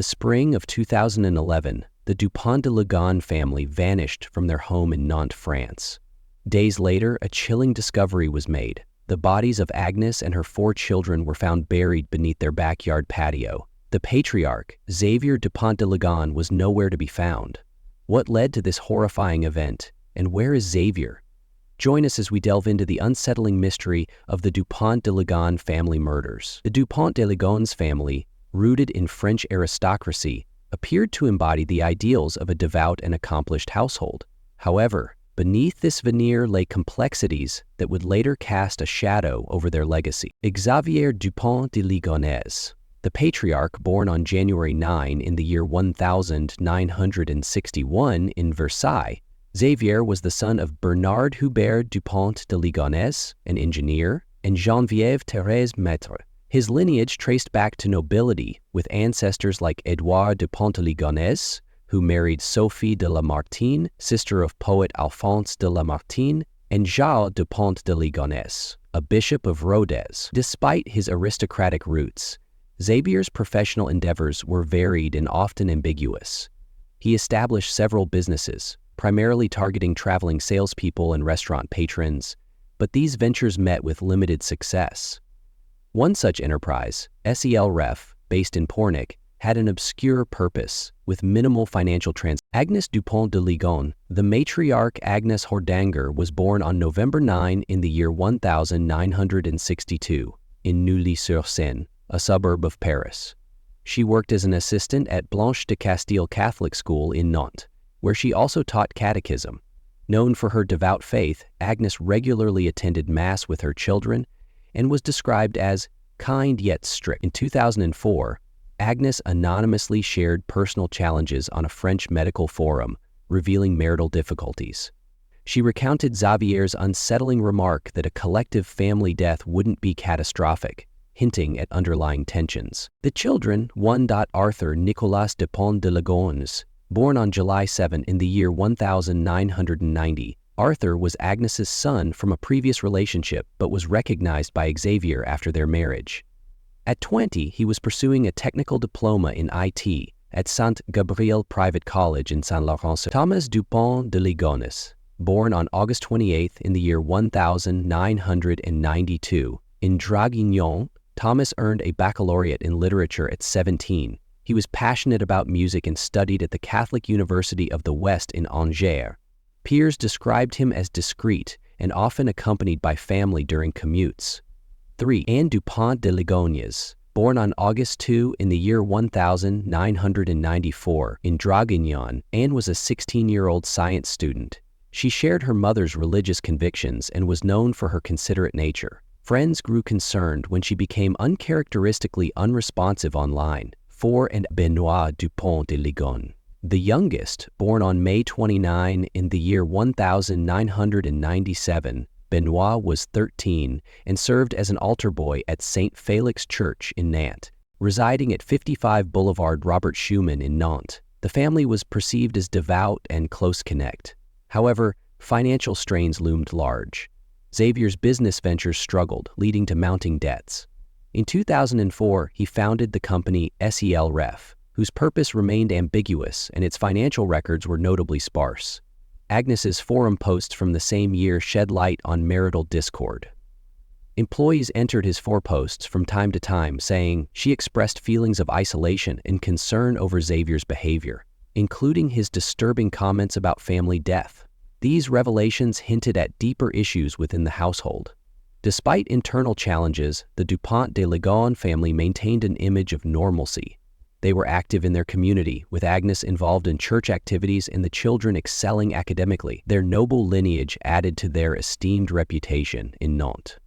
the spring of 2011, the Dupont de Ligonnès family vanished from their home in Nantes, France. Days later, a chilling discovery was made. The bodies of Agnes and her 4 children were found buried beneath their backyard patio. The patriarch, Xavier Dupont de Ligonnès, was nowhere to be found. What led to this horrifying event, and where is Xavier? Join us as we delve into the unsettling mystery of the Dupont de Ligonnès family murders. The Dupont de Ligonnès family, rooted in French aristocracy, appeared to embody the ideals of a devout and accomplished household. However, beneath this veneer lay complexities that would later cast a shadow over their legacy. Xavier Dupont de Ligonnès, the patriarch, born on January 9 in the year 1961 in Versailles, Xavier was the son of Bernard Hubert Dupont de Ligonnès, an engineer, and Geneviève Thérèse Maître. His lineage traced back to nobility, with ancestors like Édouard Dupont de Ligonnès, who married Sophie de Lamartine, sister of poet Alphonse de Lamartine, and Charles Dupont de Ligonnès, a bishop of Rodez. Despite his aristocratic roots, Xavier's professional endeavors were varied and often ambiguous. He established several businesses, primarily targeting traveling salespeople and restaurant patrons, but these ventures met with limited success. One such enterprise, SEL Ref, based in Pornic, had an obscure purpose, with minimal financial transactions. Agnes Dupont de Ligonnès, the matriarch Agnes Hordanger, was born on November 9 in the year 1962 in Neuilly-sur-Seine, a suburb of Paris. She worked as an assistant at Blanche de Castille Catholic School in Nantes, where she also taught catechism. Known for her devout faith, Agnes regularly attended Mass with her children and was described as kind yet strict. In 2004, Agnes anonymously shared personal challenges on a French medical forum, revealing marital difficulties. She recounted Xavier's unsettling remark that a collective family death wouldn't be catastrophic, hinting at underlying tensions. The children, one Arthur Nicolas Dupont de Ligonnès, born on July 7 in the year 1990, Arthur was Agnes's son from a previous relationship but was recognized by Xavier after their marriage. At 20, he was pursuing a technical diploma in IT at Saint-Gabriel Private College in Saint-Laurent. Thomas Dupont de Ligonnès, born on August 28 in the year 1992 in Draguignan, Thomas earned a baccalaureate in literature at 17. He was passionate about music and studied at the Catholic University of the West in Angers. Peers described him as discreet and often accompanied by family during commutes. 3. Anne Dupont de Ligonnès, born on August 2 in the year 1994 in Draguignan, Anne was a 16-year-old science student. She shared her mother's religious convictions and was known for her considerate nature. Friends grew concerned when she became uncharacteristically unresponsive online. 4. And Benoît Dupont de Ligonnès, the youngest, born on May 29 in the year 1997, Benoît was 13 and served as an altar boy at St. Felix Church in Nantes. Residing at 55 Boulevard Robert Schumann in Nantes, the family was perceived as devout and close connect. However, financial strains loomed large. Xavier's business ventures struggled, leading to mounting debts. In 2004, he founded the company SEL Ref, whose purpose remained ambiguous and its financial records were notably sparse. Agnes's forum posts from the same year shed light on marital discord. Employees entered his foreposts from time to time saying she expressed feelings of isolation and concern over Xavier's behavior, including his disturbing comments about family death. These revelations hinted at deeper issues within the household. Despite internal challenges, the Dupont de Ligonnès family maintained an image of normalcy. They were active in their community, with Agnes involved in church activities and the children excelling academically. Their noble lineage added to their esteemed reputation in Nantes.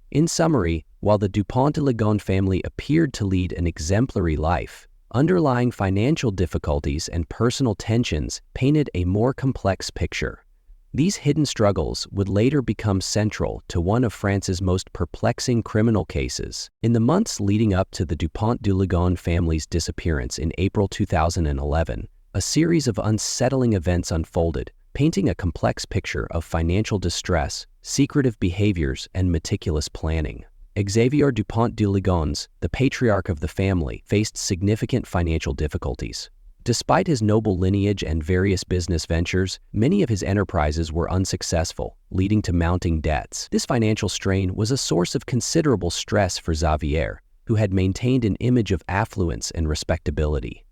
In summary, while the Dupont de Ligonnès family appeared to lead an exemplary life, underlying financial difficulties and personal tensions painted a more complex picture. These hidden struggles would later become central to one of France's most perplexing criminal cases. In the months leading up to the Dupont de Ligonnès family's disappearance in April 2011, a series of unsettling events unfolded, painting a complex picture of financial distress, secretive behaviors, and meticulous planning. Xavier Dupont de Ligons, the patriarch of the family, faced significant financial difficulties. Despite his noble lineage and various business ventures, many of his enterprises were unsuccessful, leading to mounting debts. This financial strain was a source of considerable stress for Xavier, who had maintained an image of affluence and respectability.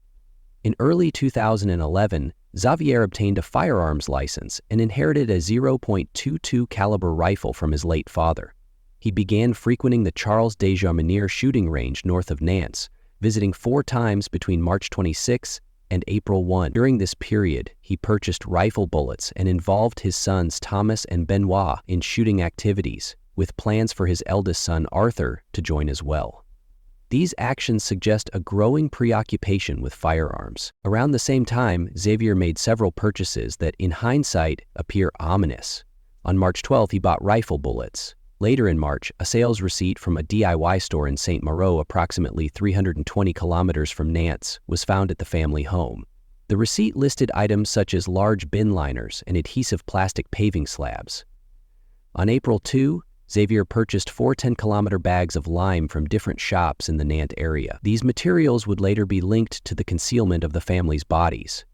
In early 2011, Xavier obtained a firearms license and inherited a .22 caliber rifle from his late father. He began frequenting the Charles de Jarminiere shooting range north of Nantes, visiting 4 times between March 26 and April 1. During this period, he purchased rifle bullets and involved his sons Thomas and Benoit in shooting activities, with plans for his eldest son Arthur to join as well. These actions suggest a growing preoccupation with firearms. Around the same time, Xavier made several purchases that, in hindsight, appear ominous. On March 12, he bought rifle bullets. Later in March, a sales receipt from a DIY store in Saint-Malo, approximately 320 kilometers from Nantes, was found at the family home. The receipt listed items such as large bin liners and adhesive plastic paving slabs. On April 2, Xavier purchased 4 10-kilometer bags of lime from different shops in the Nantes area. These materials would later be linked to the concealment of the family's bodies.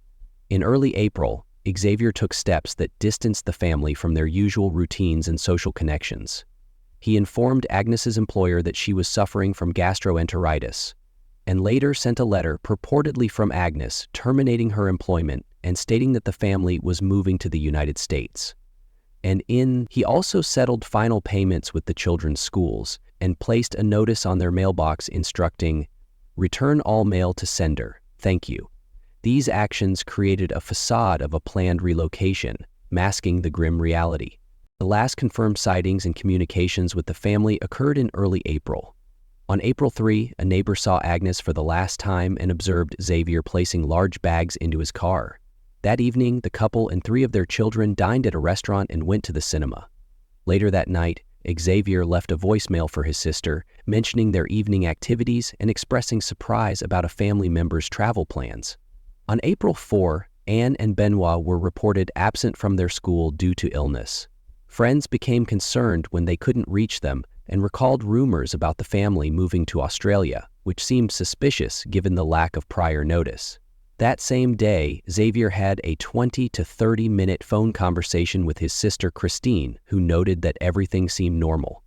In early April, Xavier took steps that distanced the family from their usual routines and social connections. He informed Agnes's employer that she was suffering from gastroenteritis, and later sent a letter purportedly from Agnes terminating her employment and stating that the family was moving to the United States. He also settled final payments with the children's schools and placed a notice on their mailbox instructing, "Return all mail to sender. Thank you." These actions created a facade of a planned relocation, masking the grim reality. The last confirmed sightings and communications with the family occurred in early April. On April 3, a neighbor saw Agnes for the last time and observed Xavier placing large bags into his car. That evening, the couple and 3 of their children dined at a restaurant and went to the cinema. Later that night, Xavier left a voicemail for his sister, mentioning their evening activities and expressing surprise about a family member's travel plans. On April 4, Anne and Benoit were reported absent from their school due to illness. Friends became concerned when they couldn't reach them and recalled rumors about the family moving to Australia, which seemed suspicious given the lack of prior notice. That same day, Xavier had a 20 to 30-minute phone conversation with his sister Christine, who noted that everything seemed normal.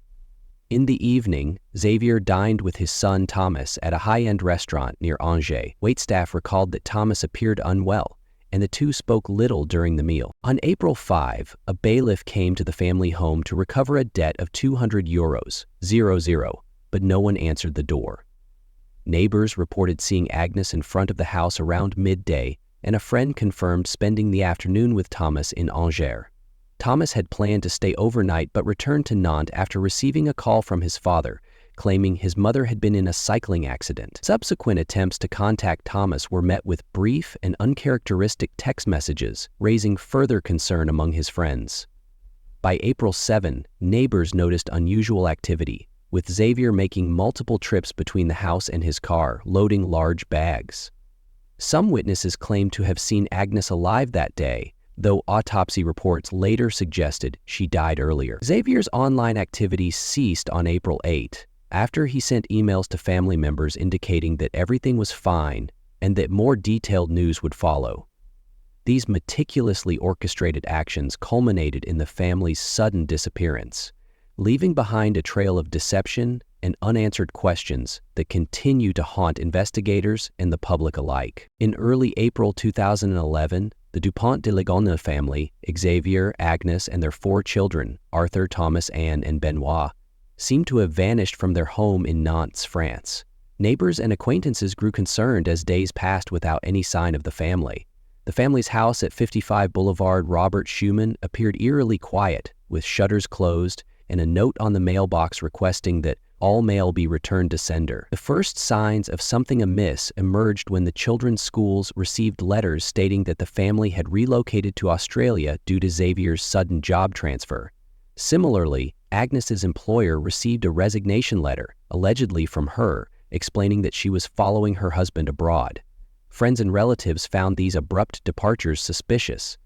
In the evening, Xavier dined with his son Thomas at a high-end restaurant near Angers. Waitstaff recalled that Thomas appeared unwell, and the two spoke little during the meal. On April 5, a bailiff came to the family home to recover a debt of €200, but no one answered the door. Neighbors reported seeing Agnes in front of the house around midday, and a friend confirmed spending the afternoon with Thomas in Angers. Thomas had planned to stay overnight but returned to Nantes after receiving a call from his father, claiming his mother had been in a cycling accident. Subsequent attempts to contact Thomas were met with brief and uncharacteristic text messages, raising further concern among his friends. By April 7, neighbors noticed unusual activity, with Xavier making multiple trips between the house and his car, loading large bags. Some witnesses claimed to have seen Agnes alive that day, though autopsy reports later suggested she died earlier. Xavier's online activity ceased on April 8, after he sent emails to family members indicating that everything was fine and that more detailed news would follow. These meticulously orchestrated actions culminated in the family's sudden disappearance, leaving behind a trail of deception and unanswered questions that continue to haunt investigators and the public alike. In early April 2011, the Dupont de Ligons family, Xavier, Agnes, and their 4 children, Arthur, Thomas, Anne, and Benoit, seemed to have vanished from their home in Nantes, France. Neighbors and acquaintances grew concerned as days passed without any sign of the family. The family's house at 55 Boulevard Robert Schumann appeared eerily quiet, with shutters closed and a note on the mailbox requesting that all mail be returned to sender. The first signs of something amiss emerged when the children's schools received letters stating that the family had relocated to Australia due to Xavier's sudden job transfer. Similarly, Agnes's employer received a resignation letter, allegedly from her, explaining that she was following her husband abroad. Friends and relatives found these abrupt departures suspicious,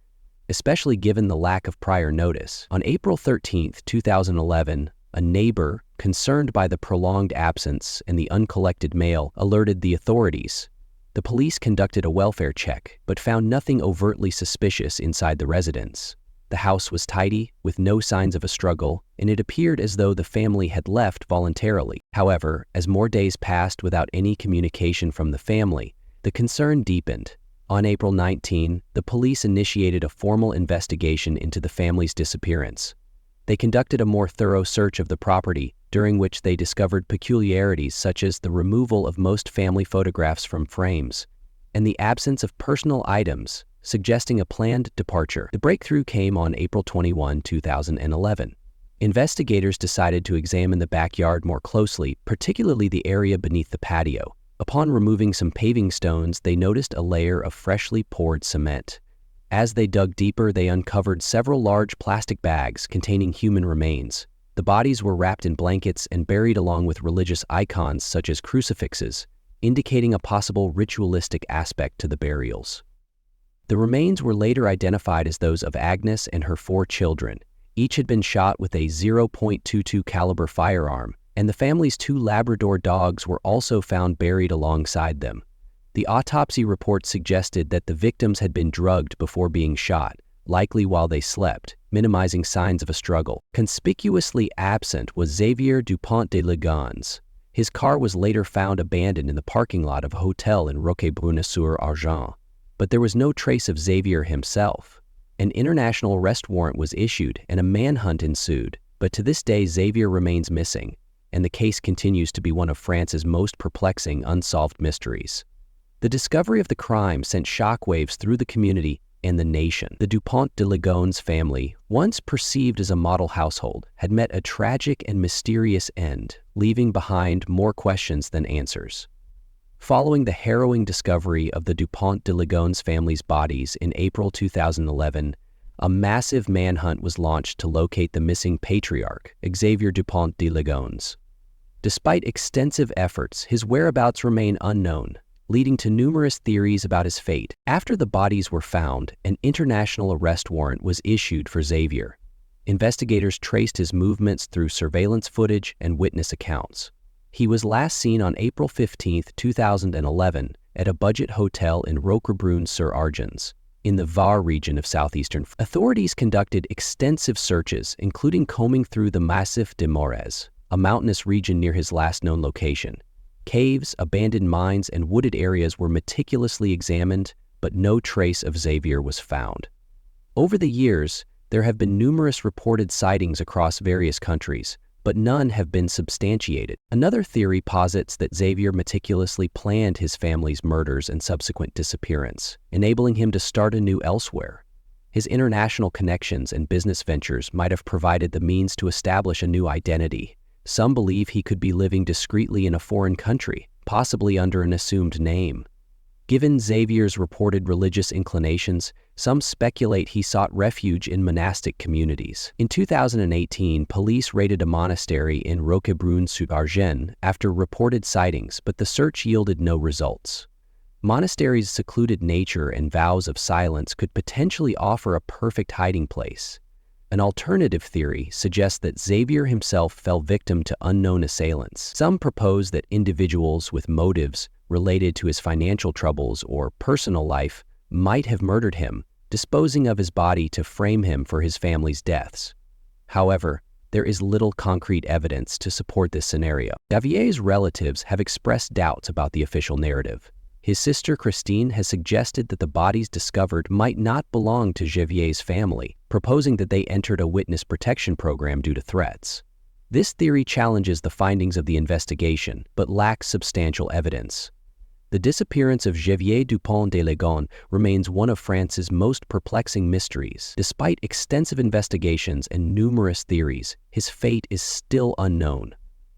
especially given the lack of prior notice. On April 13, 2011, a neighbor concerned by the prolonged absence and the uncollected mail, alerted the authorities. The police conducted a welfare check, but found nothing overtly suspicious inside the residence. The house was tidy, with no signs of a struggle, and it appeared as though the family had left voluntarily. However, as more days passed without any communication from the family, the concern deepened. On April 19, the police initiated a formal investigation into the family's disappearance. They conducted a more thorough search of the property, during which they discovered peculiarities such as the removal of most family photographs from frames and the absence of personal items, suggesting a planned departure. The breakthrough came on April 21, 2011. Investigators decided to examine the backyard more closely, particularly the area beneath the patio. Upon removing some paving stones, they noticed a layer of freshly poured cement. As they dug deeper, they uncovered several large plastic bags containing human remains. The bodies were wrapped in blankets and buried along with religious icons such as crucifixes, indicating a possible ritualistic aspect to the burials. The remains were later identified as those of Agnes and her 4 children. Each had been shot with a .22 caliber firearm, and the family's 2 Labrador dogs were also found buried alongside them. The autopsy report suggested that the victims had been drugged before being shot, likely while they slept, minimizing signs of a struggle. Conspicuously absent was Xavier Dupont de Ligons. His car was later found abandoned in the parking lot of a hotel in Roquebrune-sur-Argens. But there was no trace of Xavier himself. An international arrest warrant was issued and a manhunt ensued, but to this day Xavier remains missing, and the case continues to be one of France's most perplexing unsolved mysteries. The discovery of the crime sent shockwaves through the community and the nation. The Dupont de Ligons family, once perceived as a model household, had met a tragic and mysterious end, leaving behind more questions than answers. Following the harrowing discovery of the Dupont de Ligons family's bodies in April 2011, a massive manhunt was launched to locate the missing patriarch, Xavier Dupont de Ligons. Despite extensive efforts, his whereabouts remain unknown, leading to numerous theories about his fate. After the bodies were found, an international arrest warrant was issued for Xavier. Investigators traced his movements through surveillance footage and witness accounts. He was last seen on April 15, 2011, at a budget hotel in Roquebrune-sur-Argens, in the Var region of southeastern France. Authorities conducted extensive searches, including combing through the Massif de Morez, a mountainous region near his last known location. Caves, abandoned mines, and wooded areas were meticulously examined, but no trace of Xavier was found. Over the years, there have been numerous reported sightings across various countries, but none have been substantiated. Another theory posits that Xavier meticulously planned his family's murders and subsequent disappearance, enabling him to start anew elsewhere. His international connections and business ventures might have provided the means to establish a new identity. Some believe he could be living discreetly in a foreign country, possibly under an assumed name. Given Xavier's reported religious inclinations, some speculate he sought refuge in monastic communities. In 2018, police raided a monastery in Roquebrune-sur-Argens after reported sightings, but the search yielded no results. Monasteries' secluded nature and vows of silence could potentially offer a perfect hiding place. An alternative theory suggests that Xavier himself fell victim to unknown assailants. Some propose that individuals with motives related to his financial troubles or personal life might have murdered him, disposing of his body to frame him for his family's deaths. However, there is little concrete evidence to support this scenario. Xavier's relatives have expressed doubts about the official narrative. His sister Christine has suggested that the bodies discovered might not belong to Xavier's family, proposing that they entered a witness protection program due to threats. This theory challenges the findings of the investigation, but lacks substantial evidence. The disappearance of Xavier Dupont de Ligons remains one of France's most perplexing mysteries. Despite extensive investigations and numerous theories, his fate is still unknown.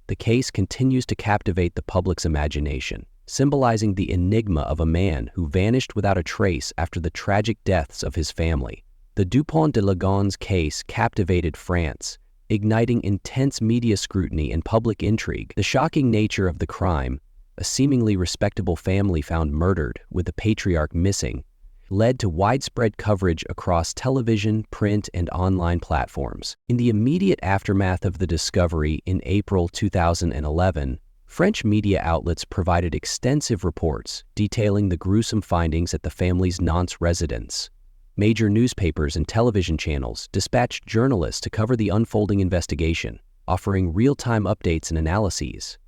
The case continues to captivate the public's imagination, symbolizing the enigma of a man who vanished without a trace after the tragic deaths of his family. The Dupont de Ligons case captivated France, igniting intense media scrutiny and public intrigue. The shocking nature of the crime, a seemingly respectable family found murdered with the patriarch missing, led to widespread coverage across television, print, and online platforms. In the immediate aftermath of the discovery in April 2011, French media outlets provided extensive reports detailing the gruesome findings at the family's Nantes residence. Major newspapers and television channels dispatched journalists to cover the unfolding investigation, offering real-time updates and analyses.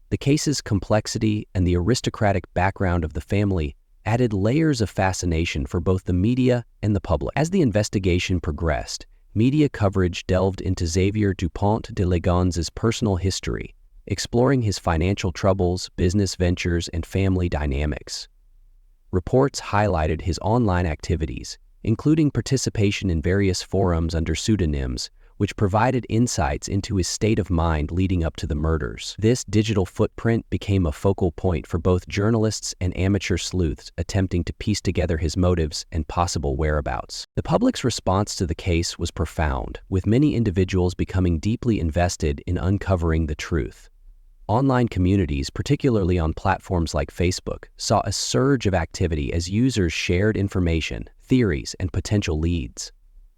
The case's complexity and the aristocratic background of the family added layers of fascination for both the media and the public. As the investigation progressed, media coverage delved into Xavier Dupont de Ligonn's personal history, exploring his financial troubles, business ventures, and family dynamics. Reports highlighted his online activities, including participation in various forums under pseudonyms, which provided insights into his state of mind leading up to the murders. This digital footprint became a focal point for both journalists and amateur sleuths attempting to piece together his motives and possible whereabouts. The public's response to the case was profound, with many individuals becoming deeply invested in uncovering the truth. Online communities, particularly on platforms like Facebook, saw a surge of activity as users shared information, theories, and potential leads.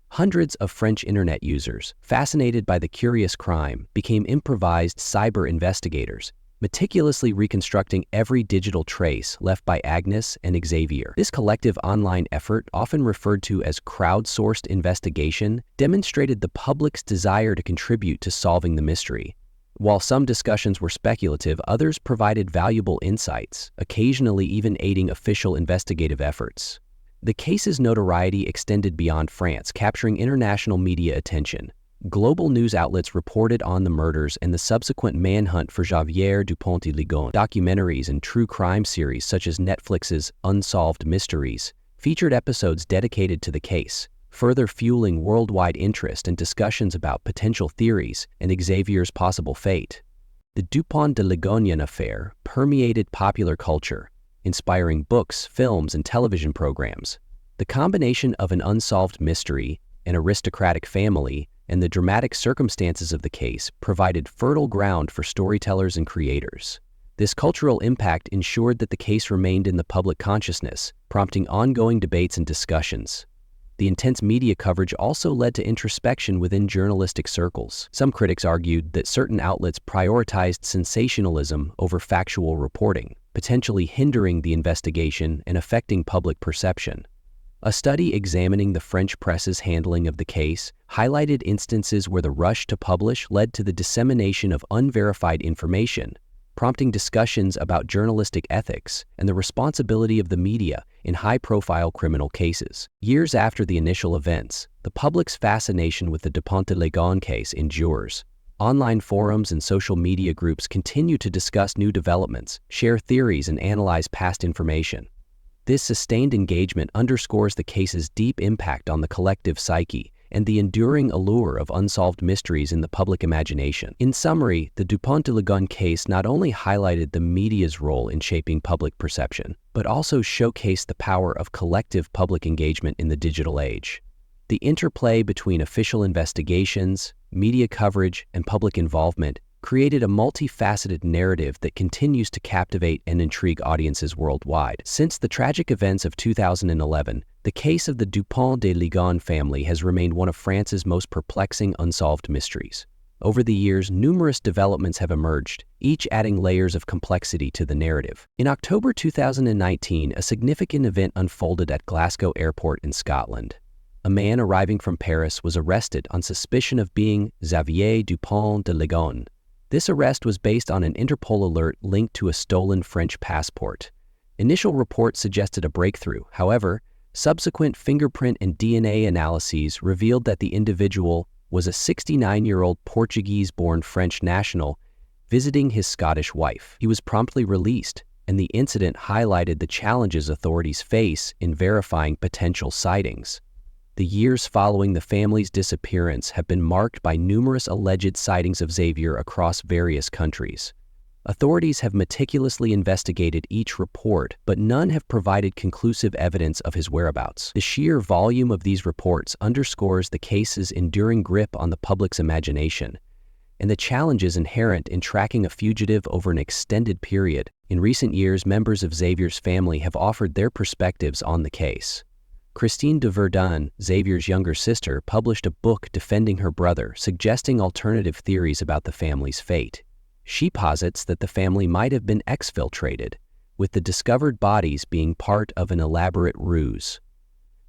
Hundreds of French internet users, fascinated by the curious crime, became improvised cyber investigators, meticulously reconstructing every digital trace left by Agnes and Xavier. This collective online effort, often referred to as crowdsourced investigation, demonstrated the public's desire to contribute to solving the mystery. While some discussions were speculative, others provided valuable insights, occasionally even aiding official investigative efforts. The case's notoriety extended beyond France, capturing international media attention. Global news outlets reported on the murders and the subsequent manhunt for Xavier Dupont de Liggon. Documentaries and true crime series such as Netflix's Unsolved Mysteries featured episodes dedicated to the case, further fueling worldwide interest and discussions about potential theories and Xavier's possible fate. The Dupont de Liggon affair permeated popular culture, inspiring books, films, and television programs. The combination of an unsolved mystery, an aristocratic family, and the dramatic circumstances of the case provided fertile ground for storytellers and creators. This cultural impact ensured that the case remained in the public consciousness, prompting ongoing debates and discussions. The intense media coverage also led to introspection within journalistic circles. Some critics argued that certain outlets prioritized sensationalism over factual reporting, potentially hindering the investigation and affecting public perception. A study examining the French press's handling of the case highlighted instances where the rush to publish led to the dissemination of unverified information, prompting discussions about journalistic ethics and the responsibility of the media in high-profile criminal cases. Years after the initial events, the public's fascination with the Dupont de Liggon case endures. Online forums and social media groups continue to discuss new developments, share theories, and analyze past information. This sustained engagement underscores the case's deep impact on the collective psyche and the enduring allure of unsolved mysteries in the public imagination. In summary, the Dupont de Liggon case not only highlighted the media's role in shaping public perception, but also showcased the power of collective public engagement in the digital age. The interplay between official investigations, media coverage, and public involvement created a multifaceted narrative that continues to captivate and intrigue audiences worldwide. Since the tragic events of 2011, the case of the Dupont de Liggon family has remained one of France's most perplexing unsolved mysteries. Over the years, numerous developments have emerged, each adding layers of complexity to the narrative. In October 2019, a significant event unfolded at Glasgow Airport in Scotland. A man arriving from Paris was arrested on suspicion of being Xavier Dupont de Liggon. This arrest was based on an Interpol alert linked to a stolen French passport. Initial reports suggested a breakthrough. However, subsequent fingerprint and DNA analyses revealed that the individual was a 69-year-old Portuguese-born French national visiting his Scottish wife. He was promptly released, and the incident highlighted the challenges authorities face in verifying potential sightings. The years following the family's disappearance have been marked by numerous alleged sightings of Xavier across various countries. Authorities have meticulously investigated each report, but none have provided conclusive evidence of his whereabouts. The sheer volume of these reports underscores the case's enduring grip on the public's imagination and the challenges inherent in tracking a fugitive over an extended period. In recent years, members of Xavier's family have offered their perspectives on the case. Christine de Verdun, Xavier's younger sister, published a book defending her brother, suggesting alternative theories about the family's fate. She posits that the family might have been exfiltrated, with the discovered bodies being part of an elaborate ruse.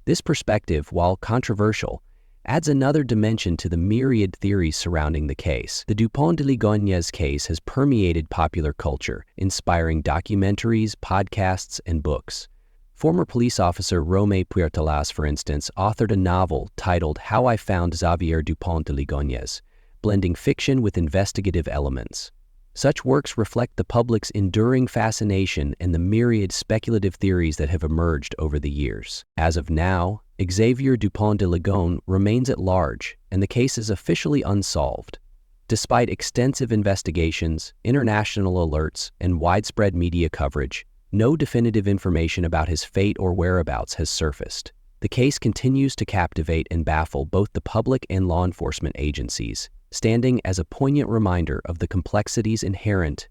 This perspective, while controversial, adds another dimension to the myriad theories surrounding the case. The Dupont de Ligonnès case has permeated popular culture, inspiring documentaries, podcasts, and books. Former police officer Romain Puertalas, for instance, authored a novel titled How I Found Xavier Dupont de Ligonnès, blending fiction with investigative elements. Such works reflect the public's enduring fascination and the myriad speculative theories that have emerged over the years. As of now, Xavier Dupont de Ligonnès remains at large, and the case is officially unsolved. Despite extensive investigations, international alerts, and widespread media coverage, no definitive information about his fate or whereabouts has surfaced. The case continues to captivate and baffle both the public and law enforcement agencies, standing as a poignant reminder of the complexities inherent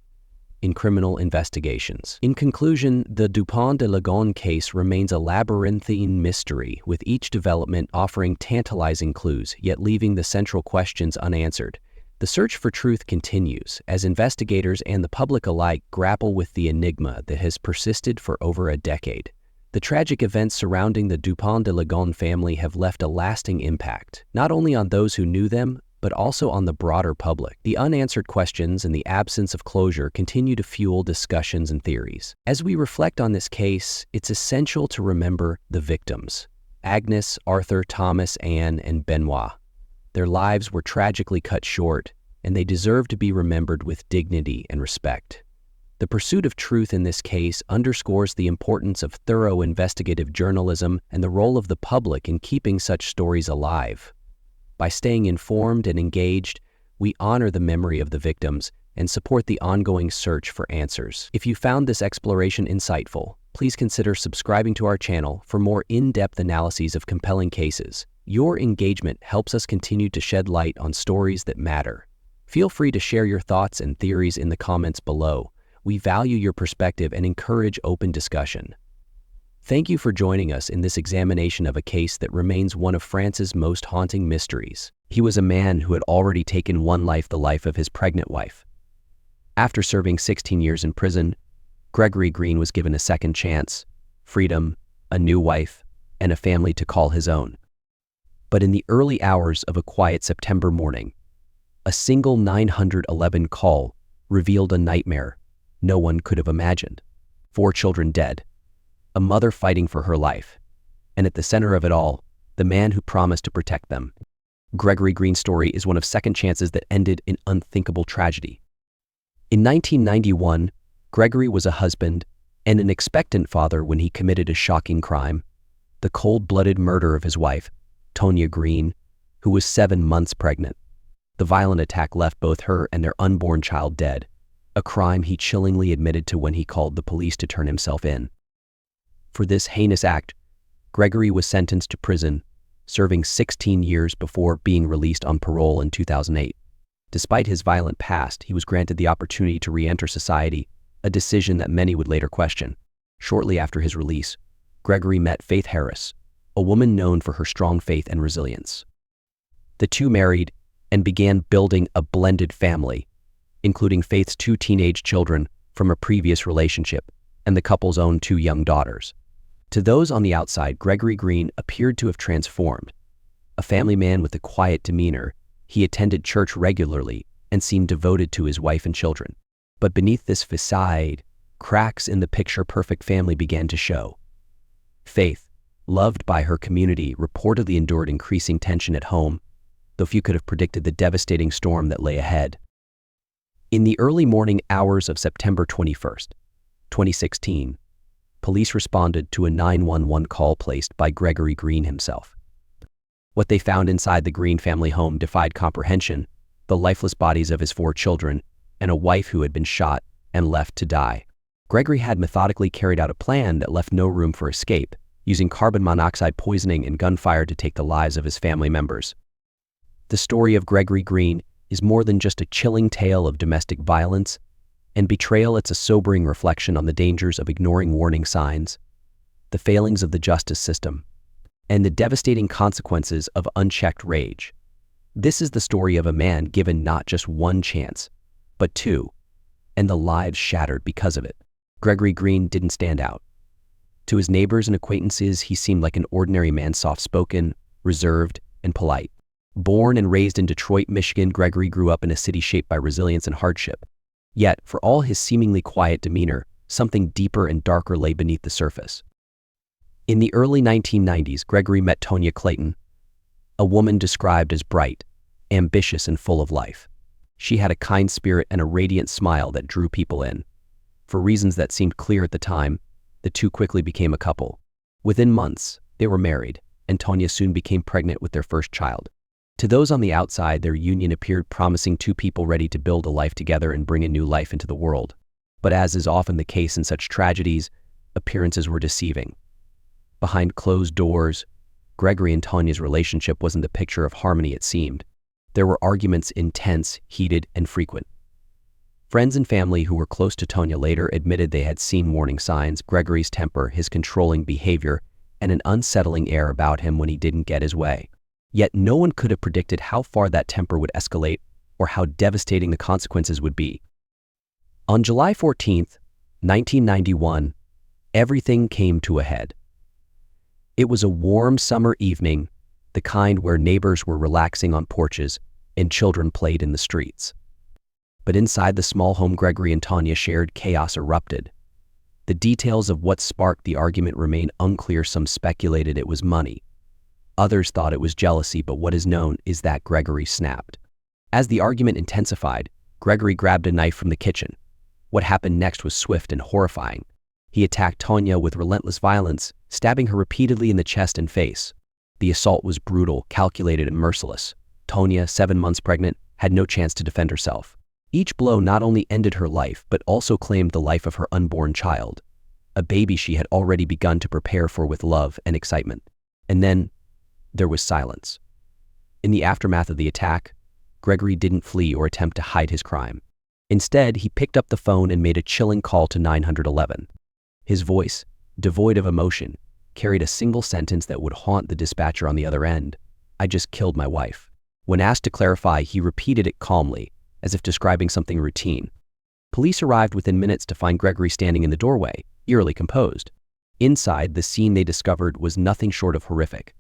in criminal investigations. In conclusion, the Dupont de Ligonnès case remains a labyrinthine mystery, with each development offering tantalizing clues, yet leaving the central questions unanswered. The search for truth continues as investigators and the public alike grapple with the enigma that has persisted for over a decade. The tragic events surrounding the Dupont de Ligonnès family have left a lasting impact, not only on those who knew them, but also on the broader public. The unanswered questions and the absence of closure continue to fuel discussions and theories. As we reflect on this case, it's essential to remember the victims: Agnes, Arthur, Thomas, Anne, and Benoit. Their lives were tragically cut short, and they deserve to be remembered with dignity and respect. The pursuit of truth in this case underscores the importance of thorough investigative journalism and the role of the public in keeping such stories alive. By staying informed and engaged, we honor the memory of the victims and support the ongoing search for answers. If you found this exploration insightful, please consider subscribing to our channel for more in-depth analyses of compelling cases. Your engagement helps us continue to shed light on stories that matter. Feel free to share your thoughts and theories in the comments below. We value your perspective and encourage open discussion. Thank you for joining us in this examination of a case that remains one of France's most haunting mysteries. He was a man who had already taken one life, the life of his pregnant wife. After serving 16 years in prison, Gregory Green was given a second chance, freedom, a new wife, and a family to call his own. But in the early hours of a quiet September morning, a single 911 call revealed a nightmare no one could have imagined. 4 children dead, a mother fighting for her life, and at the center of it all, the man who promised to protect them. Gregory Green's story is one of second chances that ended in unthinkable tragedy. In 1991, Gregory was a husband and an expectant father when he committed a shocking crime: the cold-blooded murder of his wife, Tonya Green, who was 7 months pregnant. The violent attack left both her and their unborn child dead, a crime he chillingly admitted to when he called the police to turn himself in. For this heinous act, Gregory was sentenced to prison, serving 16 years before being released on parole in 2008. Despite his violent past, he was granted the opportunity to re-enter society, a decision that many would later question. Shortly after his release, Gregory met Faith Harris, a woman known for her strong faith and resilience. The two married and began building a blended family, including Faith's 2 teenage children from a previous relationship and the couple's own 2 young daughters. To those on the outside, Gregory Green appeared to have transformed. A family man with a quiet demeanor, he attended church regularly and seemed devoted to his wife and children. But beneath this facade, cracks in the picture-perfect family began to show. Faith, loved by her community, reportedly endured increasing tension at home, though few could have predicted the devastating storm that lay ahead. In the early morning hours of September 21st, 2016, police responded to a 911 call placed by Gregory Green himself. What they found inside the Green family home defied comprehension: the lifeless bodies of his 4 children and a wife who had been shot and left to die. Gregory had methodically carried out a plan that left no room for escape, using carbon monoxide poisoning and gunfire to take the lives of his family members. The story of Gregory Green is more than just a chilling tale of domestic violence and betrayal. It's a sobering reflection on the dangers of ignoring warning signs, the failings of the justice system, and the devastating consequences of unchecked rage. This is the story of a man given not just one chance, but two, and the lives shattered because of it. Gregory Green didn't stand out. To his neighbors and acquaintances, he seemed like an ordinary man, soft-spoken, reserved, and polite. Born and raised in Detroit, Michigan, Gregory grew up in a city shaped by resilience and hardship. Yet, for all his seemingly quiet demeanor, something deeper and darker lay beneath the surface. In the early 1990s, Gregory met Tonya Clayton, a woman described as bright, ambitious, and full of life. She had a kind spirit and a radiant smile that drew people in. For reasons that seemed clear at the time, the two quickly became a couple. Within months, they were married, and Tonya soon became pregnant with their first child. To those on the outside, their union appeared promising, two people ready to build a life together and bring a new life into the world. But as is often the case in such tragedies, appearances were deceiving. Behind closed doors, Gregory and Tonya's relationship wasn't the picture of harmony it seemed. There were arguments, intense, heated, and frequent. Friends and family who were close to Tonya later admitted they had seen warning signs: Gregory's temper, his controlling behavior, and an unsettling air about him when he didn't get his way. Yet no one could have predicted how far that temper would escalate or how devastating the consequences would be. On July 14, 1991, everything came to a head. It was a warm summer evening, the kind where neighbors were relaxing on porches and children played in the streets. But inside the small home Gregory and Tonya shared, chaos erupted. The details of what sparked the argument remain unclear. Some speculated it was money. Others thought it was jealousy, but what is known is that Gregory snapped. As the argument intensified, Gregory grabbed a knife from the kitchen. What happened next was swift and horrifying. He attacked Tonya with relentless violence, stabbing her repeatedly in the chest and face. The assault was brutal, calculated, and merciless. Tonya, 7 months pregnant, had no chance to defend herself. Each blow not only ended her life, but also claimed the life of her unborn child, a baby she had already begun to prepare for with love and excitement. And then, there was silence. In the aftermath of the attack, Gregory didn't flee or attempt to hide his crime. Instead, he picked up the phone and made a chilling call to 911. His voice, devoid of emotion, carried a single sentence that would haunt the dispatcher on the other end: "I just killed my wife." When asked to clarify, he repeated it calmly, as if describing something routine. Police arrived within minutes to find Gregory standing in the doorway, eerily composed. Inside, the scene they discovered was nothing short of horrific.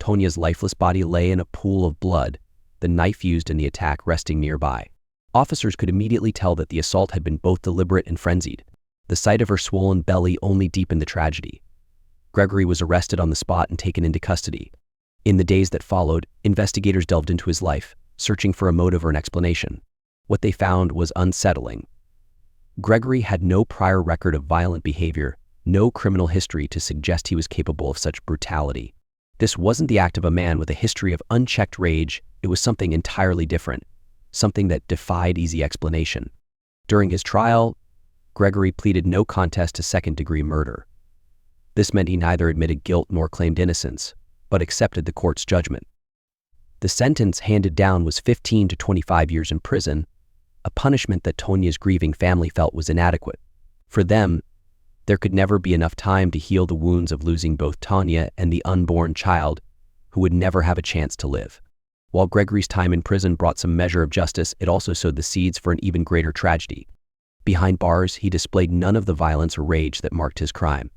Tonya's lifeless body lay in a pool of blood, the knife used in the attack resting nearby. Officers could immediately tell that the assault had been both deliberate and frenzied. The sight of her swollen belly only deepened the tragedy. Gregory was arrested on the spot and taken into custody. In the days that followed, investigators delved into his life, searching for a motive or an explanation. What they found was unsettling. Gregory had no prior record of violent behavior, no criminal history to suggest he was capable of such brutality. This wasn't the act of a man with a history of unchecked rage. It was something entirely different, something that defied easy explanation. During his trial, Gregory pleaded no contest to second-degree murder. This meant he neither admitted guilt nor claimed innocence, but accepted the court's judgment. The sentence handed down was 15 to 25 years in prison, a punishment that Tonya's grieving family felt was inadequate. For them, there could never be enough time to heal the wounds of losing both Tonya and the unborn child, who would never have a chance to live. While Gregory's time in prison brought some measure of justice, it also sowed the seeds for an even greater tragedy. Behind bars, he displayed none of the violence or rage that marked his crime.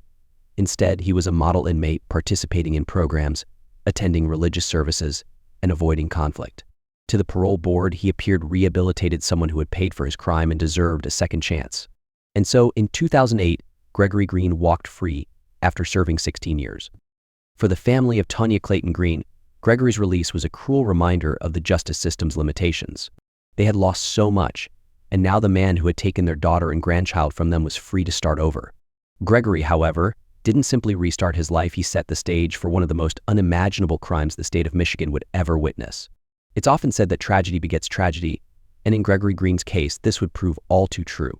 Instead, he was a model inmate, participating in programs, attending religious services, and avoiding conflict. To the parole board, he appeared rehabilitated, someone who had paid for his crime and deserved a second chance. And so, in 2008, Gregory Green walked free after serving 16 years. For the family of Tonya Clayton Green, Gregory's release was a cruel reminder of the justice system's limitations. They had lost so much, and now the man who had taken their daughter and grandchild from them was free to start over. Gregory, however, didn't simply restart his life. He set the stage for one of the most unimaginable crimes the state of Michigan would ever witness. It's often said that tragedy begets tragedy, and in Gregory Green's case, this would prove all too true.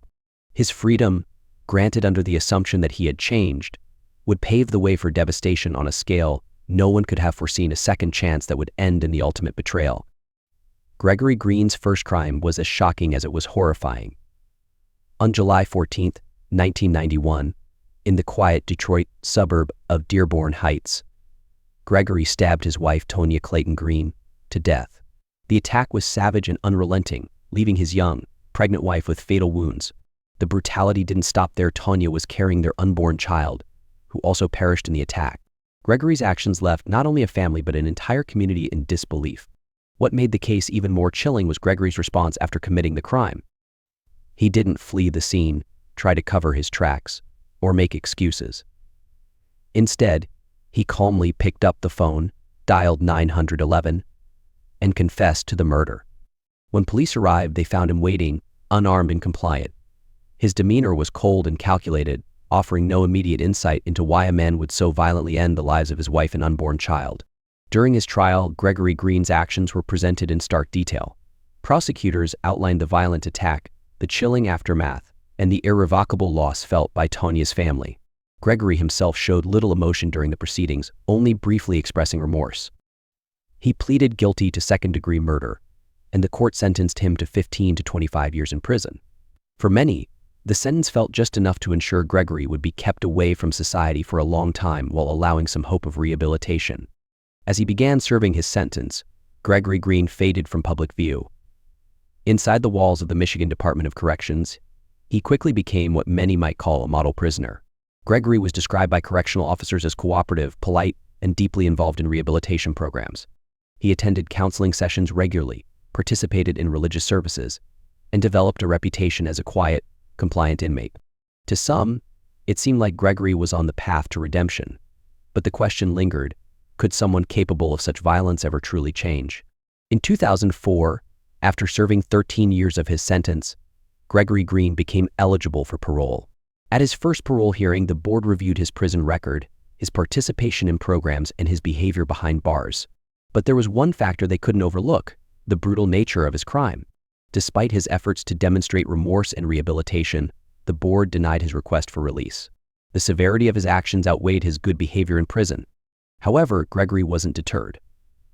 His freedom, granted under the assumption that he had changed, would pave the way for devastation on a scale no one could have foreseen, a second chance that would end in the ultimate betrayal. Gregory Green's first crime was as shocking as it was horrifying. On July 14, 1991, in the quiet Detroit suburb of Dearborn Heights, Gregory stabbed his wife, Tonya Clayton Green, to death. The attack was savage and unrelenting, leaving his young, pregnant wife with fatal wounds. The brutality didn't stop there. Tonya was carrying their unborn child, who also perished in the attack. Gregory's actions left not only a family but an entire community in disbelief. What made the case even more chilling was Gregory's response after committing the crime. He didn't flee the scene, try to cover his tracks, or make excuses. Instead, he calmly picked up the phone, dialed 911, and confessed to the murder. When police arrived, they found him waiting, unarmed and compliant. His demeanor was cold and calculated, offering no immediate insight into why a man would so violently end the lives of his wife and unborn child. During his trial, Gregory Green's actions were presented in stark detail. Prosecutors outlined the violent attack, the chilling aftermath, and the irrevocable loss felt by Tonya's family. Gregory himself showed little emotion during the proceedings, only briefly expressing remorse. He pleaded guilty to second-degree murder, and the court sentenced him to 15 to 25 years in prison. For many, the sentence felt just enough to ensure Gregory would be kept away from society for a long time while allowing some hope of rehabilitation. As he began serving his sentence, Gregory Green faded from public view. Inside the walls of the Michigan Department of Corrections, he quickly became what many might call a model prisoner. Gregory was described by correctional officers as cooperative, polite, and deeply involved in rehabilitation programs. He attended counseling sessions regularly, participated in religious services, and developed a reputation as a quiet, compliant inmate. To some, it seemed like Gregory was on the path to redemption, but the question lingered: could someone capable of such violence ever truly change? In 2004, after serving 13 years of his sentence, Gregory Green became eligible for parole. At his first parole hearing, the board reviewed his prison record, his participation in programs, and his behavior behind bars. But there was one factor they couldn't overlook: the brutal nature of his crime. Despite his efforts to demonstrate remorse and rehabilitation, the board denied his request for release. The severity of his actions outweighed his good behavior in prison. However, Gregory wasn't deterred.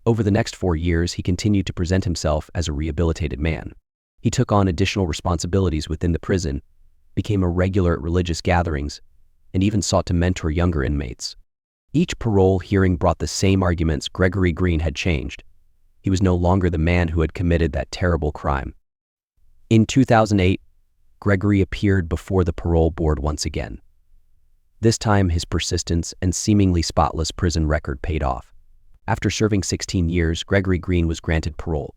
Over the next 4 years, he continued to present himself as a rehabilitated man. He took on additional responsibilities within the prison, became a regular at religious gatherings, and even sought to mentor younger inmates. Each parole hearing brought the same arguments: Gregory Green had changed. He was no longer the man who had committed that terrible crime. In 2008, Gregory appeared before the parole board once again. This time, his persistence and seemingly spotless prison record paid off. After serving 16 years, Gregory Green was granted parole.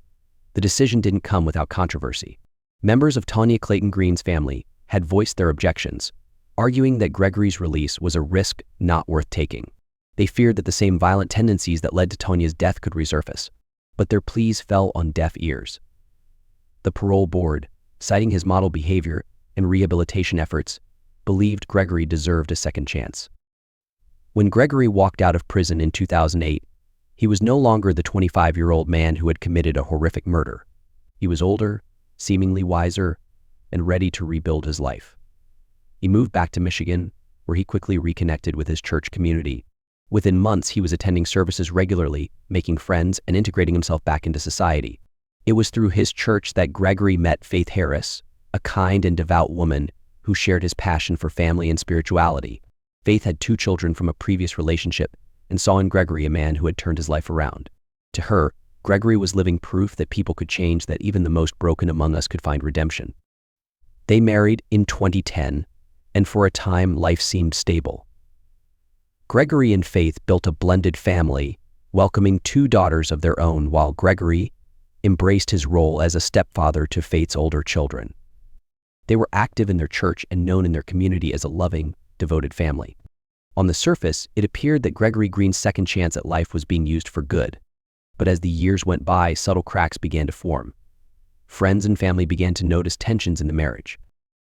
The decision didn't come without controversy. Members of Tonya Clayton Green's family had voiced their objections, arguing that Gregory's release was a risk not worth taking. They feared that the same violent tendencies that led to Tonya's death could resurface, but their pleas fell on deaf ears. The parole board, citing his model behavior and rehabilitation efforts, believed Gregory deserved a second chance. When Gregory walked out of prison in 2008, he was no longer the 25-year-old man who had committed a horrific murder. He was older, seemingly wiser, and ready to rebuild his life. He moved back to Michigan, where he quickly reconnected with his church community. Within months, he was attending services regularly, making friends, and integrating himself back into society. It was through his church that Gregory met Faith Harris, a kind and devout woman who shared his passion for family and spirituality. Faith had 2 children from a previous relationship and saw in Gregory a man who had turned his life around. To her, Gregory was living proof that people could change, that even the most broken among us could find redemption. They married in 2010, and for a time, life seemed stable. Gregory and Faith built a blended family, welcoming 2 daughters of their own, while Gregory embraced his role as a stepfather to Faith's older children. They were active in their church and known in their community as a loving, devoted family. On the surface, it appeared that Gregory Green's second chance at life was being used for good. But as the years went by, subtle cracks began to form. Friends and family began to notice tensions in the marriage.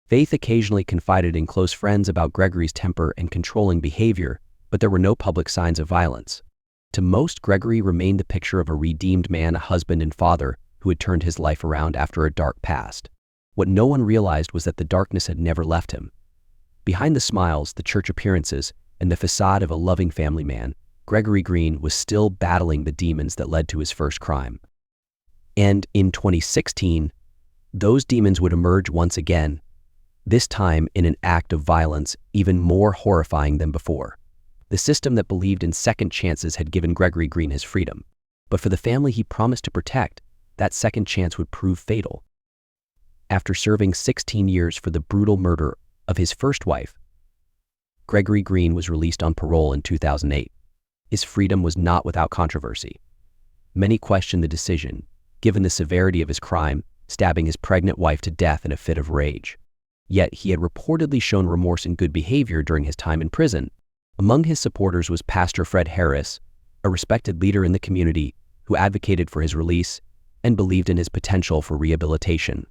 Faith occasionally confided in close friends about Gregory's temper and controlling behavior, but there were no public signs of violence. To most, Gregory remained the picture of a redeemed man, a husband and father who had turned his life around after a dark past. What no one realized was that the darkness had never left him. Behind the smiles, the church appearances, and the facade of a loving family man, Gregory Green was still battling the demons that led to his first crime. And in 2016, those demons would emerge once again, this time in an act of violence even more horrifying than before. The system that believed in second chances had given Gregory Green his freedom. But for the family he promised to protect, that second chance would prove fatal. After serving 16 years for the brutal murder of his first wife, Gregory Green was released on parole in 2008. His freedom was not without controversy. Many questioned the decision, given the severity of his crime, stabbing his pregnant wife to death in a fit of rage. Yet he had reportedly shown remorse and good behavior during his time in prison. Among his supporters was Pastor Fred Harris, a respected leader in the community who advocated for his release and believed in his potential for rehabilitation.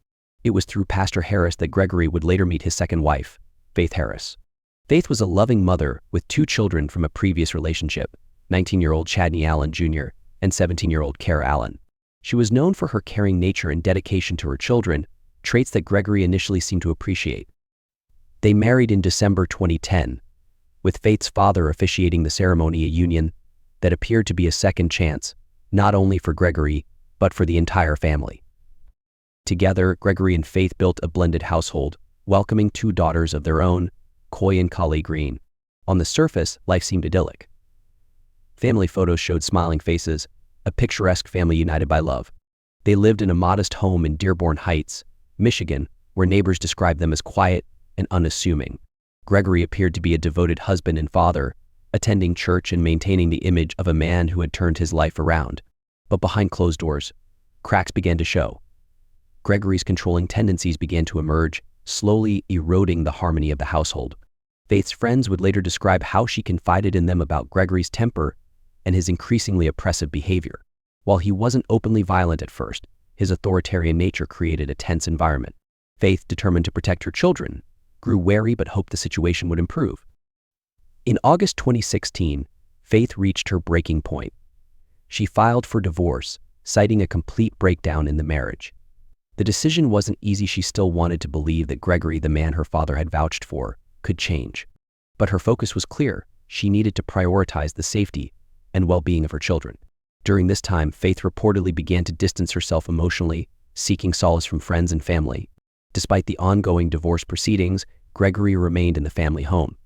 It was through Pastor Harris that Gregory would later meet his second wife, Faith Harris. Faith was a loving mother with 2 children from a previous relationship, 19-year-old Chadney Allen Jr. and 17-year-old Kara Allen. She was known for her caring nature and dedication to her children, traits that Gregory initially seemed to appreciate. They married in December 2010, with Faith's father officiating the ceremony, a union that appeared to be a second chance, not only for Gregory, but for the entire family. Together, Gregory and Faith built a blended household, welcoming 2 daughters of their own, Coy and Kali Green. On the surface, life seemed idyllic. Family photos showed smiling faces, a picturesque family united by love. They lived in a modest home in Dearborn Heights, Michigan, where neighbors described them as quiet and unassuming. Gregory appeared to be a devoted husband and father, attending church and maintaining the image of a man who had turned his life around. But behind closed doors, cracks began to show. Gregory's controlling tendencies began to emerge, slowly eroding the harmony of the household. Faith's friends would later describe how she confided in them about Gregory's temper and his increasingly oppressive behavior. While he wasn't openly violent at first, his authoritarian nature created a tense environment. Faith, determined to protect her children, grew wary but hoped the situation would improve. In August 2016, Faith reached her breaking point. She filed for divorce, citing a complete breakdown in the marriage. The decision wasn't easy. She still wanted to believe that Gregory, the man her father had vouched for, could change. But her focus was clear. She needed to prioritize the safety and well-being of her children. During this time, Faith reportedly began to distance herself emotionally, seeking solace from friends and family. Despite the ongoing divorce proceedings, Gregory remained in the family home.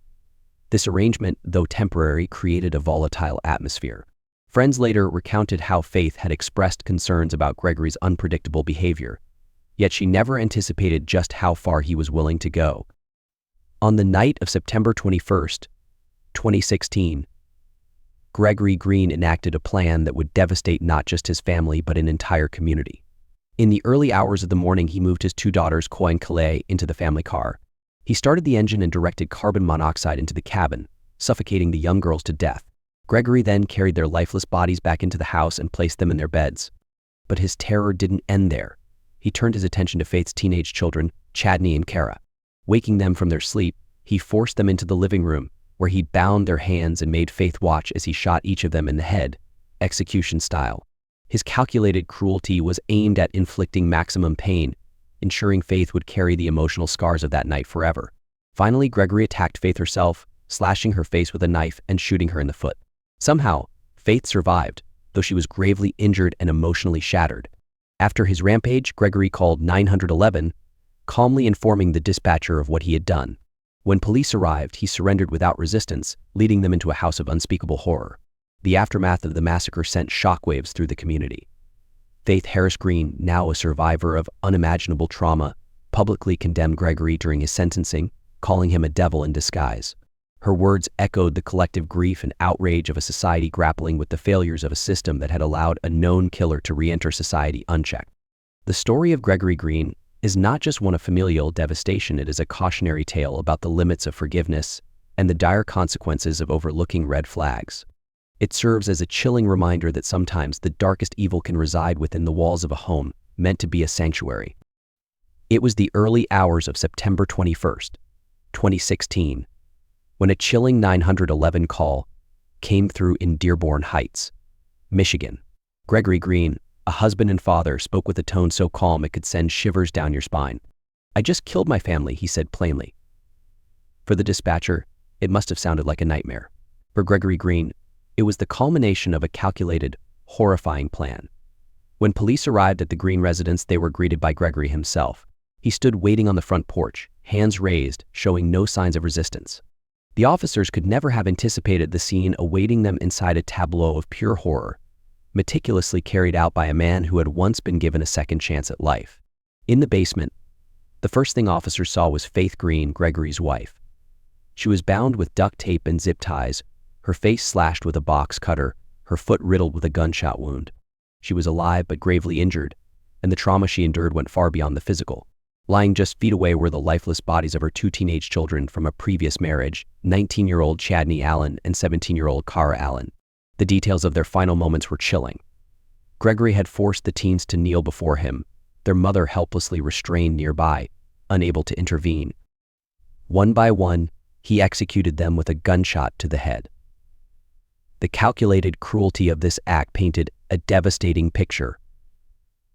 This arrangement, though temporary, created a volatile atmosphere. Friends later recounted how Faith had expressed concerns about Gregory's unpredictable behavior, yet she never anticipated just how far he was willing to go. On the night of September 21st, 2016, Gregory Green enacted a plan that would devastate not just his family but an entire community. In the early hours of the morning, he moved his 2 daughters, Coy and Kali, into the family car. He started the engine and directed carbon monoxide into the cabin, suffocating the young girls to death. Gregory then carried their lifeless bodies back into the house and placed them in their beds. But his terror didn't end there. He turned his attention to Faith's teenage children, Chadney and Kara. Waking them from their sleep, he forced them into the living room, where he bound their hands and made Faith watch as he shot each of them in the head, execution style. His calculated cruelty was aimed at inflicting maximum pain, ensuring Faith would carry the emotional scars of that night forever. Finally, Gregory attacked Faith herself, slashing her face with a knife and shooting her in the foot. Somehow, Faith survived, though she was gravely injured and emotionally shattered. After his rampage, Gregory called 911, calmly informing the dispatcher of what he had done. When police arrived, he surrendered without resistance, leading them into a house of unspeakable horror. The aftermath of the massacre sent shockwaves through the community. Faith Harris Green, now a survivor of unimaginable trauma, publicly condemned Gregory during his sentencing, calling him a devil in disguise. Her words echoed the collective grief and outrage of a society grappling with the failures of a system that had allowed a known killer to re-enter society unchecked. The story of Gregory Green is not just one of familial devastation, it is a cautionary tale about the limits of forgiveness and the dire consequences of overlooking red flags. It serves as a chilling reminder that sometimes the darkest evil can reside within the walls of a home meant to be a sanctuary. It was the early hours of September 21st, 2016, when a chilling 911 call came through in Dearborn Heights, Michigan. Gregory Green, a husband and father, spoke with a tone so calm it could send shivers down your spine. "I just killed my family," he said plainly. For the dispatcher, it must have sounded like a nightmare. For Gregory Green, it was the culmination of a calculated, horrifying plan. When police arrived at the Green residence, they were greeted by Gregory himself. He stood waiting on the front porch, hands raised, showing no signs of resistance. The officers could never have anticipated the scene awaiting them inside a tableau of pure horror, meticulously carried out by a man who had once been given a second chance at life. In the basement, the first thing officers saw was Faith Green, Gregory's wife. She was bound with duct tape and zip ties, her face slashed with a box cutter, her foot riddled with a gunshot wound. She was alive but gravely injured, and the trauma she endured went far beyond the physical. Lying just feet away were the lifeless bodies of her two teenage children from a previous marriage, 19-year-old Chadney Allen and 17-year-old Cara Allen. The details of their final moments were chilling. Gregory had forced the teens to kneel before him, their mother helplessly restrained nearby, unable to intervene. One by one, he executed them with a gunshot to the head. The calculated cruelty of this act painted a devastating picture.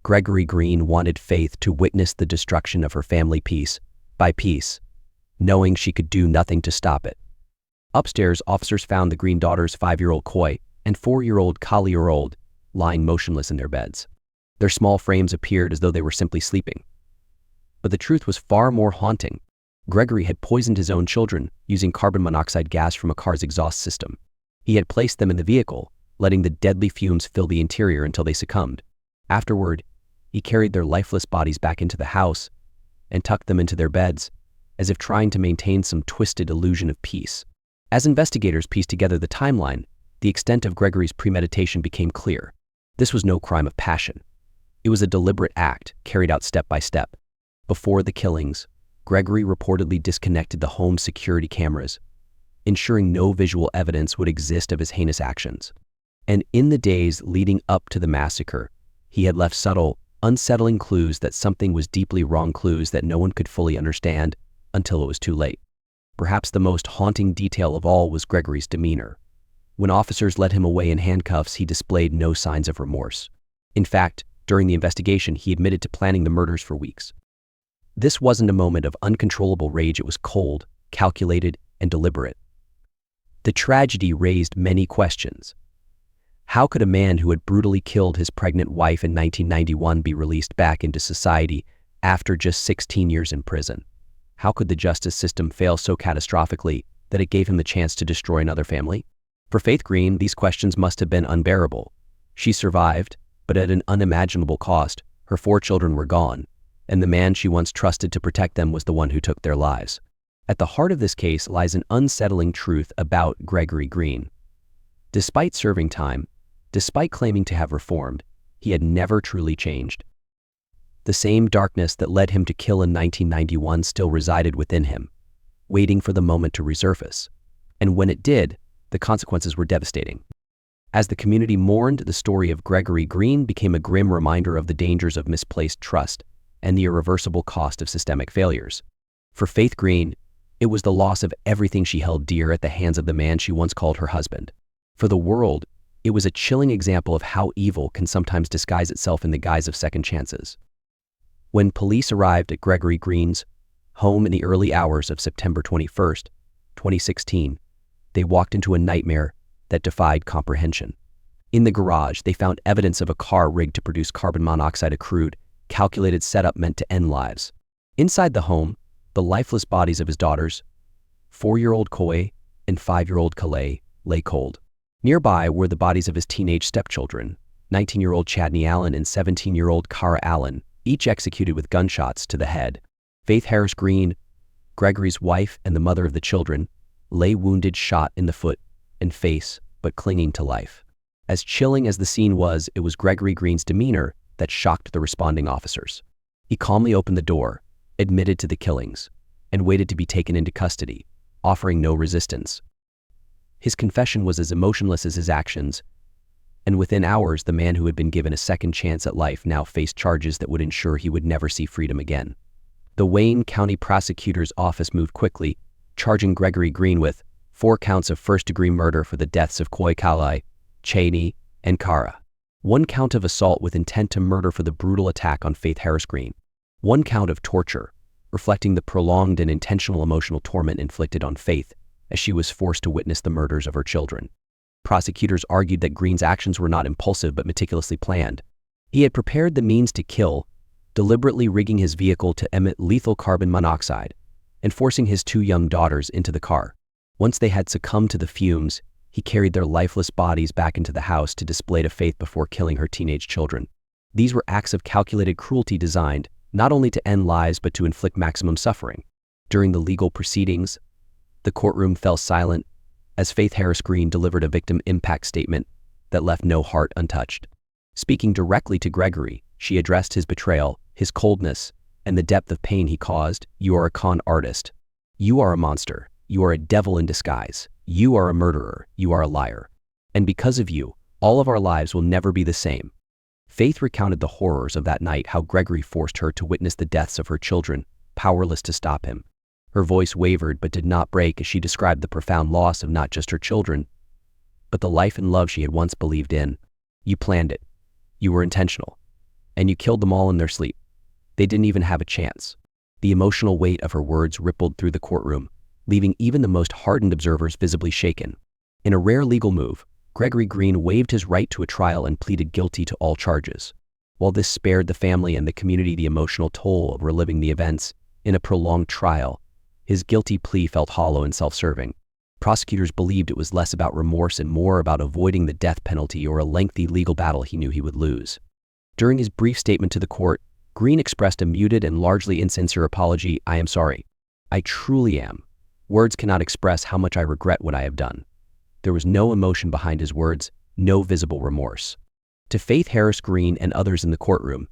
Gregory Green wanted Faith to witness the destruction of her family piece by piece, knowing she could do nothing to stop it. Upstairs, officers found the Green daughters' 5-year-old Coy and 4-year-old Kali-year-old lying motionless in their beds. Their small frames appeared as though they were simply sleeping. But the truth was far more haunting. Gregory had poisoned his own children using carbon monoxide gas from a car's exhaust system. He had placed them in the vehicle, letting the deadly fumes fill the interior until they succumbed. Afterward, he carried their lifeless bodies back into the house and tucked them into their beds, as if trying to maintain some twisted illusion of peace. As investigators pieced together the timeline, the extent of Gregory's premeditation became clear. This was no crime of passion. It was a deliberate act, carried out step by step. Before the killings, Gregory reportedly disconnected the home's security cameras, ensuring no visual evidence would exist of his heinous actions. And in the days leading up to the massacre, he had left subtle, unsettling clues that something was deeply wrong, clues that no one could fully understand until it was too late. Perhaps the most haunting detail of all was Gregory's demeanor. When officers led him away in handcuffs, he displayed no signs of remorse. In fact, during the investigation, he admitted to planning the murders for weeks. This wasn't a moment of uncontrollable rage, it was cold, calculated, and deliberate. The tragedy raised many questions. How could a man who had brutally killed his pregnant wife in 1991 be released back into society after just 16 years in prison? How could the justice system fail so catastrophically that it gave him the chance to destroy another family? For Faith Green, these questions must have been unbearable. She survived, but at an unimaginable cost. Her 4 children were gone, and the man she once trusted to protect them was the one who took their lives. At the heart of this case lies an unsettling truth about Gregory Green. Despite serving time, despite claiming to have reformed, he had never truly changed. The same darkness that led him to kill in 1991 still resided within him, waiting for the moment to resurface. And when it did, the consequences were devastating. As the community mourned, the story of Gregory Green became a grim reminder of the dangers of misplaced trust and the irreversible cost of systemic failures. For Faith Green, it was the loss of everything she held dear at the hands of the man she once called her husband. For the world, it was a chilling example of how evil can sometimes disguise itself in the guise of second chances. When police arrived at Gregory Green's home in the early hours of September 21st, 2016, they walked into a nightmare that defied comprehension. In the garage, they found evidence of a car rigged to produce carbon monoxide, a crude, calculated setup meant to end lives. Inside the home, the lifeless bodies of his daughters, 4-year-old Coy and 5-year-old Calais, lay cold. Nearby were the bodies of his teenage stepchildren, 19-year-old Chadney Allen and 17-year-old Cara Allen, each executed with gunshots to the head. Faith Harris Green, Gregory's wife and the mother of the children, lay wounded, shot in the foot and face, but clinging to life. As chilling as the scene was, it was Gregory Green's demeanor that shocked the responding officers. He calmly opened the door, admitted to the killings, and waited to be taken into custody, offering no resistance. His confession was as emotionless as his actions, and within hours the man who had been given a second chance at life now faced charges that would ensure he would never see freedom again. The Wayne County Prosecutor's Office moved quickly, charging Gregory Green with 4 counts of first-degree murder for the deaths of Coy, Calais, Cheney, and Cara, 1 count of assault with intent to murder for the brutal attack on Faith Harris Green, 1 count of torture, reflecting the prolonged and intentional emotional torment inflicted on Faith as she was forced to witness the murders of her children. Prosecutors argued that Green's actions were not impulsive but meticulously planned. He had prepared the means to kill, deliberately rigging his vehicle to emit lethal carbon monoxide and forcing his 2 young daughters into the car. Once they had succumbed to the fumes, he carried their lifeless bodies back into the house to display to Faith before killing her teenage children. These were acts of calculated cruelty designed not only to end lives but to inflict maximum suffering. During the legal proceedings, the courtroom fell silent as Faith Harris Green delivered a victim impact statement that left no heart untouched. Speaking directly to Gregory, she addressed his betrayal, his coldness, and the depth of pain he caused. "You are a con artist. You are a monster. You are a devil in disguise. You are a murderer. You are a liar. And because of you, all of our lives will never be the same." Faith recounted the horrors of that night, how Gregory forced her to witness the deaths of her children, powerless to stop him. Her voice wavered but did not break as she described the profound loss of not just her children, but the life and love she had once believed in. "You planned it. You were intentional. And you killed them all in their sleep. They didn't even have a chance." The emotional weight of her words rippled through the courtroom, leaving even the most hardened observers visibly shaken. In a rare legal move, Gregory Green waived his right to a trial and pleaded guilty to all charges. While this spared the family and the community the emotional toll of reliving the events in a prolonged trial, his guilty plea felt hollow and self-serving. Prosecutors believed it was less about remorse and more about avoiding the death penalty or a lengthy legal battle he knew he would lose. During his brief statement to the court, Green expressed a muted and largely insincere apology. "I am sorry. I truly am. Words cannot express how much I regret what I have done." There was no emotion behind his words, no visible remorse. To Faith Harris Green and others in the courtroom,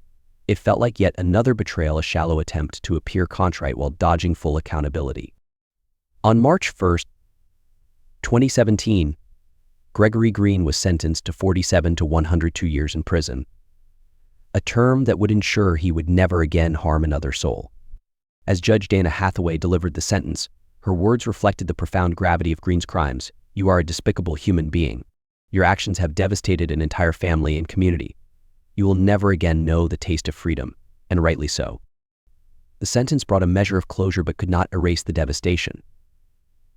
it felt like yet another betrayal, a shallow attempt to appear contrite while dodging full accountability. On March 1st, 2017, Gregory Green was sentenced to 47 to 102 years in prison, a term that would ensure he would never again harm another soul. As Judge Dana Hathaway delivered the sentence, her words reflected the profound gravity of Green's crimes. "You are a despicable human being. Your actions have devastated an entire family and community. You will never again know the taste of freedom," and rightly so. The sentence brought a measure of closure but could not erase the devastation.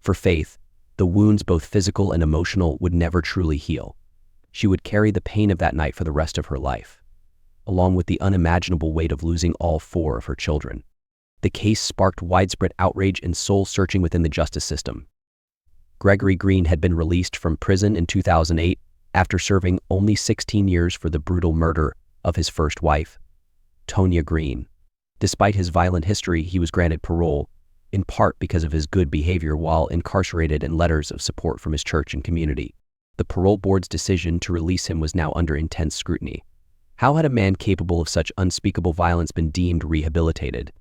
For Faith, the wounds, both physical and emotional, would never truly heal. She would carry the pain of that night for the rest of her life, along with the unimaginable weight of losing all 4 of her children. The case sparked widespread outrage and soul-searching within the justice system. Gregory Green had been released from prison in 2008 after serving only 16 years for the brutal murder of his first wife, Tonya Green. Despite his violent history, he was granted parole, in part because of his good behavior while incarcerated and letters of support from his church and community. The parole board's decision to release him was now under intense scrutiny. How had a man capable of such unspeakable violence been deemed rehabilitated?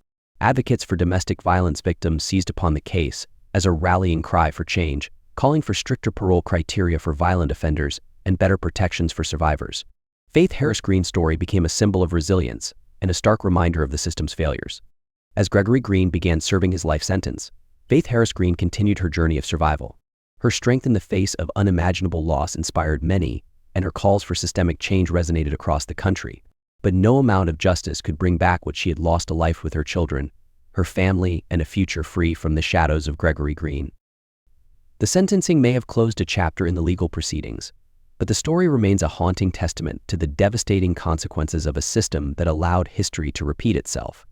Advocates for domestic violence victims seized upon the case as a rallying cry for change, calling for stricter parole criteria for violent offenders and better protections for survivors. Faith Harris Green's story became a symbol of resilience and a stark reminder of the system's failures. As Gregory Green began serving his life sentence, Faith Harris Green continued her journey of survival. Her strength in the face of unimaginable loss inspired many, and her calls for systemic change resonated across the country. But no amount of justice could bring back what she had lost: a life with her children, her family, and a future free from the shadows of Gregory Green. The sentencing may have closed a chapter in the legal proceedings, but the story remains a haunting testament to the devastating consequences of a system that allowed history to repeat itself.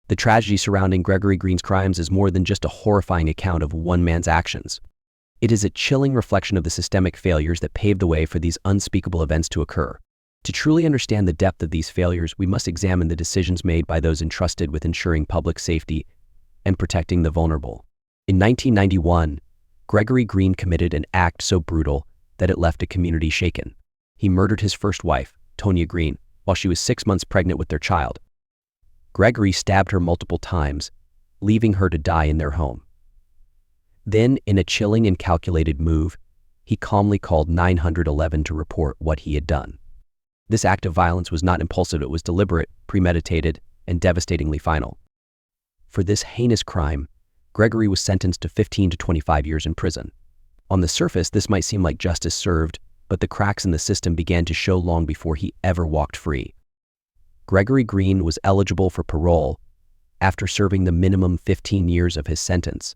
The tragedy surrounding Gregory Green's crimes is more than just a horrifying account of one man's actions. It is a chilling reflection of the systemic failures that paved the way for these unspeakable events to occur. To truly understand the depth of these failures, we must examine the decisions made by those entrusted with ensuring public safety and protecting the vulnerable. In 1991, Gregory Green committed an act so brutal that it left a community shaken. He murdered his first wife, Tonya Green, while she was 6 months pregnant with their child. Gregory stabbed her multiple times, leaving her to die in their home. Then, in a chilling and calculated move, he calmly called 911 to report what he had done. This act of violence was not impulsive, it was deliberate, premeditated, and devastatingly final. For this heinous crime, Gregory was sentenced to 15 to 25 years in prison. On the surface, this might seem like justice served, but the cracks in the system began to show long before he ever walked free. Gregory Green was eligible for parole after serving the minimum 15 years of his sentence.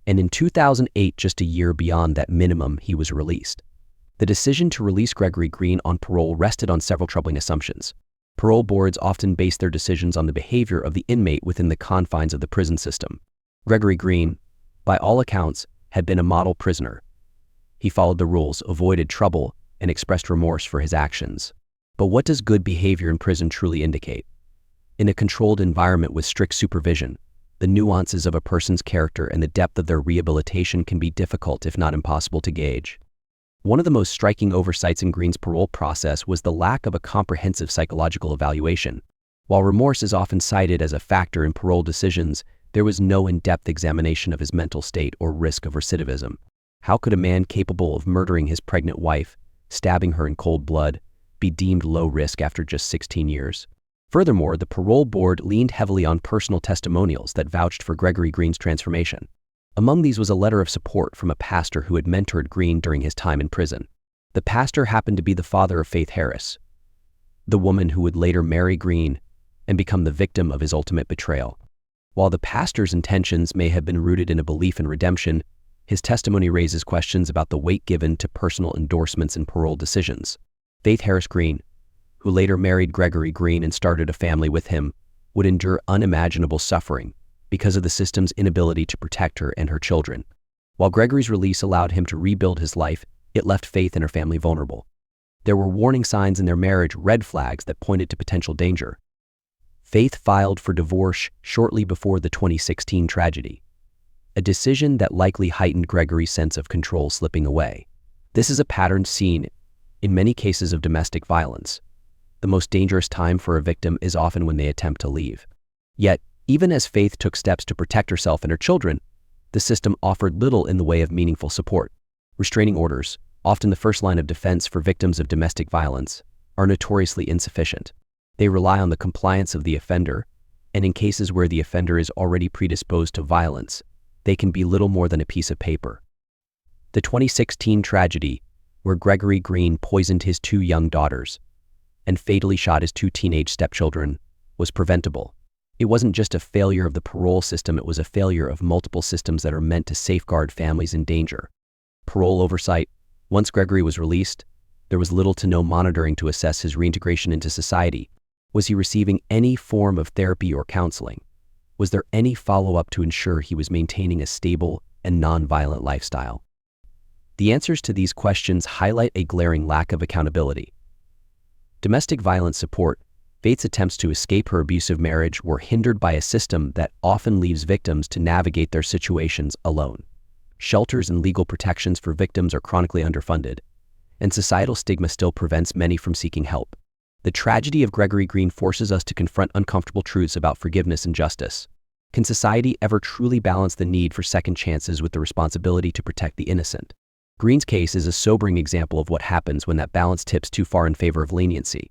And in 2008, just a year beyond that minimum, he was released. The decision to release Gregory Green on parole rested on several troubling assumptions. Parole boards often base their decisions on the behavior of the inmate within the confines of the prison system. Gregory Green, by all accounts, had been a model prisoner. He followed the rules, avoided trouble, and expressed remorse for his actions. But what does good behavior in prison truly indicate? In a controlled environment with strict supervision, the nuances of a person's character and the depth of their rehabilitation can be difficult, if not impossible, to gauge. One of the most striking oversights in Green's parole process was the lack of a comprehensive psychological evaluation. While remorse is often cited as a factor in parole decisions, there was no in-depth examination of his mental state or risk of recidivism. How could a man capable of murdering his pregnant wife, stabbing her in cold blood, be deemed low risk after just 16 years? Furthermore, the parole board leaned heavily on personal testimonials that vouched for Gregory Green's transformation. Among these was a letter of support from a pastor who had mentored Green during his time in prison. The pastor happened to be the father of Faith Harris, the woman who would later marry Green and become the victim of his ultimate betrayal. While the pastor's intentions may have been rooted in a belief in redemption, his testimony raises questions about the weight given to personal endorsements in parole decisions. Faith Harris Green, who later married Gregory Green and started a family with him, would endure unimaginable suffering because of the system's inability to protect her and her children. While Gregory's release allowed him to rebuild his life, it left Faith and her family vulnerable. There were warning signs in their marriage, red flags that pointed to potential danger. Faith filed for divorce shortly before the 2016 tragedy, a decision that likely heightened Gregory's sense of control slipping away. This is a pattern seen in many cases of domestic violence. The most dangerous time for a victim is often when they attempt to leave. Yet, even as Faith took steps to protect herself and her children, the system offered little in the way of meaningful support. Restraining orders, often the first line of defense for victims of domestic violence, are notoriously insufficient. They rely on the compliance of the offender, and in cases where the offender is already predisposed to violence, they can be little more than a piece of paper. The 2016 tragedy, where Gregory Green poisoned his 2 young daughters and fatally shot his 2 teenage stepchildren, was preventable. It wasn't just a failure of the parole system, it was a failure of multiple systems that are meant to safeguard families in danger. Parole oversight. Once Gregory was released, there was little to no monitoring to assess his reintegration into society. Was he receiving any form of therapy or counseling? Was there any follow-up to ensure he was maintaining a stable and non-violent lifestyle? The answers to these questions highlight a glaring lack of accountability. Domestic violence support. Faith's attempts to escape her abusive marriage were hindered by a system that often leaves victims to navigate their situations alone. Shelters and legal protections for victims are chronically underfunded, and societal stigma still prevents many from seeking help. The tragedy of Gregory Green forces us to confront uncomfortable truths about forgiveness and justice. Can society ever truly balance the need for second chances with the responsibility to protect the innocent? Green's case is a sobering example of what happens when that balance tips too far in favor of leniency.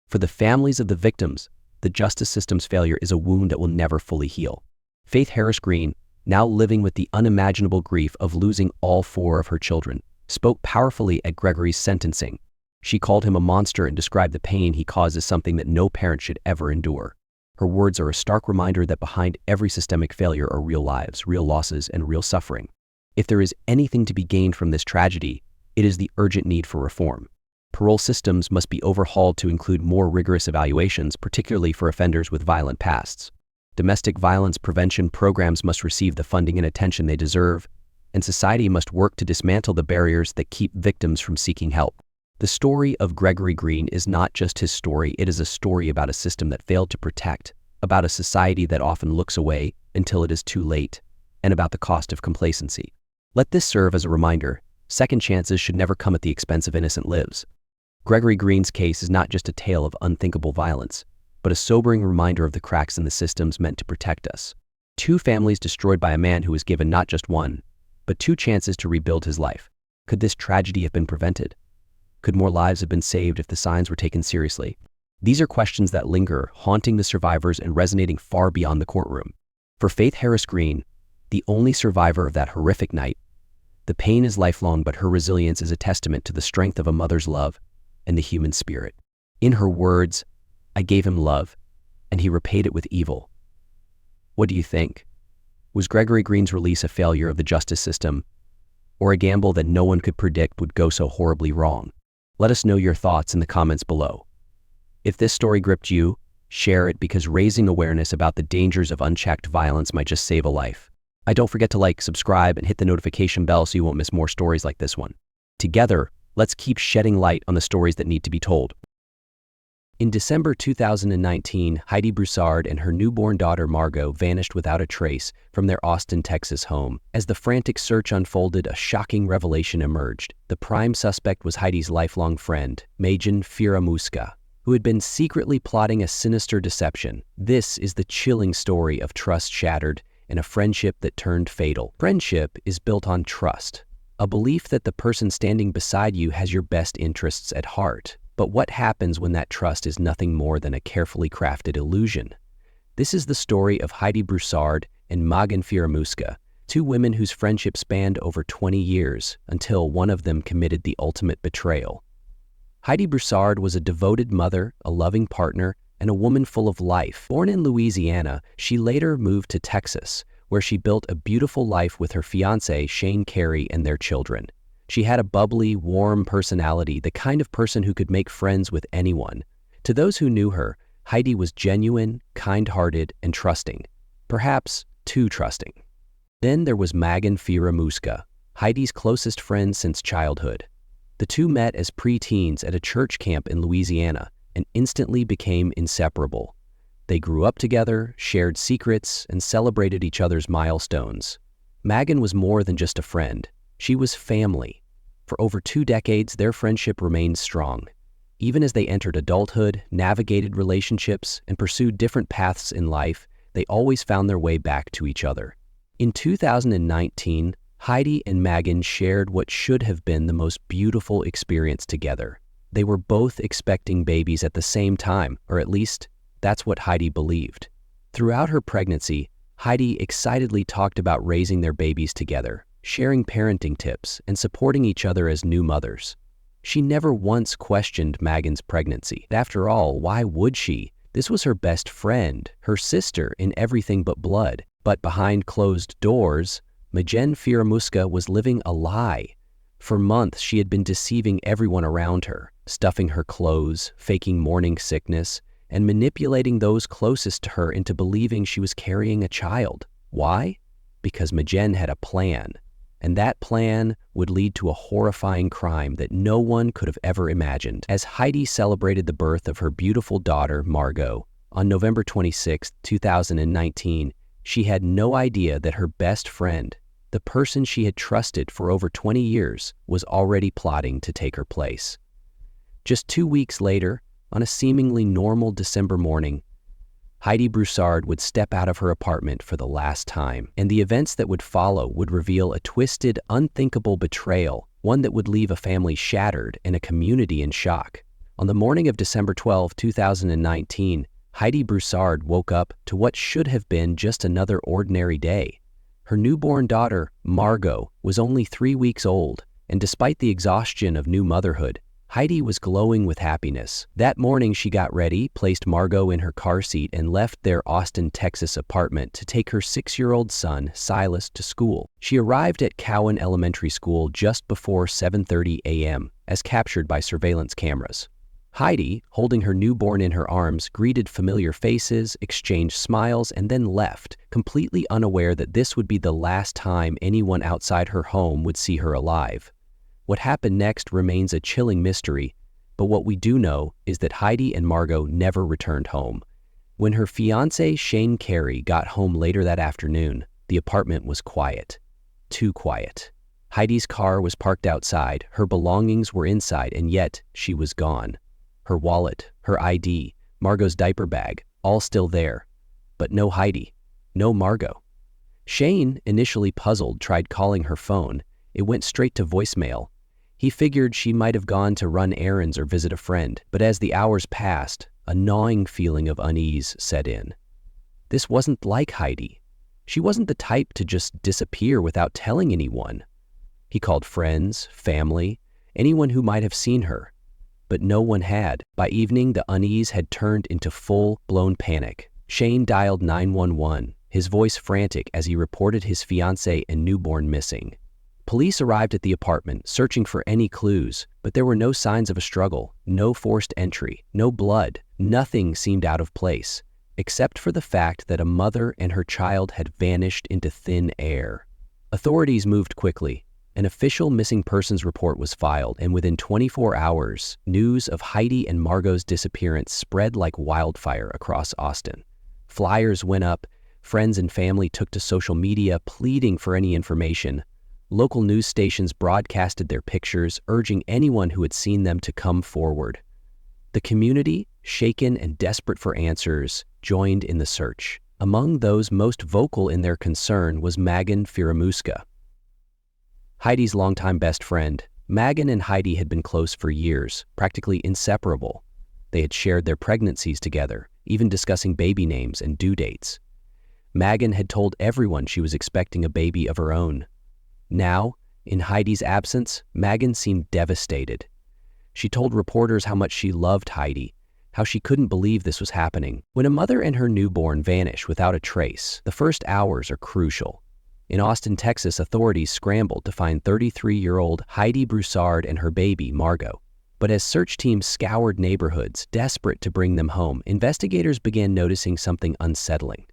For the families of the victims, the justice system's failure is a wound that will never fully heal. Faith Harris Green, now living with the unimaginable grief of losing all 4 of her children, spoke powerfully at Gregory's sentencing. She called him a monster and described the pain he caused as something that no parent should ever endure. Her words are a stark reminder that behind every systemic failure are real lives, real losses, and real suffering. If there is anything to be gained from this tragedy, it is the urgent need for reform. Parole systems must be overhauled to include more rigorous evaluations, particularly for offenders with violent pasts. Domestic violence prevention programs must receive the funding and attention they deserve, and society must work to dismantle the barriers that keep victims from seeking help. The story of Gregory Green is not just his story, it is a story about a system that failed to protect, about a society that often looks away until it is too late, and about the cost of complacency. Let this serve as a reminder: second chances should never come at the expense of innocent lives. Gregory Green's case is not just a tale of unthinkable violence, but a sobering reminder of the cracks in the systems meant to protect us. 2 families destroyed by a man who was given not just 1, but 2 chances to rebuild his life. Could this tragedy have been prevented? Could more lives have been saved if the signs were taken seriously? These are questions that linger, haunting the survivors and resonating far beyond the courtroom. For Faith Harris Green, the only survivor of that horrific night, the pain is lifelong, but her resilience is a testament to the strength of a mother's love and the human spirit. In her words, "I gave him love, and he repaid it with evil." What do you think? Was Gregory Green's release a failure of the justice system, or a gamble that no one could predict would go so horribly wrong? Let us know your thoughts in the comments below. If this story gripped you, share it, because raising awareness about the dangers of unchecked violence might just save a life. Don't forget to like, subscribe, and hit the notification bell so you won't miss more stories like this one. Together, let's keep shedding light on the stories that need to be told. In December 2019, Heidi Broussard and her newborn daughter Margot vanished without a trace from their Austin, Texas home. As the frantic search unfolded, a shocking revelation emerged. The prime suspect was Heidi's lifelong friend, Magen Firamuska, who had been secretly plotting a sinister deception. This is the chilling story of trust shattered and a friendship that turned fatal. Friendship is built on trust, a belief that the person standing beside you has your best interests at heart. But what happens when that trust is nothing more than a carefully crafted illusion? This is the story of Heidi Broussard and Magen Firamuska, two women whose friendship spanned over 20 years until one of them committed the ultimate betrayal. Heidi Broussard was a devoted mother, a loving partner, and a woman full of life. Born in Louisiana, she later moved to Texas, where she built a beautiful life with her fiancé, Shane Carey, and their children. She had a bubbly, warm personality, the kind of person who could make friends with anyone. To those who knew her, Heidi was genuine, kind-hearted, and trusting, perhaps too trusting. Then there was Magen Firamuska, Heidi's closest friend since childhood. The two met as pre-teens at a church camp in Louisiana and instantly became inseparable. They grew up together, shared secrets, and celebrated each other's milestones. Magen was more than just a friend. She was family. For over 2 decades, their friendship remained strong. Even as they entered adulthood, navigated relationships, and pursued different paths in life, they always found their way back to each other. In 2019, Heidi and Magen shared what should have been the most beautiful experience together. They were both expecting babies at the same time, or at least, that's what Heidi believed. Throughout her pregnancy, Heidi excitedly talked about raising their babies together, sharing parenting tips, and supporting each other as new mothers. She never once questioned Magen's pregnancy. After all, why would she? This was her best friend, her sister in everything but blood. But behind closed doors, Magen Firamuska was living a lie. For months, she had been deceiving everyone around her, stuffing her clothes, faking morning sickness, and manipulating those closest to her into believing she was carrying a child. Why? Because Magen had a plan. And that plan would lead to a horrifying crime that no one could have ever imagined. As Heidi celebrated the birth of her beautiful daughter, Margot, on November 26, 2019, she had no idea that her best friend, the person she had trusted for over 20 years, was already plotting to take her place. Just 2 weeks later, on a seemingly normal December morning, Heidi Broussard would step out of her apartment for the last time, and the events that would follow would reveal a twisted, unthinkable betrayal, one that would leave a family shattered and a community in shock. On the morning of December 12, 2019, Heidi Broussard woke up to what should have been just another ordinary day. Her newborn daughter, Margot, was only 3 weeks old, and despite the exhaustion of new motherhood, Heidi was glowing with happiness. That morning she got ready, placed Margot in her car seat, and left their Austin, Texas apartment to take her 6-year-old son, Silas, to school. She arrived at Cowan Elementary School just before 7:30 a.m., as captured by surveillance cameras. Heidi, holding her newborn in her arms, greeted familiar faces, exchanged smiles, and then left, completely unaware that this would be the last time anyone outside her home would see her alive. What happened next remains a chilling mystery, but what we do know is that Heidi and Margot never returned home. When her fiancé, Shane Carey, got home later that afternoon, the apartment was quiet. Too quiet. Heidi's car was parked outside, her belongings were inside, and yet she was gone. Her wallet, her ID, Margot's diaper bag, all still there. But no Heidi, no Margot. Shane, initially puzzled, tried calling her phone. It went straight to voicemail. He figured she might have gone to run errands or visit a friend, but as the hours passed, a gnawing feeling of unease set in. This wasn't like Heidi. She wasn't the type to just disappear without telling anyone. He called friends, family, anyone who might have seen her, but no one had. By evening, the unease had turned into full-blown panic. Shane dialed 911, his voice frantic as he reported his fiancée and newborn missing. Police arrived at the apartment, searching for any clues, but there were no signs of a struggle, no forced entry, no blood. Nothing seemed out of place. except for the fact that a mother and her child had vanished into thin air. Authorities moved quickly. An official missing persons report was filed, and within 24 hours, news of Heidi and Margot's disappearance spread like wildfire across Austin. Flyers went up, friends and family took to social media pleading for any information. Local news stations broadcasted their pictures, urging anyone who had seen them to come forward. The community, shaken and desperate for answers, joined in the search. Among those most vocal in their concern was Magan Firamuska, Heidi's longtime best friend. Magan and Heidi had been close for years, practically inseparable. They had shared their pregnancies together, even discussing baby names and due dates. Magan had told everyone she was expecting a baby of her own. Now, in Heidi's absence, Magan seemed devastated. She told reporters how much she loved Heidi, how she couldn't believe this was happening. When a mother and her newborn vanish without a trace, the first hours are crucial. In Austin, Texas, authorities scrambled to find 33-year-old Heidi Broussard and her baby, Margot. But as search teams scoured neighborhoods, desperate to bring them home, investigators began noticing something unsettling.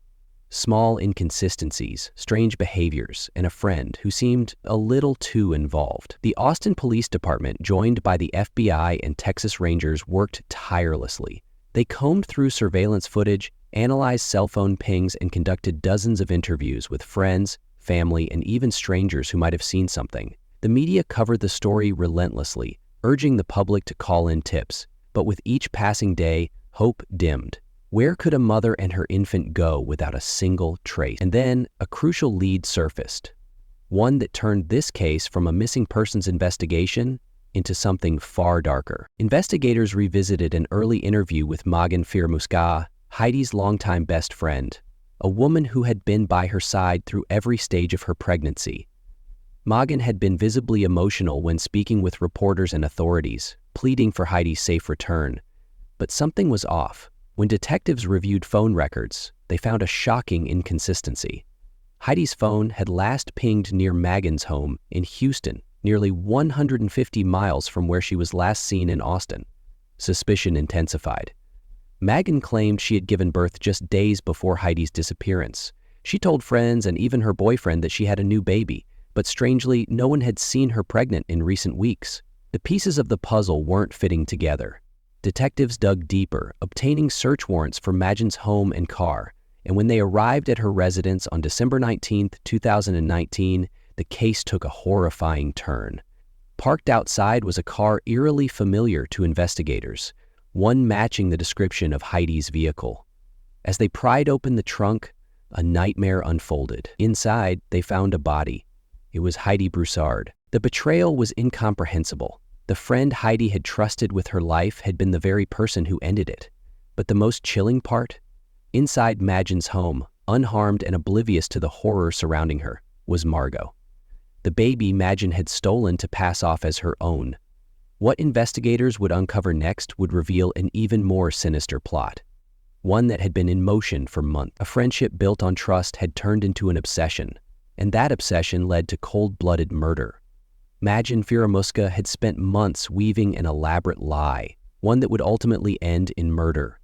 Small inconsistencies, strange behaviors, and a friend who seemed a little too involved. The Austin Police Department, joined by the FBI and Texas Rangers, worked tirelessly. They combed through surveillance footage, analyzed cell phone pings, and conducted dozens of interviews with friends, family, and even strangers who might have seen something. The media covered the story relentlessly, urging the public to call in tips. But with each passing day, hope dimmed. Where could a mother and her infant go without a single trace? And then a crucial lead surfaced, one that turned this case from a missing persons investigation into something far darker. Investigators revisited an early interview with Magan Firamuska, Heidi's longtime best friend, a woman who had been by her side through every stage of her pregnancy. Magan had been visibly emotional when speaking with reporters and authorities, pleading for Heidi's safe return. But something was off. When detectives reviewed phone records, they found a shocking inconsistency. Heidi's phone had last pinged near Magan's home in Houston, nearly 150 miles from where she was last seen in Austin. Suspicion intensified. Magan claimed she had given birth just days before Heidi's disappearance. She told friends and even her boyfriend that she had a new baby, but strangely, no one had seen her pregnant in recent weeks. The pieces of the puzzle weren't fitting together. Detectives dug deeper, obtaining search warrants for Magan's home and car, and when they arrived at her residence on December 19, 2019, the case took a horrifying turn. Parked outside was a car eerily familiar to investigators, one matching the description of Heidi's vehicle. As they pried open the trunk, a nightmare unfolded. Inside, they found a body. It was Heidi Broussard. The betrayal was incomprehensible. The friend Heidi had trusted with her life had been the very person who ended it. But the most chilling part? Inside Magan's home, unharmed and oblivious to the horror surrounding her, was Margot. The baby Magan had stolen to pass off as her own. What investigators would uncover next would reveal an even more sinister plot, one that had been in motion for months. A friendship built on trust had turned into an obsession, and that obsession led to cold-blooded murder. Magan Firamuska had spent months weaving an elaborate lie, one that would ultimately end in murder.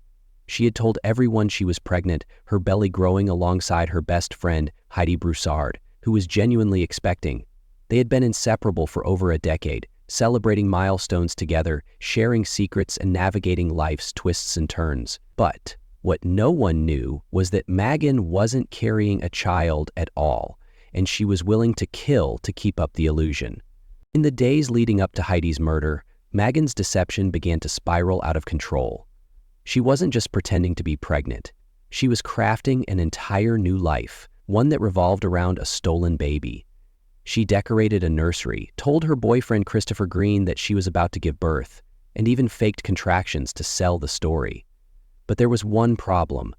She had told everyone she was pregnant, her belly growing alongside her best friend, Heidi Broussard, who was genuinely expecting. They had been inseparable for over a decade, celebrating milestones together, sharing secrets, and navigating life's twists and turns. But what no one knew was that Magan wasn't carrying a child at all, and she was willing to kill to keep up the illusion. In the days leading up to Heidi's murder, Magan's deception began to spiral out of control. She wasn't just pretending to be pregnant. She was crafting an entire new life, one that revolved around a stolen baby. She decorated a nursery, told her boyfriend Christopher Green that she was about to give birth, and even faked contractions to sell the story. But there was one problem.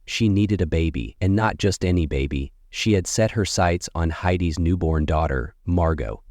She needed a baby, and not just any baby. She had set her sights on Heidi's newborn daughter, Margot.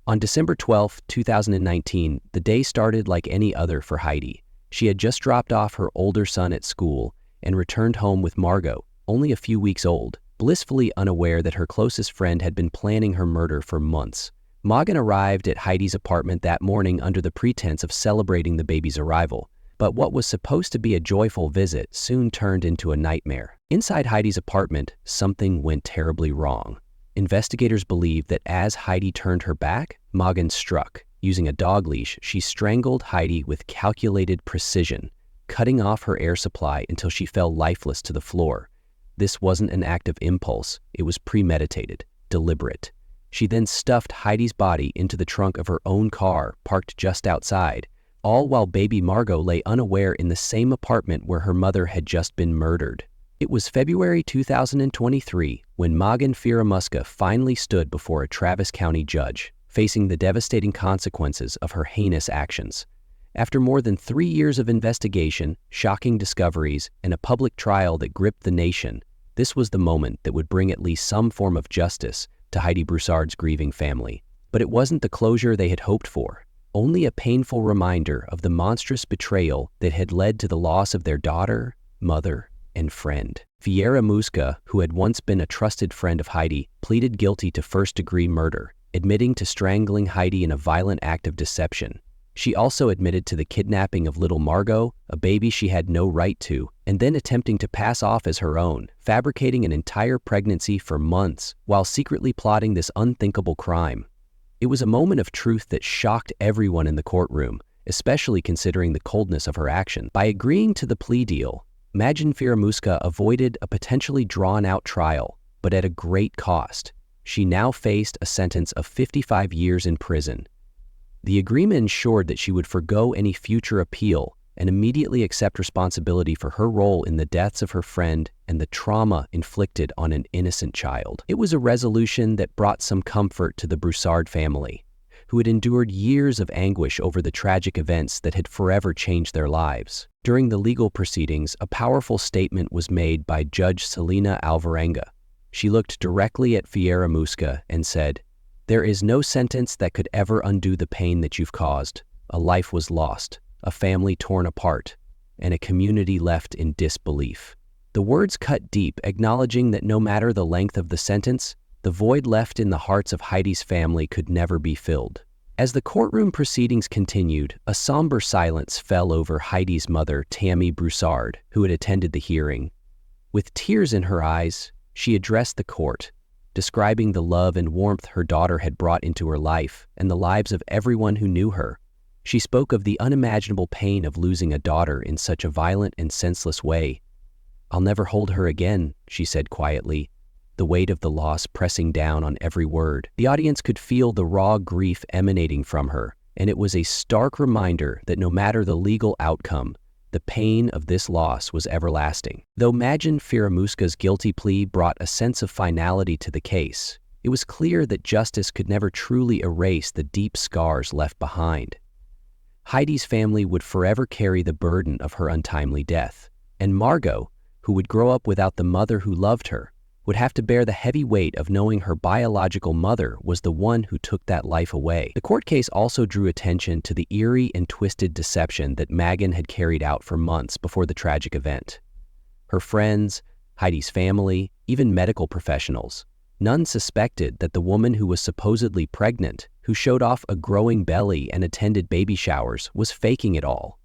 On December 12, 2019, the day started like any other for Heidi. She had just dropped off her older son at school and returned home with Margot, only a few weeks old, blissfully unaware that her closest friend had been planning her murder for months. Magan arrived at Heidi's apartment that morning under the pretense of celebrating the baby's arrival, But what was supposed to be a joyful visit soon turned into a nightmare. Inside Heidi's apartment, something went terribly wrong. Investigators believe that as Heidi turned her back, Magen struck. Using a dog leash, she strangled Heidi with calculated precision, cutting off her air supply until she fell lifeless to the floor. This wasn't an act of impulse, it was premeditated, deliberate. She then stuffed Heidi's body into the trunk of her own car, parked just outside, all while baby Margot lay unaware in the same apartment where her mother had just been murdered. It was February 2023 when Magen Firamuska finally stood before a Travis County judge, facing the devastating consequences of her heinous actions. After more than 3 years of investigation, shocking discoveries, and a public trial that gripped the nation, this was the moment that would bring at least some form of justice to Heidi Broussard's grieving family. But it wasn't the closure they had hoped for, only a painful reminder of the monstrous betrayal that had led to the loss of their daughter, mother, and friend. Firamuska, who had once been a trusted friend of Heidi, pleaded guilty to first-degree murder, admitting to strangling Heidi in a violent act of deception. She also admitted to the kidnapping of little Margot, a baby she had no right to, and then attempting to pass off as her own, fabricating an entire pregnancy for months while secretly plotting this unthinkable crime. It was a moment of truth that shocked everyone in the courtroom, especially considering the coldness of her action. By agreeing to the plea deal, Magen Firamuska avoided a potentially drawn-out trial, but at a great cost. She now faced a sentence of 55 years in prison. The agreement ensured that she would forgo any future appeal and immediately accept responsibility for her role in the deaths of her friend and the trauma inflicted on an innocent child. It was a resolution that brought some comfort to the Broussard family, who had endured years of anguish over the tragic events that had forever changed their lives. During the legal proceedings, a powerful statement was made by Judge Selena Alvarenga. She looked directly at Firamuska and said, "There is no sentence that could ever undo the pain that you've caused. A life was lost, a family torn apart, and a community left in disbelief." The words cut deep, acknowledging that no matter the length of the sentence, the void left in the hearts of Heidi's family could never be filled. As the courtroom proceedings continued, a somber silence fell over Heidi's mother, Tammy Broussard, who had attended the hearing. With tears in her eyes, she addressed the court, describing the love and warmth her daughter had brought into her life and the lives of everyone who knew her. She spoke of the unimaginable pain of losing a daughter in such a violent and senseless way. "I'll never hold her again," she said quietly, the weight of the loss pressing down on every word. The audience could feel the raw grief emanating from her, and it was a stark reminder that no matter the legal outcome, the pain of this loss was everlasting. Though Magen Firamuska's guilty plea brought a sense of finality to the case, it was clear that justice could never truly erase the deep scars left behind. Heidi's family would forever carry the burden of her untimely death, and Margot, who would grow up without the mother who loved her, would have to bear the heavy weight of knowing her biological mother was the one who took that life away. The court case also drew attention to the eerie and twisted deception that Magen had carried out for months before the tragic event. Her friends, Heidi's family, even medical professionals, none suspected that the woman who was supposedly pregnant, who showed off a growing belly and attended baby showers, was faking it all.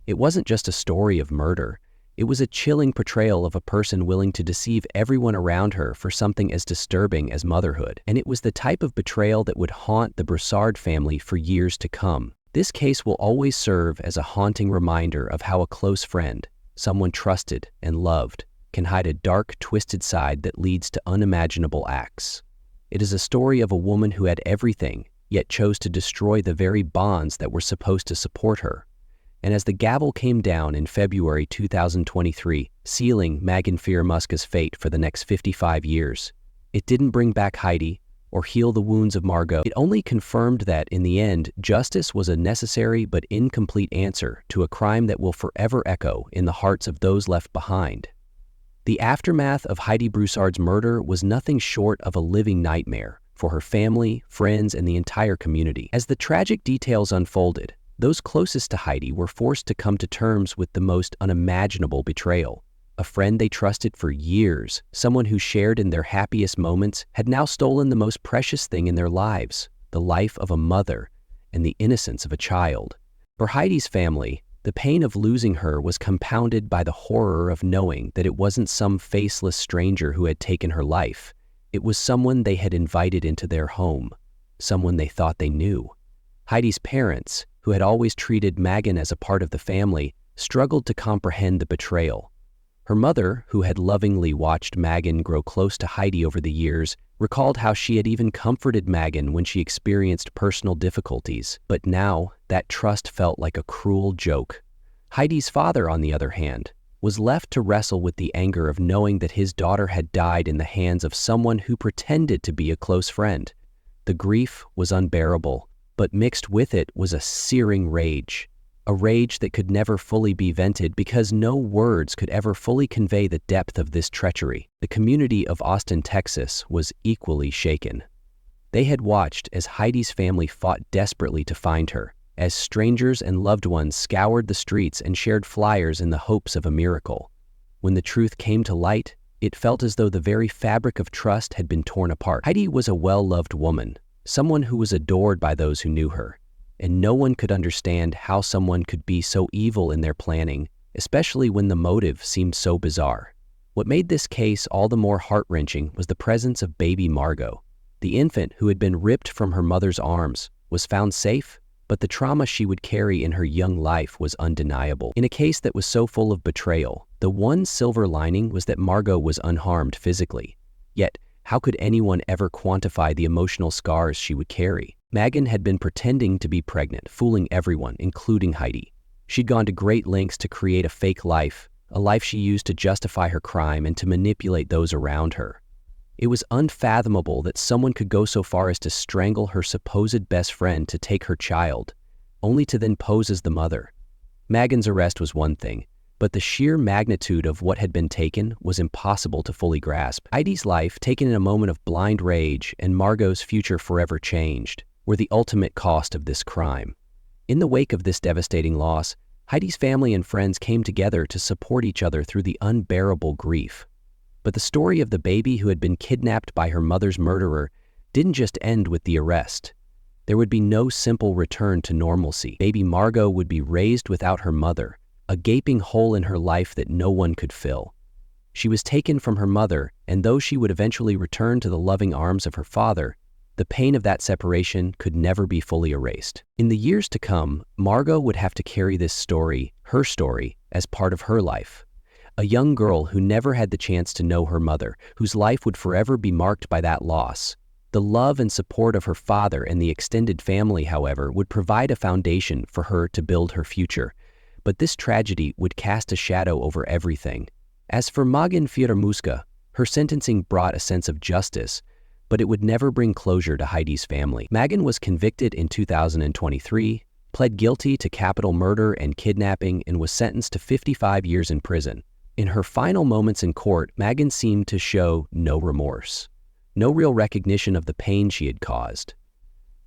It wasn't just a story of murder. It was a chilling portrayal of a person willing to deceive everyone around her for something as disturbing as motherhood. And it was the type of betrayal that would haunt the Broussard family for years to come. This case will always serve as a haunting reminder of how a close friend, someone trusted and loved, can hide a dark, twisted side that leads to unimaginable acts. It is a story of a woman who had everything, yet chose to destroy the very bonds that were supposed to support her. And as the gavel came down in February 2023, sealing Magen Firamuska's fate for the next 55 years, it didn't bring back Heidi or heal the wounds of Margot. It only confirmed that, in the end, justice was a necessary but incomplete answer to a crime that will forever echo in the hearts of those left behind. The aftermath of Heidi Broussard's murder was nothing short of a living nightmare for her family, friends, and the entire community. As the tragic details unfolded, those closest to Heidi were forced to come to terms with the most unimaginable betrayal. A friend they trusted for years, someone who shared in their happiest moments, had now stolen the most precious thing in their lives, the life of a mother and the innocence of a child. For Heidi's family, The pain of losing her was compounded by the horror of knowing that it wasn't some faceless stranger who had taken her life. It was someone they had invited into their home, someone they thought they knew. Heidi's parents, who had always treated Megan as a part of the family, struggled to comprehend the betrayal. Her mother, who had lovingly watched Megan grow close to Heidi over the years, recalled how she had even comforted Megan when she experienced personal difficulties, but now that trust felt like a cruel joke. Heidi's father, on the other hand, was left to wrestle with the anger of knowing that his daughter had died in the hands of someone who pretended to be a close friend. The grief was unbearable, but mixed with it was a searing rage. A rage that could never fully be vented because no words could ever fully convey the depth of this treachery. The community of Austin, Texas was equally shaken. They had watched as Heidi's family fought desperately to find her, as strangers and loved ones scoured the streets and shared flyers in the hopes of a miracle. When the truth came to light, it felt as though the very fabric of trust had been torn apart. Heidi was a well-loved woman, someone who was adored by those who knew her. And no one could understand how someone could be so evil in their planning, especially when the motive seemed so bizarre. What made this case all the more heart-wrenching was the presence of baby Margot. The infant who had been ripped from her mother's arms was found safe, but the trauma she would carry in her young life was undeniable. In a case that was so full of betrayal, the one silver lining was that Margot was unharmed physically. Yet, how could anyone ever quantify the emotional scars she would carry? Megan had been pretending to be pregnant, fooling everyone, including Heidi. She'd gone to great lengths to create a fake life, a life she used to justify her crime and to manipulate those around her. It was unfathomable that someone could go so far as to strangle her supposed best friend to take her child, only to then pose as the mother. Megan's arrest was one thing, but the sheer magnitude of what had been taken was impossible to fully grasp. Heidi's life, taken in a moment of blind rage, and Margot's future forever changed, were the ultimate cost of this crime. In the wake of this devastating loss, Heidi's family and friends came together to support each other through the unbearable grief. But the story of the baby who had been kidnapped by her mother's murderer didn't just end with the arrest. There would be no simple return to normalcy. Baby Margot would be raised without her mother, a gaping hole in her life that no one could fill. She was taken from her mother, and though she would eventually return to the loving arms of her father, the pain of that separation could never be fully erased. In the years to come, Margot would have to carry this story, her story, as part of her life. A young girl who never had the chance to know her mother, whose life would forever be marked by that loss. The love and support of her father and the extended family, however, would provide a foundation for her to build her future. But this tragedy would cast a shadow over everything. As for Megan Fieramusca, her sentencing brought a sense of justice, but it would never bring closure to Heidi's family. Megan was convicted in 2023, pled guilty to capital murder and kidnapping, and was sentenced to 55 years in prison. In her final moments in court, Megan seemed to show no remorse, no real recognition of the pain she had caused.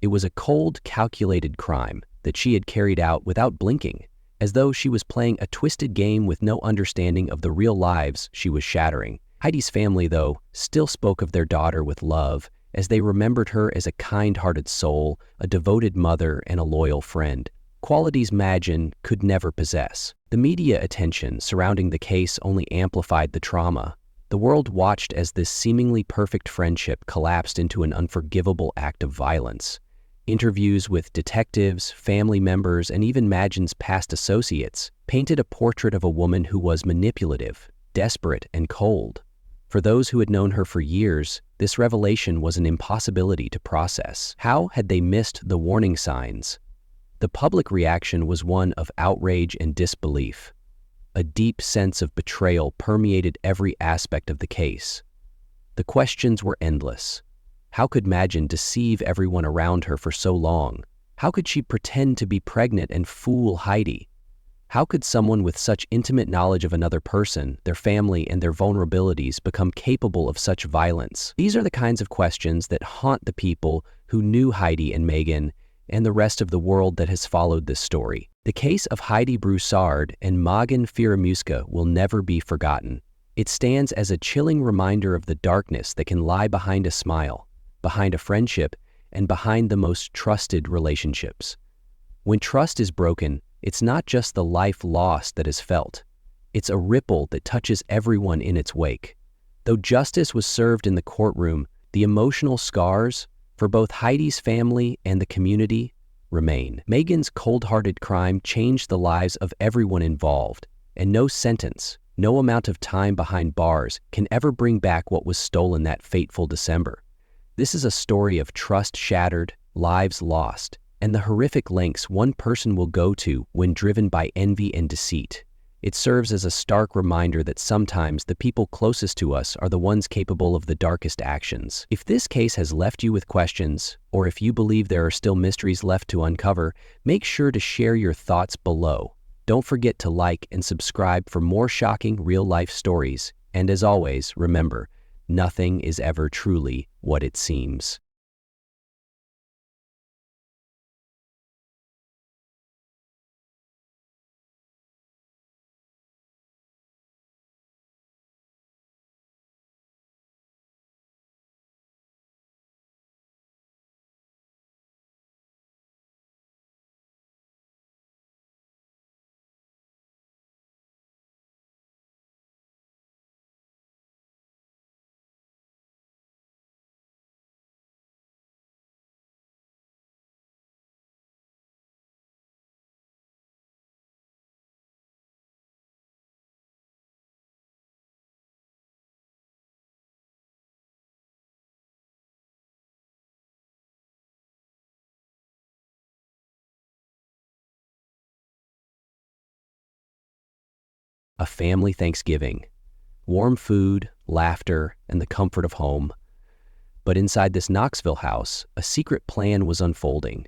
It was a cold, calculated crime that she had carried out without blinking, as though she was playing a twisted game with no understanding of the real lives she was shattering. Heidi's family, though, still spoke of their daughter with love, as they remembered her as a kind-hearted soul, a devoted mother, and a loyal friend, qualities Megan could never possess. The media attention surrounding the case only amplified the trauma. The world watched as this seemingly perfect friendship collapsed into an unforgivable act of violence. Interviews with detectives, family members, and even Megan's past associates painted a portrait of a woman who was manipulative, desperate, and cold. For those who had known her for years, this revelation was an impossibility to process. How had they missed the warning signs? The public reaction was one of outrage and disbelief. A deep sense of betrayal permeated every aspect of the case. The questions were endless. How could Megan deceive everyone around her for so long? How could she pretend to be pregnant and fool Heidi? How could someone with such intimate knowledge of another person, their family, and their vulnerabilities become capable of such violence? These are the kinds of questions that haunt the people who knew Heidi and Megan and the rest of the world that has followed this story. The case of Heidi Broussard and Megan Fieramusca will never be forgotten. It stands as a chilling reminder of the darkness that can lie behind a smile, behind a friendship, and behind the most trusted relationships. When trust is broken, It's not just the life lost that is felt. It's a ripple that touches everyone in its wake. Though justice was served in the courtroom, the emotional scars, for both Heidi's family and the community, remain. Megan's cold-hearted crime changed the lives of everyone involved, and no sentence, no amount of time behind bars can ever bring back what was stolen that fateful December. This is a story of trust shattered, lives lost, and the horrific lengths one person will go to when driven by envy and deceit. It serves as a stark reminder that sometimes the people closest to us are the ones capable of the darkest actions. If this case has left you with questions, or if you believe there are still mysteries left to uncover, make sure to share your thoughts below. Don't forget to like and subscribe for more shocking real-life stories. And as always, remember, nothing is ever truly what it seems. A family Thanksgiving. Warm food, laughter, and the comfort of home. But inside this Knoxville house, a secret plan was unfolding.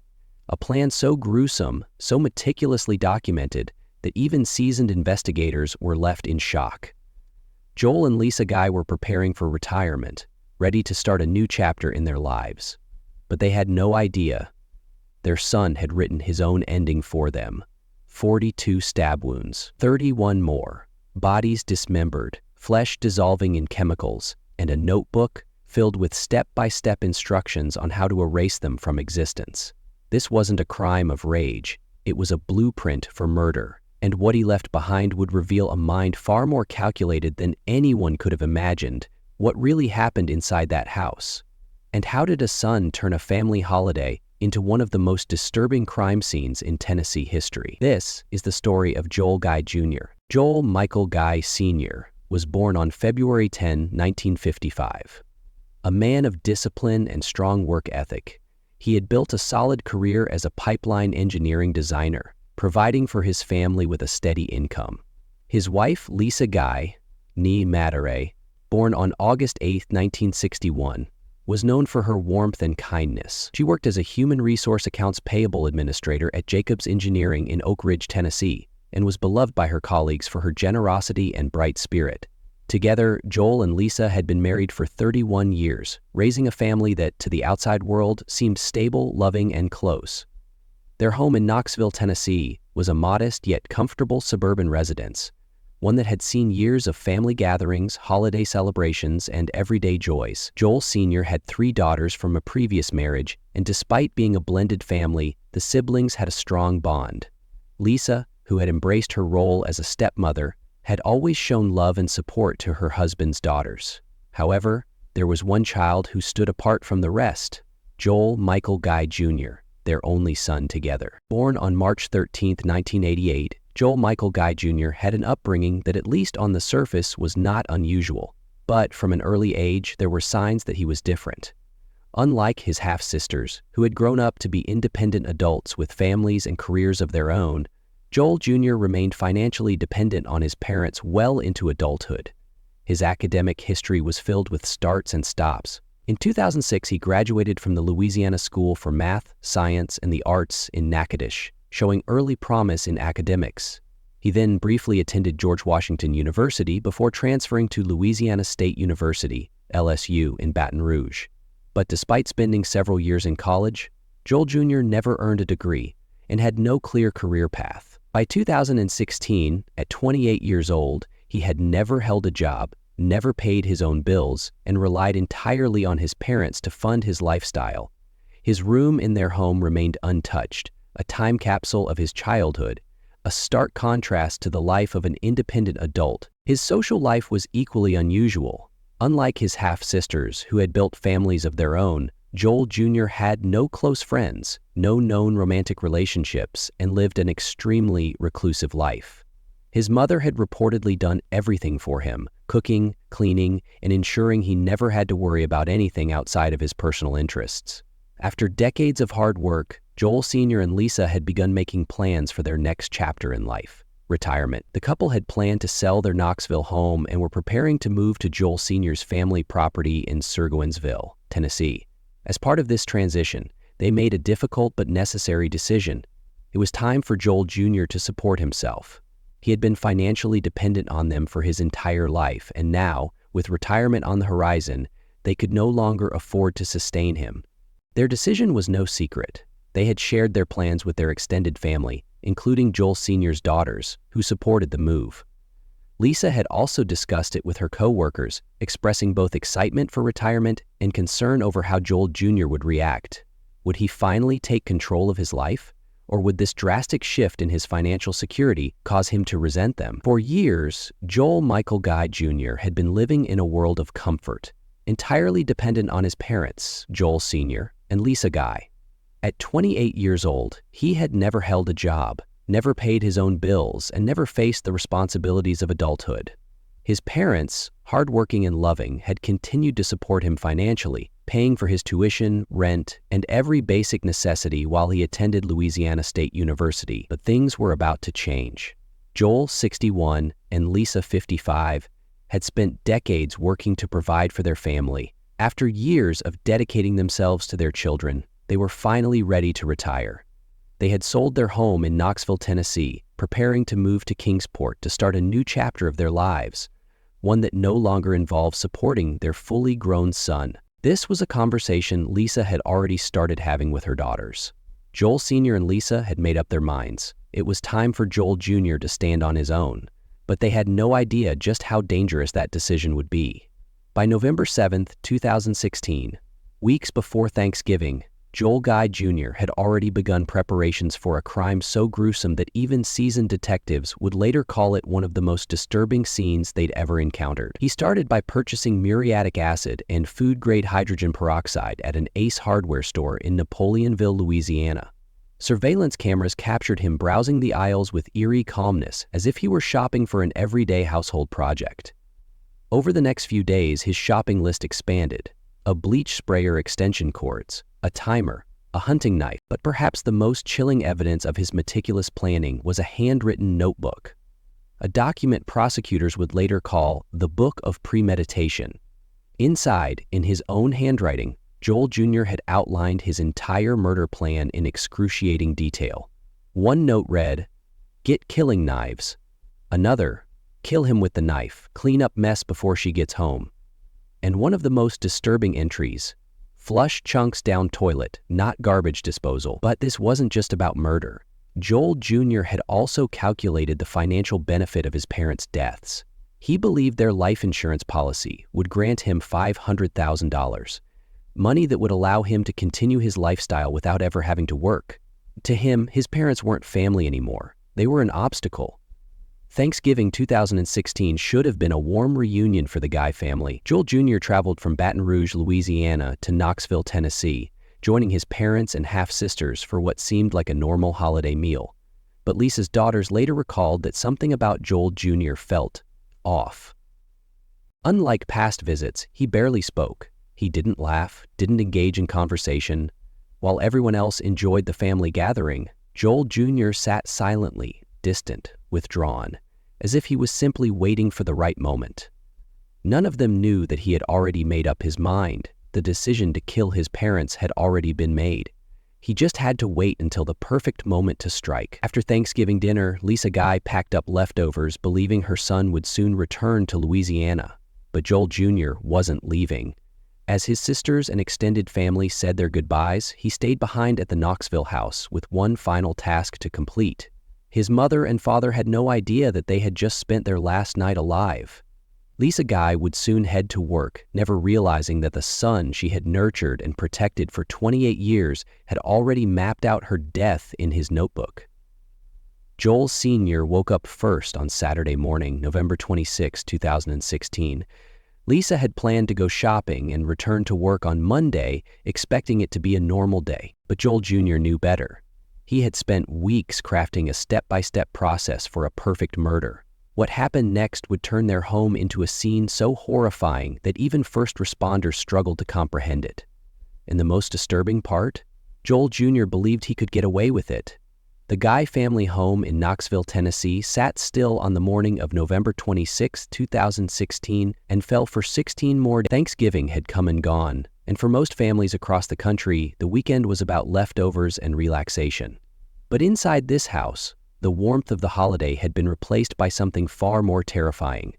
A plan so gruesome, so meticulously documented, that even seasoned investigators were left in shock. Joel and Lisa Guy were preparing for retirement, ready to start a new chapter in their lives. But they had no idea. Their son had written his own ending for them. 42 stab wounds, 31 more, bodies dismembered, flesh dissolving in chemicals, and a notebook filled with step-by-step instructions on how to erase them from existence. This wasn't a crime of rage, it was a blueprint for murder, and what he left behind would reveal a mind far more calculated than anyone could have imagined. What really happened inside that house? And how did a son turn a family holiday into one of the most disturbing crime scenes in Tennessee history? This is the story of Joel Guy Jr. Joel Michael Guy Sr. was born on February 10, 1955. A man of discipline and strong work ethic, he had built a solid career as a pipeline engineering designer, providing for his family with a steady income. His wife, Lisa Guy, née Matteret, born on August 8, 1961, was known for her warmth and kindness. She worked as a human resource accounts payable administrator at Jacobs Engineering in Oak Ridge, Tennessee, and was beloved by her colleagues for her generosity and bright spirit. Together, Joel and Lisa had been married for 31 years, raising a family that, to the outside world, seemed stable, loving, and close. Their home in Knoxville, Tennessee, was a modest yet comfortable suburban residence, one that had seen years of family gatherings, holiday celebrations, and everyday joys. Joel Sr. had 3 daughters from a previous marriage, and despite being a blended family, the siblings had a strong bond. Lisa, who had embraced her role as a stepmother, had always shown love and support to her husband's daughters. However, there was one child who stood apart from the rest, Joel Michael Guy Jr., their only son together. Born on March 13, 1988, Joel Michael Guy Jr. had an upbringing that, at least on the surface, was not unusual. But from an early age, there were signs that he was different. Unlike his half-sisters, who had grown up to be independent adults with families and careers of their own, Joel Jr. remained financially dependent on his parents well into adulthood. His academic history was filled with starts and stops. In 2006, he graduated from the Louisiana School for Math, Science, and the Arts in Natchitoches, showing early promise in academics. He then briefly attended George Washington University before transferring to Louisiana State University, LSU, in Baton Rouge. But despite spending several years in college, Joel Jr. never earned a degree and had no clear career path. By 2016, at 28 years old, he had never held a job, never paid his own bills, and relied entirely on his parents to fund his lifestyle. His room in their home remained untouched, a time capsule of his childhood, a stark contrast to the life of an independent adult. His social life was equally unusual. Unlike his half-sisters, who had built families of their own, Joel Jr. had no close friends, no known romantic relationships, and lived an extremely reclusive life. His mother had reportedly done everything for him, cooking, cleaning, and ensuring he never had to worry about anything outside of his personal interests. After decades of hard work, Joel Sr. and Lisa had begun making plans for their next chapter in life: retirement. The couple had planned to sell their Knoxville home and were preparing to move to Joel Sr.'s family property in Sirgowinsville, Tennessee. As part of this transition, they made a difficult but necessary decision. It was time for Joel Jr. to support himself. He had been financially dependent on them for his entire life, and now, with retirement on the horizon, they could no longer afford to sustain him. Their decision was no secret. They had shared their plans with their extended family, including Joel Sr.'s daughters, who supported the move. Lisa had also discussed it with her co-workers, expressing both excitement for retirement and concern over how Joel Jr. would react. Would he finally take control of his life? Or would this drastic shift in his financial security cause him to resent them? For years, Joel Michael Guy Jr. had been living in a world of comfort, entirely dependent on his parents, Joel Sr. and Lisa Guy. At 28 years old, he had never held a job, never paid his own bills, and never faced the responsibilities of adulthood. His parents, hardworking and loving, had continued to support him financially, paying for his tuition, rent, and every basic necessity while he attended Louisiana State University. But things were about to change. Joel, 61, and Lisa, 55, had spent decades working to provide for their family. After years of dedicating themselves to their children, they were finally ready to retire. They had sold their home in Knoxville, Tennessee, preparing to move to Kingsport to start a new chapter of their lives, one that no longer involved supporting their fully grown son. This was a conversation Lisa had already started having with her daughters. Joel Sr. and Lisa had made up their minds. It was time for Joel Jr. to stand on his own, but they had no idea just how dangerous that decision would be. By November 7, 2016, weeks before Thanksgiving, Joel Guy Jr. had already begun preparations for a crime so gruesome that even seasoned detectives would later call it one of the most disturbing scenes they'd ever encountered. He started by purchasing muriatic acid and food-grade hydrogen peroxide at an Ace hardware store in Napoleonville, Louisiana. Surveillance cameras captured him browsing the aisles with eerie calmness, as if he were shopping for an everyday household project. Over the next few days, his shopping list expanded: a bleach sprayer, extension cords, a timer, a hunting knife, but perhaps the most chilling evidence of his meticulous planning was a handwritten notebook, a document prosecutors would later call the Book of Premeditation. Inside, in his own handwriting, Joel Jr. had outlined his entire murder plan in excruciating detail. One note read, "Get killing knives." Another, "Kill him with the knife, clean up mess before she gets home." And one of the most disturbing entries, "Flush chunks down toilet, not garbage disposal." But this wasn't just about murder. Joel Jr. had also calculated the financial benefit of his parents' deaths. He believed their life insurance policy would grant him $500,000, money that would allow him to continue his lifestyle without ever having to work. To him, his parents weren't family anymore. They were an obstacle. Thanksgiving 2016 should have been a warm reunion for the Guy family. Joel Jr. traveled from Baton Rouge, Louisiana to Knoxville, Tennessee, joining his parents and half-sisters for what seemed like a normal holiday meal. But Lisa's daughters later recalled that something about Joel Jr. felt off. Unlike past visits, he barely spoke. He didn't laugh, didn't engage in conversation. While everyone else enjoyed the family gathering, Joel Jr. sat silently, distant, withdrawn, as if he was simply waiting for the right moment. None of them knew that he had already made up his mind. The decision to kill his parents had already been made. He just had to wait until the perfect moment to strike. After Thanksgiving dinner, Lisa Guy packed up leftovers, believing her son would soon return to Louisiana. But Joel Jr. wasn't leaving. As his sisters and extended family said their goodbyes, he stayed behind at the Knoxville house with one final task to complete. His mother and father had no idea that they had just spent their last night alive. Lisa Guy would soon head to work, never realizing that the son she had nurtured and protected for 28 years had already mapped out her death in his notebook. Joel Sr. woke up first on Saturday morning, November 26, 2016. Lisa had planned to go shopping and return to work on Monday, expecting it to be a normal day. But Joel Jr. knew better. He had spent weeks crafting a step-by-step process for a perfect murder. What happened next would turn their home into a scene so horrifying that even first responders struggled to comprehend it. And the most disturbing part? Joel Jr. believed he could get away with it. The Guy family home in Knoxville, Tennessee sat still on the morning of November 26, 2016 and fell for 16 more days. Thanksgiving had come and gone, and for most families across the country, the weekend was about leftovers and relaxation. But inside this house, the warmth of the holiday had been replaced by something far more terrifying.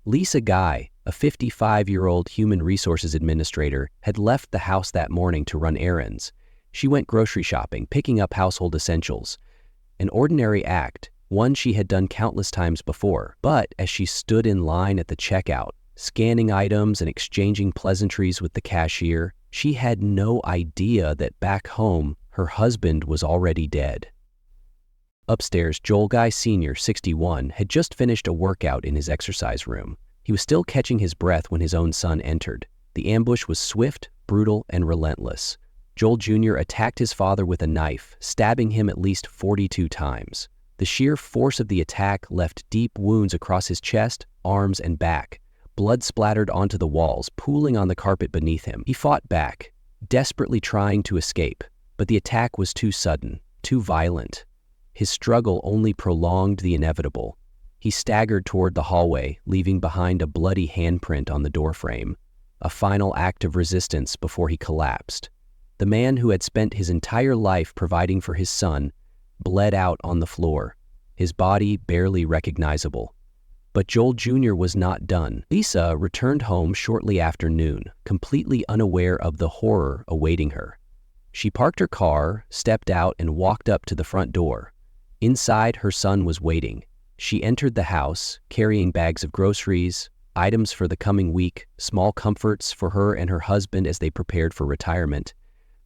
Lisa Guy, a 55-year-old human resources administrator, had left the house that morning to run errands. She went grocery shopping, picking up household essentials. An ordinary act, one she had done countless times before. But as she stood in line at the checkout, scanning items and exchanging pleasantries with the cashier, she had no idea that back home, her husband was already dead. Upstairs, Joel Guy Sr., 61, had just finished a workout in his exercise room. He was still catching his breath when his own son entered. The ambush was swift, brutal, and relentless. Joel Jr. attacked his father with a knife, stabbing him at least 42 times. The sheer force of the attack left deep wounds across his chest, arms, and back. Blood splattered onto the walls, pooling on the carpet beneath him. He fought back, desperately trying to escape, but the attack was too sudden, too violent. His struggle only prolonged the inevitable. He staggered toward the hallway, leaving behind a bloody handprint on the doorframe, a final act of resistance before he collapsed. The man who had spent his entire life providing for his son bled out on the floor, his body barely recognizable. But Joel Jr. was not done. Lisa returned home shortly after noon, completely unaware of the horror awaiting her. She parked her car, stepped out, and walked up to the front door. Inside, her son was waiting. She entered the house, carrying bags of groceries, items for the coming week, small comforts for her and her husband as they prepared for retirement.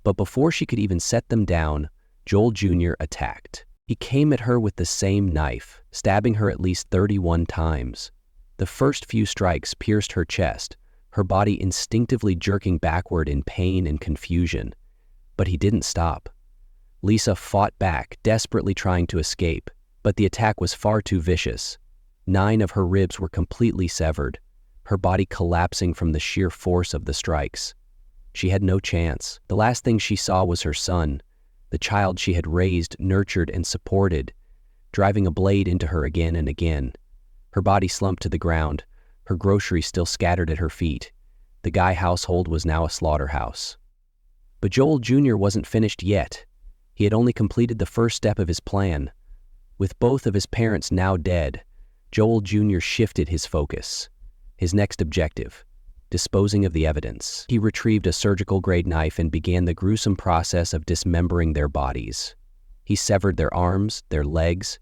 But before she could even set them down, Joel Jr. attacked. He came at her with the same knife, stabbing her at least 31 times. The first few strikes pierced her chest, her body instinctively jerking backward in pain and confusion. But he didn't stop. Lisa fought back, desperately trying to escape, but the attack was far too vicious. 9 of her ribs were completely severed, her body collapsing from the sheer force of the strikes. She had no chance. The last thing she saw was her son, the child she had raised, nurtured, and supported, driving a blade into her again and again. Her body slumped to the ground, her groceries still scattered at her feet. The Guy household was now a slaughterhouse. But Joel Jr. wasn't finished yet. He had only completed the first step of his plan. With both of his parents now dead, Joel Jr. shifted his focus. His next objective: disposing of the evidence. He retrieved a surgical-grade knife and began the gruesome process of dismembering their bodies. He severed their arms, their legs,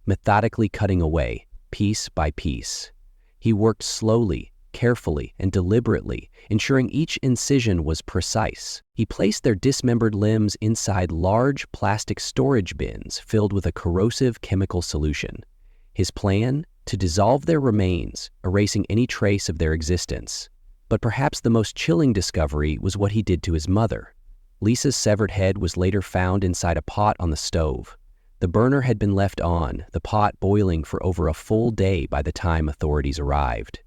methodically cutting away, piece by piece. He worked slowly, carefully, and deliberately, ensuring each incision was precise. He placed their dismembered limbs inside large plastic storage bins filled with a corrosive chemical solution. His plan? To dissolve their remains, erasing any trace of their existence. But perhaps the most chilling discovery was what he did to his mother. Lisa's severed head was later found inside a pot on the stove. The burner had been left on, the pot boiling for over a full day by the time authorities arrived.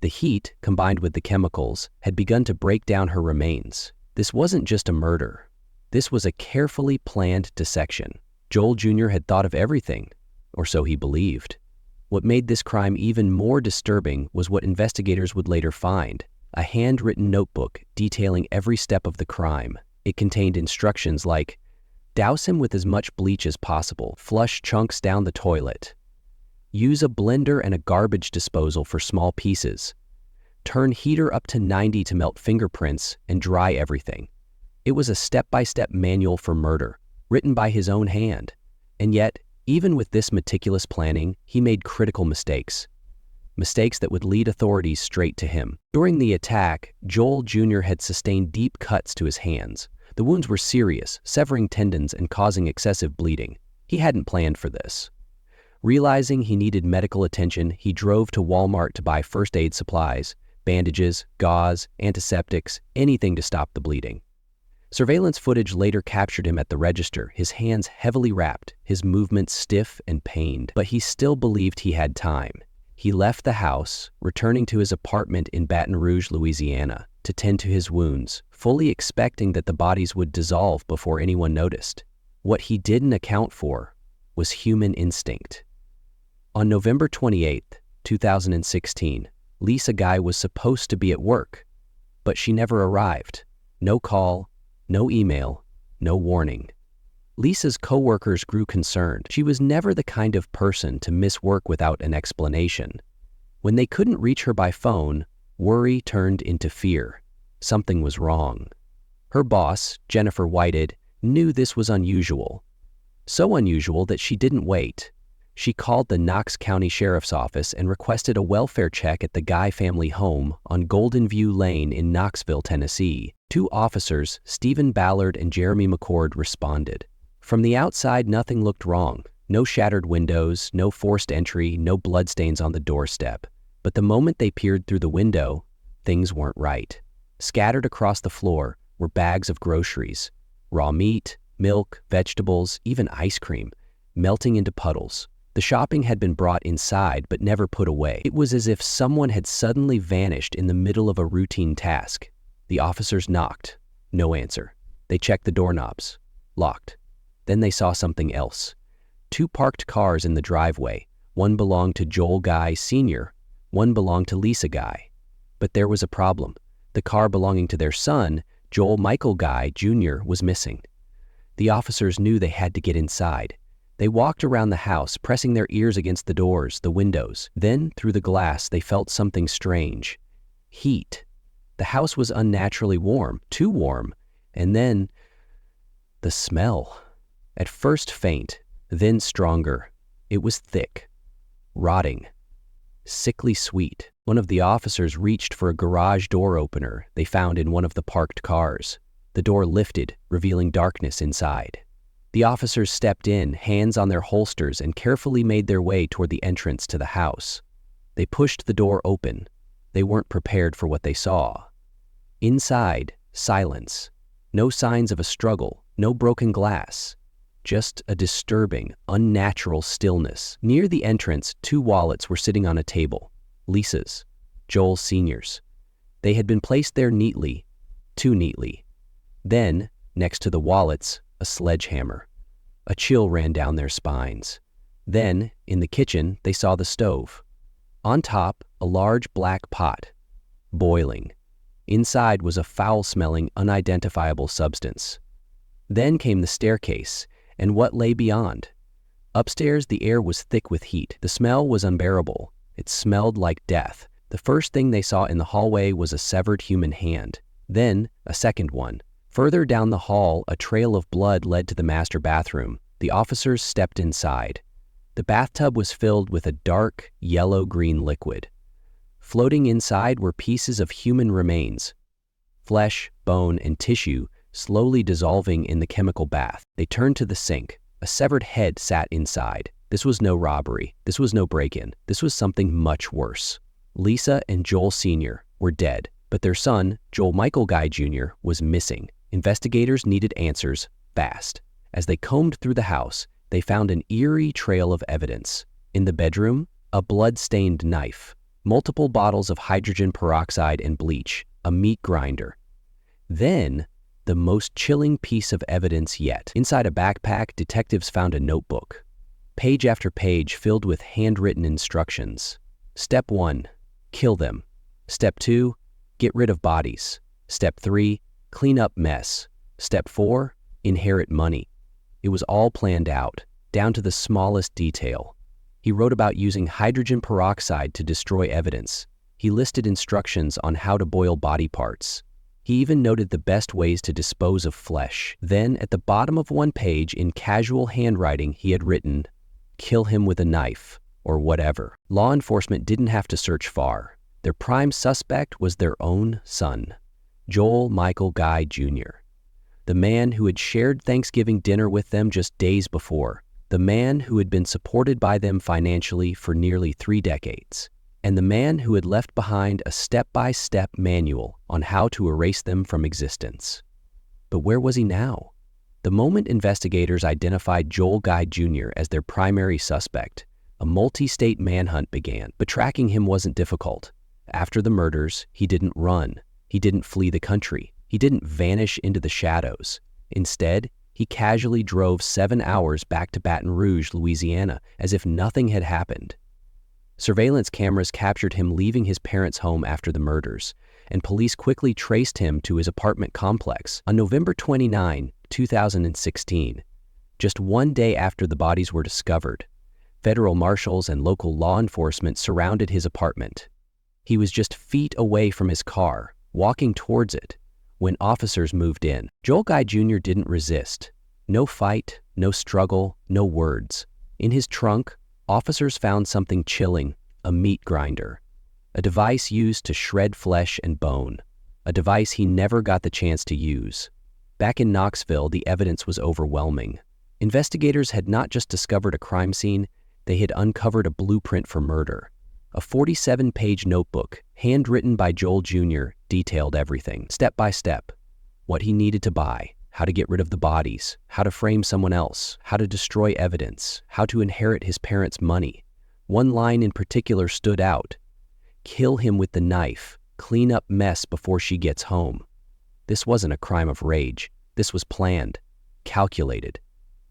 The heat, combined with the chemicals, had begun to break down her remains. This wasn't just a murder. This was a carefully planned dissection. Joel Jr. had thought of everything, or so he believed. What made this crime even more disturbing was what investigators would later find: a handwritten notebook detailing every step of the crime. It contained instructions like, douse him with as much bleach as possible, flush chunks down the toilet, use a blender and a garbage disposal for small pieces, turn heater up to 90 to melt fingerprints, and dry everything. It was a step-by-step manual for murder, written by his own hand. And yet, even with this meticulous planning, he made critical mistakes. Mistakes that would lead authorities straight to him. During the attack, Joel Jr. had sustained deep cuts to his hands. The wounds were serious, severing tendons and causing excessive bleeding. He hadn't planned for this. Realizing he needed medical attention, he drove to Walmart to buy first aid supplies, bandages, gauze, antiseptics, anything to stop the bleeding. Surveillance footage later captured him at the register, his hands heavily wrapped, his movements stiff and pained. But he still believed he had time. He left the house, returning to his apartment in Baton Rouge, Louisiana, to tend to his wounds, fully expecting that the bodies would dissolve before anyone noticed. What he didn't account for was human instinct. On November 28, 2016, Lisa Guy was supposed to be at work, but she never arrived. No call, no email, no warning. Lisa's coworkers grew concerned. She was never the kind of person to miss work without an explanation. When they couldn't reach her by phone, worry turned into fear. Something was wrong. Her boss, Jennifer Whited, knew this was unusual. So unusual that she didn't wait. She called the Knox County Sheriff's Office and requested a welfare check at the Guy family home on Golden View Lane in Knoxville, Tennessee. 2 officers, Stephen Ballard and Jeremy McCord, responded. From the outside, nothing looked wrong. No shattered windows, no forced entry, no bloodstains on the doorstep. But the moment they peered through the window, things weren't right. Scattered across the floor were bags of groceries, raw meat, milk, vegetables, even ice cream, melting into puddles. The shopping had been brought inside but never put away. It was as if someone had suddenly vanished in the middle of a routine task. The officers knocked. No answer. They checked the doorknobs. Locked. Then they saw something else. 2 parked cars in the driveway. One belonged to Joel Guy Sr., one belonged to Lisa Guy. But there was a problem. The car belonging to their son, Joel Michael Guy Jr., was missing. The officers knew they had to get inside. They walked around the house, pressing their ears against the doors, the windows. Then, through the glass, they felt something strange. Heat. The house was unnaturally warm, too warm. And then, the smell. At first faint, then stronger. It was thick, rotting, sickly sweet. One of the officers reached for a garage door opener they found in one of the parked cars. The door lifted, revealing darkness inside. The officers stepped in, hands on their holsters, and carefully made their way toward the entrance to the house. They pushed the door open. They weren't prepared for what they saw. Inside, silence. No signs of a struggle, no broken glass. Just a disturbing, unnatural stillness. Near the entrance, 2 wallets were sitting on a table. Lisa's, Joel Sr.'s. They had been placed there neatly, too neatly. Then, next to the wallets, a sledgehammer. A chill ran down their spines. Then, in the kitchen, they saw the stove. On top, a large black pot, boiling. Inside was a foul-smelling, unidentifiable substance. Then came the staircase, and what lay beyond. Upstairs, the air was thick with heat. The smell was unbearable. It smelled like death. The first thing they saw in the hallway was a severed human hand. Then, a second one. Further down the hall, a trail of blood led to the master bathroom. The officers stepped inside. The bathtub was filled with a dark, yellow-green liquid. Floating inside were pieces of human remains, flesh, bone, and tissue slowly dissolving in the chemical bath. They turned to the sink. A severed head sat inside. This was no robbery. This was no break-in. This was something much worse. Lisa and Joel Sr. were dead, but their son, Joel Michael Guy Jr., was missing. Investigators needed answers fast. As they combed through the house, they found an eerie trail of evidence. In the bedroom, a blood-stained knife, multiple bottles of hydrogen peroxide and bleach, a meat grinder. Then, the most chilling piece of evidence yet. Inside a backpack, detectives found a notebook. Page after page filled with handwritten instructions. Step 1, kill them. Step 2, get rid of bodies. Step 3, clean up mess. Step 4, inherit money. It was all planned out, down to the smallest detail. He wrote about using hydrogen peroxide to destroy evidence. He listed instructions on how to boil body parts. He even noted the best ways to dispose of flesh. Then, at the bottom of one page, in casual handwriting, he had written, "Kill him with a knife," or whatever. Law enforcement didn't have to search far. Their prime suspect was their own son, Joel Michael Guy Jr., the man who had shared Thanksgiving dinner with them just days before, the the man who had been supported by them financially for nearly 3 decades, and the man who had left behind a step-by-step manual on how to erase them from existence. But where was he now? The moment investigators identified Joel Guy Jr. as their primary suspect, a multi-state manhunt began, but tracking him wasn't difficult. After the murders, he didn't run. He didn't flee the country. He didn't vanish into the shadows. Instead, he casually drove 7 hours back to Baton Rouge, Louisiana, as if nothing had happened. Surveillance cameras captured him leaving his parents' home after the murders, and police quickly traced him to his apartment complex on November 29, 2016. Just 1 day after the bodies were discovered, federal marshals and local law enforcement surrounded his apartment. He was just feet away from his car, walking towards it, when officers moved in. Joel Guy Jr. didn't resist. No fight, no struggle, no words. In his trunk, officers found something chilling, a meat grinder, a device used to shred flesh and bone, a device he never got the chance to use. Back in Knoxville, the evidence was overwhelming. Investigators had not just discovered a crime scene, they had uncovered a blueprint for murder. A 47-page notebook, handwritten by Joel Jr., detailed everything, step by step. What he needed to buy, how to get rid of the bodies, how to frame someone else, how to destroy evidence, how to inherit his parents' money. One line in particular stood out: "Kill him with the knife, clean up mess before she gets home." This wasn't a crime of rage. This was planned, calculated.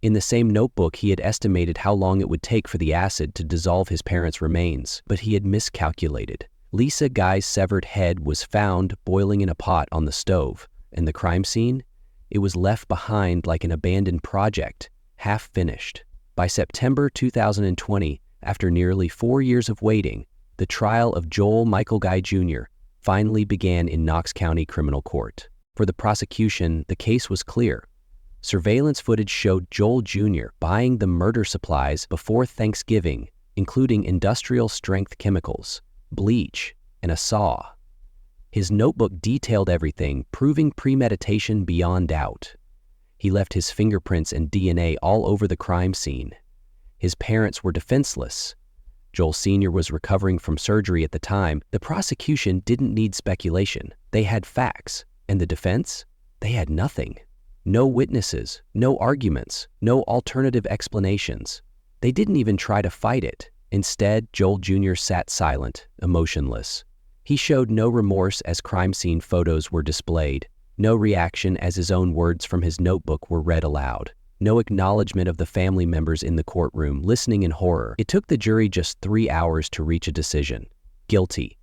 In the same notebook, he had estimated how long it would take for the acid to dissolve his parents' remains, but he had miscalculated. Lisa Guy's severed head was found boiling in a pot on the stove, and the crime scene? It was left behind like an abandoned project, half finished. By September 2020, after nearly 4 years of waiting, the trial of Joel Michael Guy Jr. finally began in Knox County Criminal Court. For the prosecution, the case was clear. Surveillance footage showed Joel Jr. buying the murder supplies before Thanksgiving, including industrial-strength chemicals, bleach, and a saw. His notebook detailed everything, proving premeditation beyond doubt. He left his fingerprints and DNA all over the crime scene. His parents were defenseless. Joel Sr. was recovering from surgery at the time. The prosecution didn't need speculation. They had facts. And the defense? They had nothing. No witnesses, no arguments, no alternative explanations. They didn't even try to fight it. Instead, Joel Jr. sat silent, emotionless. He showed no remorse as crime scene photos were displayed, no reaction as his own words from his notebook were read aloud, no acknowledgement of the family members in the courtroom listening in horror. It took the jury just 3 hours to reach a decision. Guilty.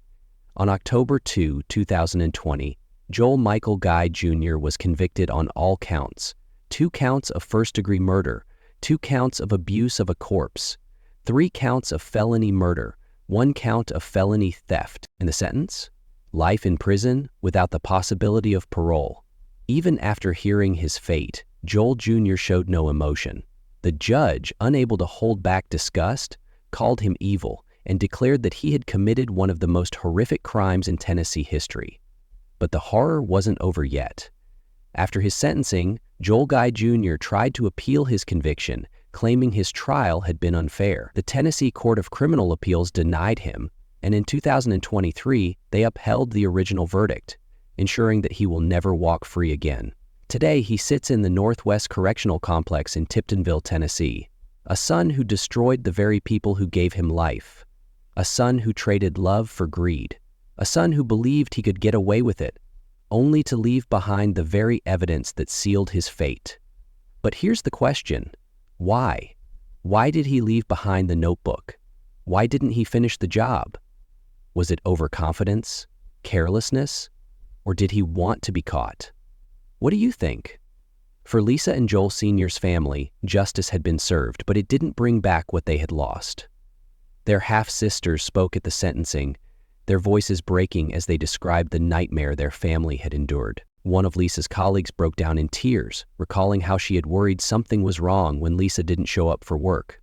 On October 2, 2020, Joel Michael Guy Jr. was convicted on all counts: 2 counts of first-degree murder, 2 counts of abuse of a corpse, 3 counts of felony murder, 1 count of felony theft. And the sentence? Life in prison without the possibility of parole. Even after hearing his fate, Joel Jr. showed no emotion. The judge, unable to hold back disgust, called him evil and declared that he had committed one of the most horrific crimes in Tennessee history. But the horror wasn't over yet. After his sentencing, Joel Guy Jr. tried to appeal his conviction, claiming his trial had been unfair. The Tennessee Court of Criminal Appeals denied him, and in 2023, they upheld the original verdict, ensuring that he will never walk free again. Today, he sits in the Northwest Correctional Complex in Tiptonville, Tennessee, a son who destroyed the very people who gave him life, a son who traded love for greed, a son who believed he could get away with it, only to leave behind the very evidence that sealed his fate. But here's the question: why? Why did he leave behind the notebook? Why didn't he finish the job? Was it overconfidence, carelessness, or did he want to be caught? What do you think? For Lisa and Joel Sr.'s family, justice had been served, but it didn't bring back what they had lost. Their half-sisters spoke at the sentencing, their voices breaking as they described the nightmare their family had endured. One of Lisa's colleagues broke down in tears, recalling how she had worried something was wrong when Lisa didn't show up for work.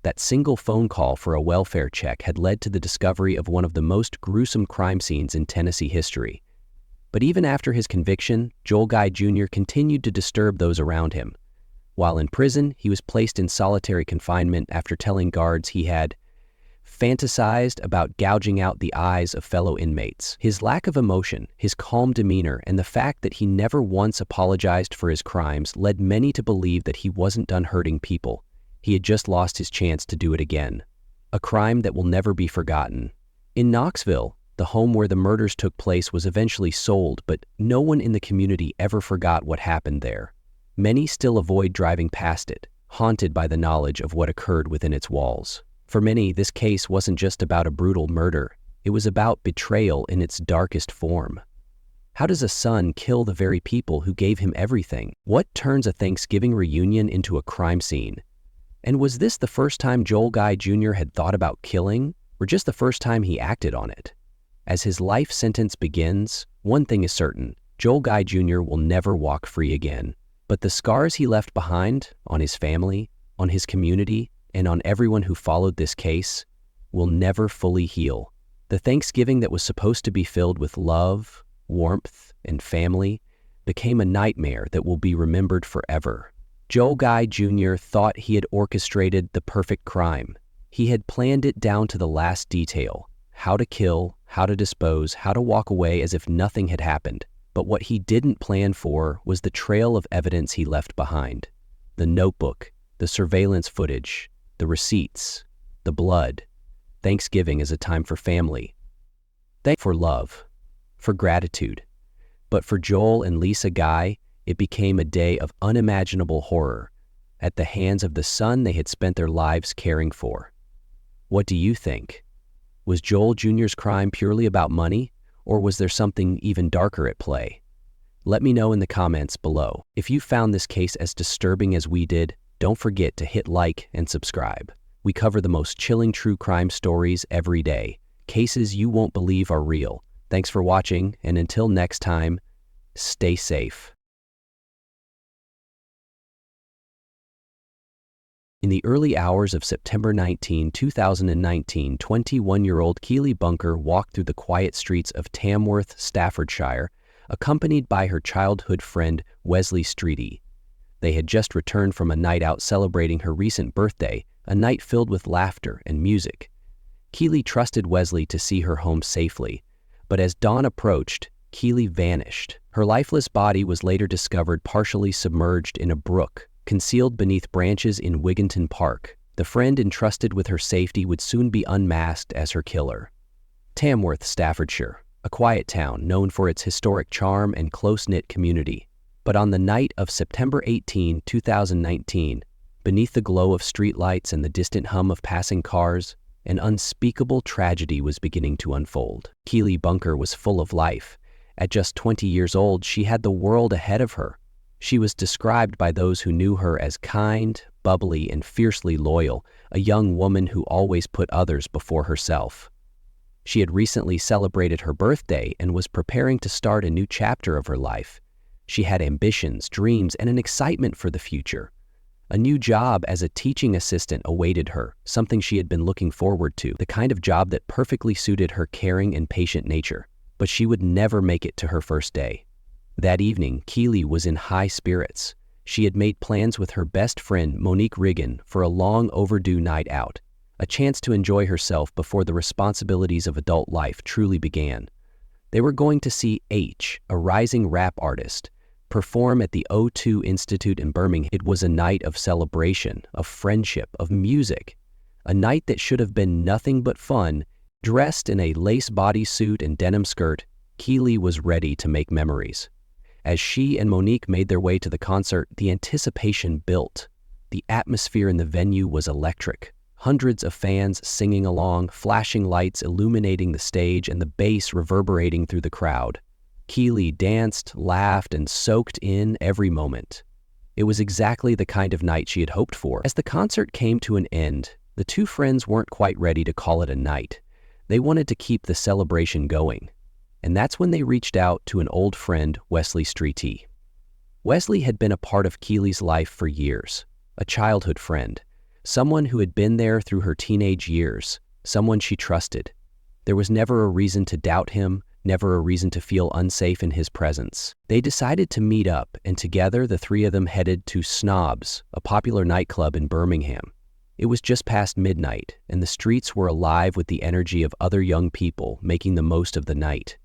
That single phone call for a welfare check had led to the discovery of one of the most gruesome crime scenes in Tennessee history. But even after his conviction, Joel Guy Jr. continued to disturb those around him. While in prison, he was placed in solitary confinement after telling guards he had fantasized about gouging out the eyes of fellow inmates. His lack of emotion, his calm demeanor, and the fact that he never once apologized for his crimes led many to believe that he wasn't done hurting people. He had just lost his chance to do it again. A crime that will never be forgotten. In Knoxville, the home where the murders took place was eventually sold, but no one in the community ever forgot what happened there. Many still avoid driving past it, haunted by the knowledge of what occurred within its walls. For many, this case wasn't just about a brutal murder. It was about betrayal in its darkest form. How does a son kill the very people who gave him everything? What turns a Thanksgiving reunion into a crime scene? And was this the first time Joel Guy Jr. had thought about killing, or just the first time he acted on it? As his life sentence begins, one thing is certain: Joel Guy Jr. will never walk free again. But the scars he left behind on his family, on his community, and on everyone who followed this case will never fully heal. The Thanksgiving that was supposed to be filled with love, warmth, and family became a nightmare that will be remembered forever. Joel Guy Jr. thought he had orchestrated the perfect crime. He had planned it down to the last detail: how to kill, how to dispose, how to walk away as if nothing had happened. But what he didn't plan for was the trail of evidence he left behind. The notebook, the surveillance footage, the receipts, the blood. Thanksgiving is a time for family. For love, for gratitude. But for Joel and Lisa Guy, it became a day of unimaginable horror at the hands of the son they had spent their lives caring for. What do you think? Was Joel Jr.'s crime purely about money, or was there something even darker at play? Let me know in the comments below. If you found this case as disturbing as we did, don't forget to hit like and subscribe. We cover the most chilling true crime stories every day. Cases you won't believe are real. Thanks for watching, and until next time, stay safe. In the early hours of September 19, 2019, 21-year-old Keely Bunker walked through the quiet streets of Tamworth, Staffordshire, accompanied by her childhood friend Wesley Streety. They had just returned from a night out celebrating her recent birthday, a night filled with laughter and music. Keely trusted Wesley to see her home safely, but as dawn approached, Keely vanished. Her lifeless body was later discovered partially submerged in a brook, concealed beneath branches in Wigginton Park. The friend entrusted with her safety would soon be unmasked as her killer. Tamworth, Staffordshire, a quiet town known for its historic charm and close-knit community. But on the night of September 18, 2019, beneath the glow of streetlights and the distant hum of passing cars, an unspeakable tragedy was beginning to unfold. Keely Bunker was full of life. At just 20 years old, she had the world ahead of her. She was described by those who knew her as kind, bubbly, and fiercely loyal, a young woman who always put others before herself. She had recently celebrated her birthday and was preparing to start a new chapter of her life. She had ambitions, dreams, and an excitement for the future. A new job as a teaching assistant awaited her, something she had been looking forward to, the kind of job that perfectly suited her caring and patient nature. But she would never make it to her first day. That evening, Keely was in high spirits. She had made plans with her best friend, Monique Riggin, for a long overdue night out, a chance to enjoy herself before the responsibilities of adult life truly began. They were going to see H, a rising rap artist, perform at the O2 Institute in Birmingham. It was a night of celebration, of friendship, of music. A night that should have been nothing but fun. Dressed in a lace bodysuit and denim skirt, Keely was ready to make memories. As she and Monique made their way to the concert, the anticipation built. The atmosphere in the venue was electric. Hundreds of fans singing along, flashing lights illuminating the stage, and the bass reverberating through the crowd. Keely danced, laughed, and soaked in every moment. It was exactly the kind of night she had hoped for. As the concert came to an end, the two friends weren't quite ready to call it a night. They wanted to keep the celebration going. And that's when they reached out to an old friend, Wesley Streety. Wesley had been a part of Keely's life for years, a childhood friend, someone who had been there through her teenage years, someone she trusted. There was never a reason to doubt him, never a reason to feel unsafe in his presence. They decided to meet up, and together the three of them headed to Snobs, a popular nightclub in Birmingham. It was just past midnight, and the streets were alive with the energy of other young people making the most of the night.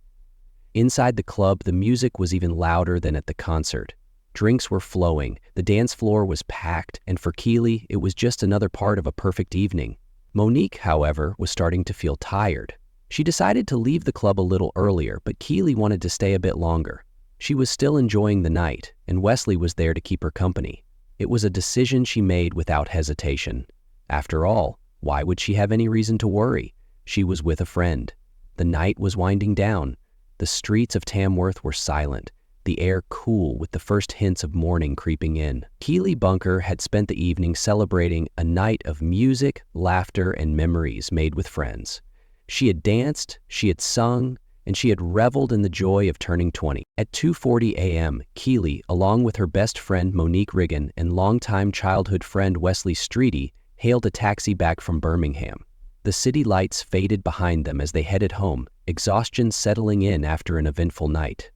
Inside the club, the music was even louder than at the concert. Drinks were flowing, the dance floor was packed, and for Keely, it was just another part of a perfect evening. Monique, however, was starting to feel tired. She decided to leave the club a little earlier, but Keely wanted to stay a bit longer. She was still enjoying the night, and Wesley was there to keep her company. It was a decision she made without hesitation. After all, why would she have any reason to worry? She was with a friend. The night was winding down. The streets of Tamworth were silent, the air cool with the first hints of morning creeping in. Keely Bunker had spent the evening celebrating a night of music, laughter, and memories made with friends. She had danced, she had sung, and she had reveled in the joy of turning 20. At 2:40 a.m., Keely, along with her best friend Monique Riggin and longtime childhood friend Wesley Streety, hailed a taxi back from Birmingham. The city lights faded behind them as they headed home, exhaustion settling in after an eventful night.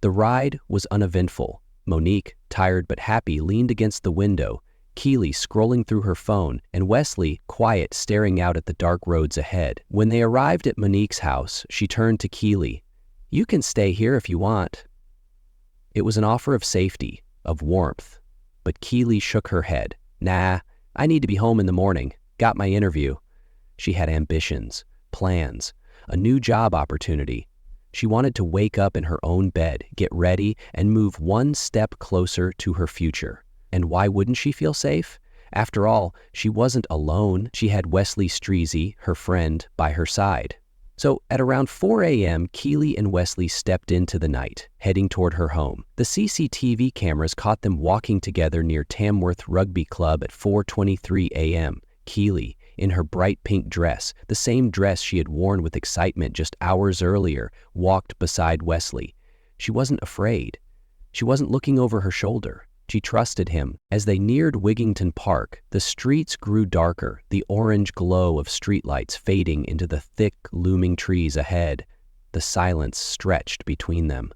The ride was uneventful. Monique, tired but happy, leaned against the window, Keely scrolling through her phone, and Wesley, quiet, staring out at the dark roads ahead. When they arrived at Monique's house, she turned to Keely. "You can stay here if you want." It was an offer of safety, of warmth, but Keely shook her head. "Nah, I need to be home in the morning. Got my interview." She had ambitions, plans, a new job opportunity. She wanted to wake up in her own bed, get ready, and move one step closer to her future. And why wouldn't she feel safe? After all, she wasn't alone. She had Wesley Streety, her friend, by her side. So at around 4 a.m., Keely and Wesley stepped into the night, heading toward her home. The CCTV cameras caught them walking together near Tamworth Rugby Club at 4:23 a.m. Keely, in her bright pink dress, the same dress she had worn with excitement just hours earlier, walked beside Wesley. She wasn't afraid. She wasn't looking over her shoulder. She trusted him. As they neared Wigington Park, the streets grew darker, the orange glow of streetlights fading into the thick, looming trees ahead. The silence stretched between them.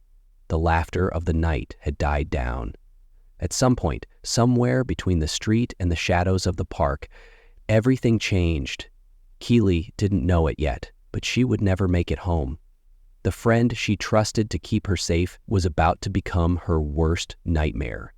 The laughter of the night had died down. At some point, somewhere between the street and the shadows of the park, everything changed. Keely didn't know it yet, but she would never make it home. The friend she trusted to keep her safe was about to become her worst nightmare.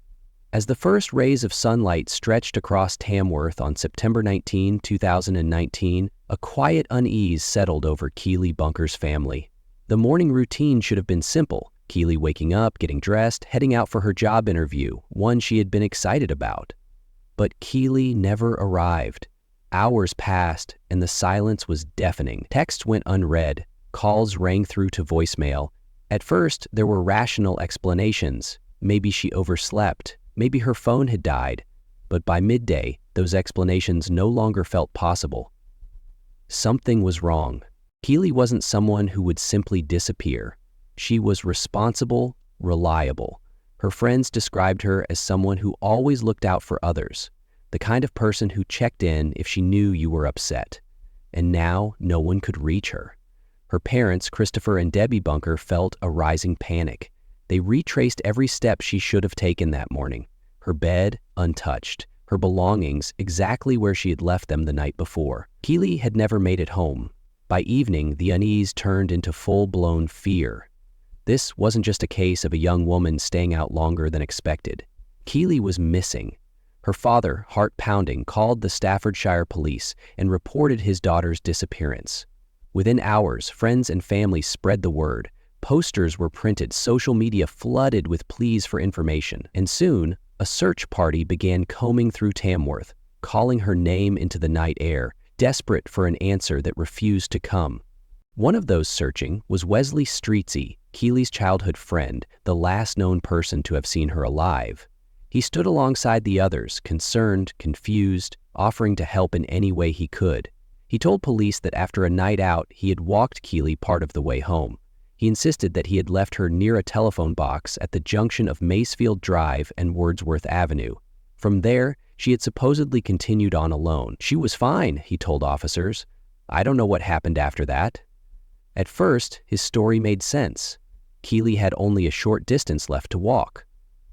As the first rays of sunlight stretched across Tamworth on September 19, 2019, a quiet unease settled over Keely Bunker's family. The morning routine should have been simple: Keely waking up, getting dressed, heading out for her job interview, one she had been excited about. But Keely never arrived. Hours passed, and the silence was deafening. Texts went unread. Calls rang through to voicemail. At first, there were rational explanations. Maybe she overslept. Maybe her phone had died. But by midday, those explanations no longer felt possible. Something was wrong. Keely wasn't someone who would simply disappear. She was responsible, reliable. Her friends described her as someone who always looked out for others, the kind of person who checked in if she knew you were upset. And now no one could reach her. Her parents, Christopher and Debbie Bunker, felt a rising panic. They retraced every step she should have taken that morning. Her bed, untouched. Her belongings exactly where she had left them the night before. Keely had never made it home. By evening, the unease turned into full-blown fear. This wasn't just a case of a young woman staying out longer than expected. Keely was missing. Her father, heart-pounding, called the Staffordshire police and reported his daughter's disappearance. Within hours, friends and family spread the word. Posters were printed, social media flooded with pleas for information, and soon, a search party began combing through Tamworth, calling her name into the night air, desperate for an answer that refused to come. One of those searching was Wesley Streety, Keely's childhood friend, the last known person to have seen her alive. He stood alongside the others, concerned, confused, offering to help in any way he could. He told police that after a night out, he had walked Keely part of the way home. He insisted that he had left her near a telephone box at the junction of Macefield Drive and Wordsworth Avenue. From there, she had supposedly continued on alone. She was fine, he told officers. I don't know what happened after that. At first, his story made sense. Keely had only a short distance left to walk.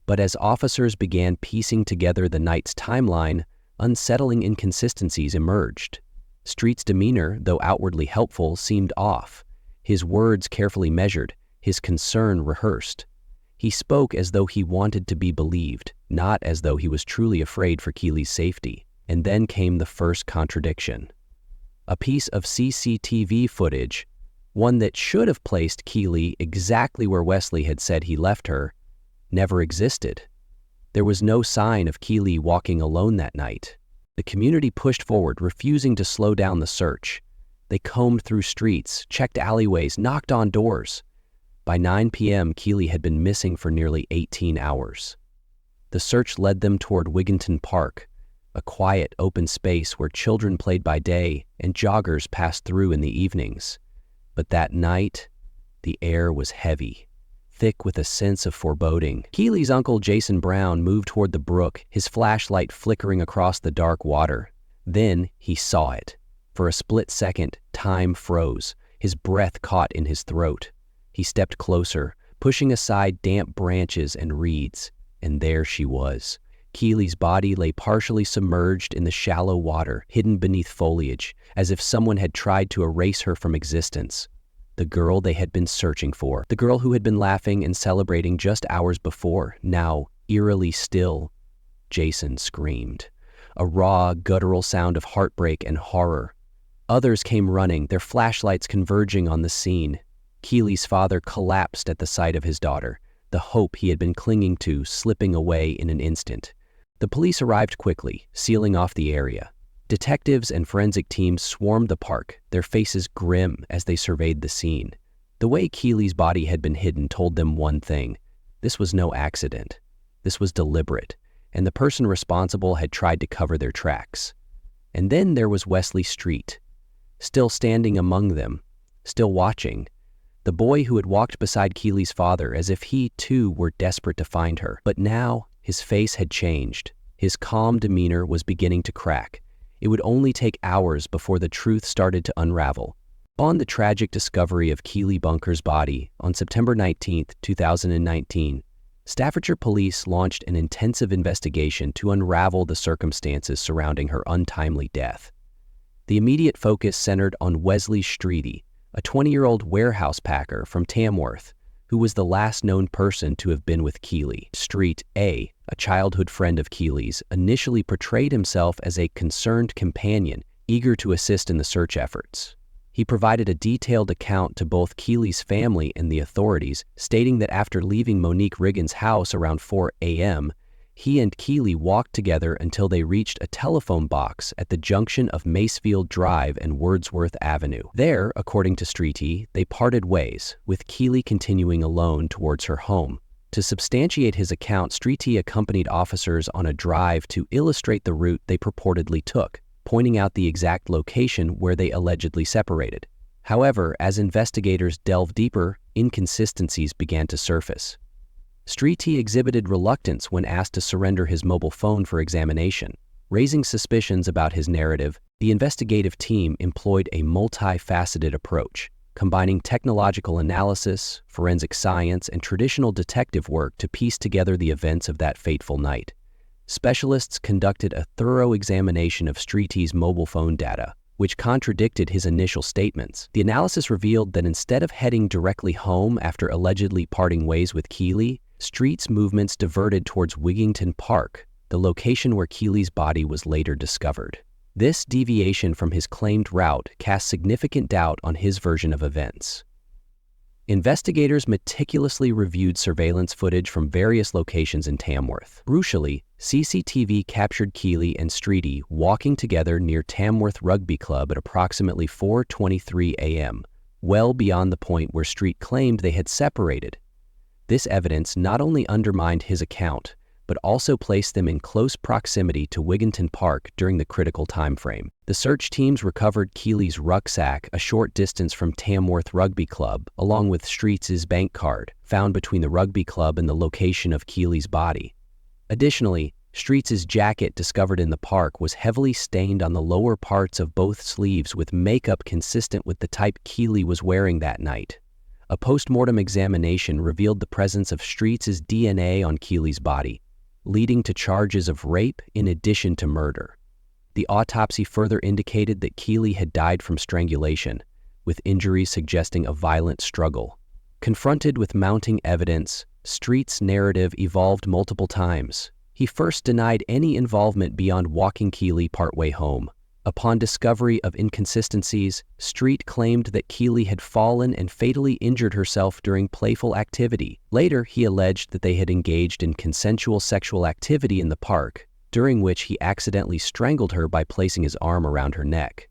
But as officers began piecing together the night's timeline, unsettling inconsistencies emerged. Street's demeanor, though outwardly helpful, seemed off. His words carefully measured, his concern rehearsed. He spoke as though he wanted to be believed, not as though he was truly afraid for Keely's safety. And then came the first contradiction. A piece of CCTV footage, one that should have placed Keely exactly where Wesley had said he left her, never existed. There was no sign of Keely walking alone that night. The community pushed forward, refusing to slow down the search. They combed through streets, checked alleyways, knocked on doors. By 9 p.m., Keely had been missing for nearly 18 hours. The search led them toward Wigginton Park, a quiet, open space where children played by day and joggers passed through in the evenings. But that night, the air was heavy, thick with a sense of foreboding. Keely's uncle, Jason Brown, moved toward the brook, his flashlight flickering across the dark water. Then he saw it. For a split second, time froze. His breath caught in his throat. He stepped closer, pushing aside damp branches and reeds, and there she was. Keely's body lay partially submerged in the shallow water, hidden beneath foliage, as if someone had tried to erase her from existence. The girl they had been searching for, the girl who had been laughing and celebrating just hours before, now eerily still. Jason screamed, a raw, guttural sound of heartbreak and horror. Others came running, their flashlights converging on the scene. Keely's father collapsed at the sight of his daughter, the hope he had been clinging to slipping away in an instant. The police arrived quickly, sealing off the area. Detectives and forensic teams swarmed the park, their faces grim as they surveyed the scene. The way Keely's body had been hidden told them one thing. This was no accident. This was deliberate, and the person responsible had tried to cover their tracks. And then there was Wesley Street, still standing among them, still watching. The boy who had walked beside Keely's father as if he, too, were desperate to find her. But now, his face had changed. His calm demeanor was beginning to crack. It would only take hours before the truth started to unravel. On the tragic discovery of Keely Bunker's body on September 19, 2019, Staffordshire police launched an intensive investigation to unravel the circumstances surrounding her untimely death. The immediate focus centered on Wesley Streety, a 20-year-old warehouse packer from Tamworth, who was the last known person to have been with Keely. Street, a childhood friend of Keely's, initially portrayed himself as a concerned companion, eager to assist in the search efforts. He provided a detailed account to both Keely's family and the authorities, stating that after leaving Monique Riggins' house around 4 a.m., he and Keely walked together until they reached a telephone box at the junction of Macefield Drive and Wordsworth Avenue. There, according to Streety, they parted ways, with Keely continuing alone towards her home. To substantiate his account, Streety accompanied officers on a drive to illustrate the route they purportedly took, pointing out the exact location where they allegedly separated. However, as investigators delved deeper, inconsistencies began to surface. Streety exhibited reluctance when asked to surrender his mobile phone for examination. Raising suspicions about his narrative, the investigative team employed a multifaceted approach, combining technological analysis, forensic science, and traditional detective work to piece together the events of that fateful night. Specialists conducted a thorough examination of Streety's mobile phone data, which contradicted his initial statements. The analysis revealed that instead of heading directly home after allegedly parting ways with Keely, Street's movements diverted towards Wigginton Park, the location where Keely's body was later discovered. This deviation from his claimed route cast significant doubt on his version of events. Investigators meticulously reviewed surveillance footage from various locations in Tamworth. Crucially, CCTV captured Keely and Streety walking together near Tamworth Rugby Club at approximately 4:23 a.m., well beyond the point where Street claimed they had separated. This evidence not only undermined his account, but also placed them in close proximity to Wigginton Park during the critical time frame. The search teams recovered Keely's rucksack a short distance from Tamworth Rugby Club, along with Street's bank card, found between the rugby club and the location of Keely's body. Additionally, Streets' jacket discovered in the park was heavily stained on the lower parts of both sleeves with makeup consistent with the type Keely was wearing that night. A post-mortem examination revealed the presence of Streets' DNA on Keely's body, leading to charges of rape in addition to murder. The autopsy further indicated that Keely had died from strangulation, with injuries suggesting a violent struggle. Confronted with mounting evidence, Streets' narrative evolved multiple times. He first denied any involvement beyond walking Keely partway home. Upon discovery of inconsistencies, Street claimed that Keely had fallen and fatally injured herself during playful activity. Later, he alleged that they had engaged in consensual sexual activity in the park, during which he accidentally strangled her by placing his arm around her neck.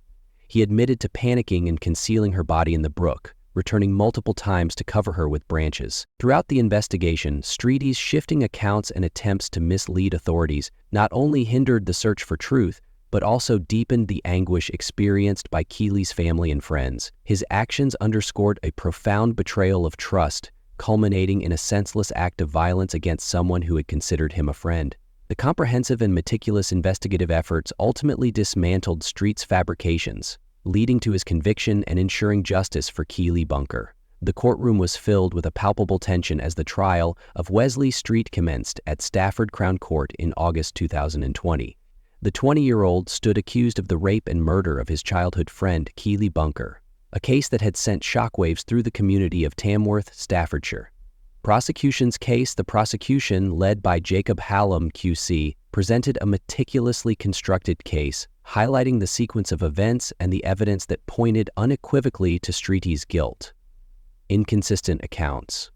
He admitted to panicking and concealing her body in the brook, returning multiple times to cover her with branches. Throughout the investigation, Street's shifting accounts and attempts to mislead authorities not only hindered the search for truth, but also deepened the anguish experienced by Keely's family and friends. His actions underscored a profound betrayal of trust, culminating in a senseless act of violence against someone who had considered him a friend. The comprehensive and meticulous investigative efforts ultimately dismantled Street's fabrications, leading to his conviction and ensuring justice for Keely Bunker. The courtroom was filled with a palpable tension as the trial of Wesley Street commenced at Stafford Crown Court in August 2020. The 20-year-old stood accused of the rape and murder of his childhood friend, Keely Bunker, a case that had sent shockwaves through the community of Tamworth, Staffordshire. Prosecution's case, the prosecution, led by Jacob Hallam, QC, presented a meticulously constructed case, highlighting the sequence of events and the evidence that pointed unequivocally to Street's guilt. Inconsistent accounts.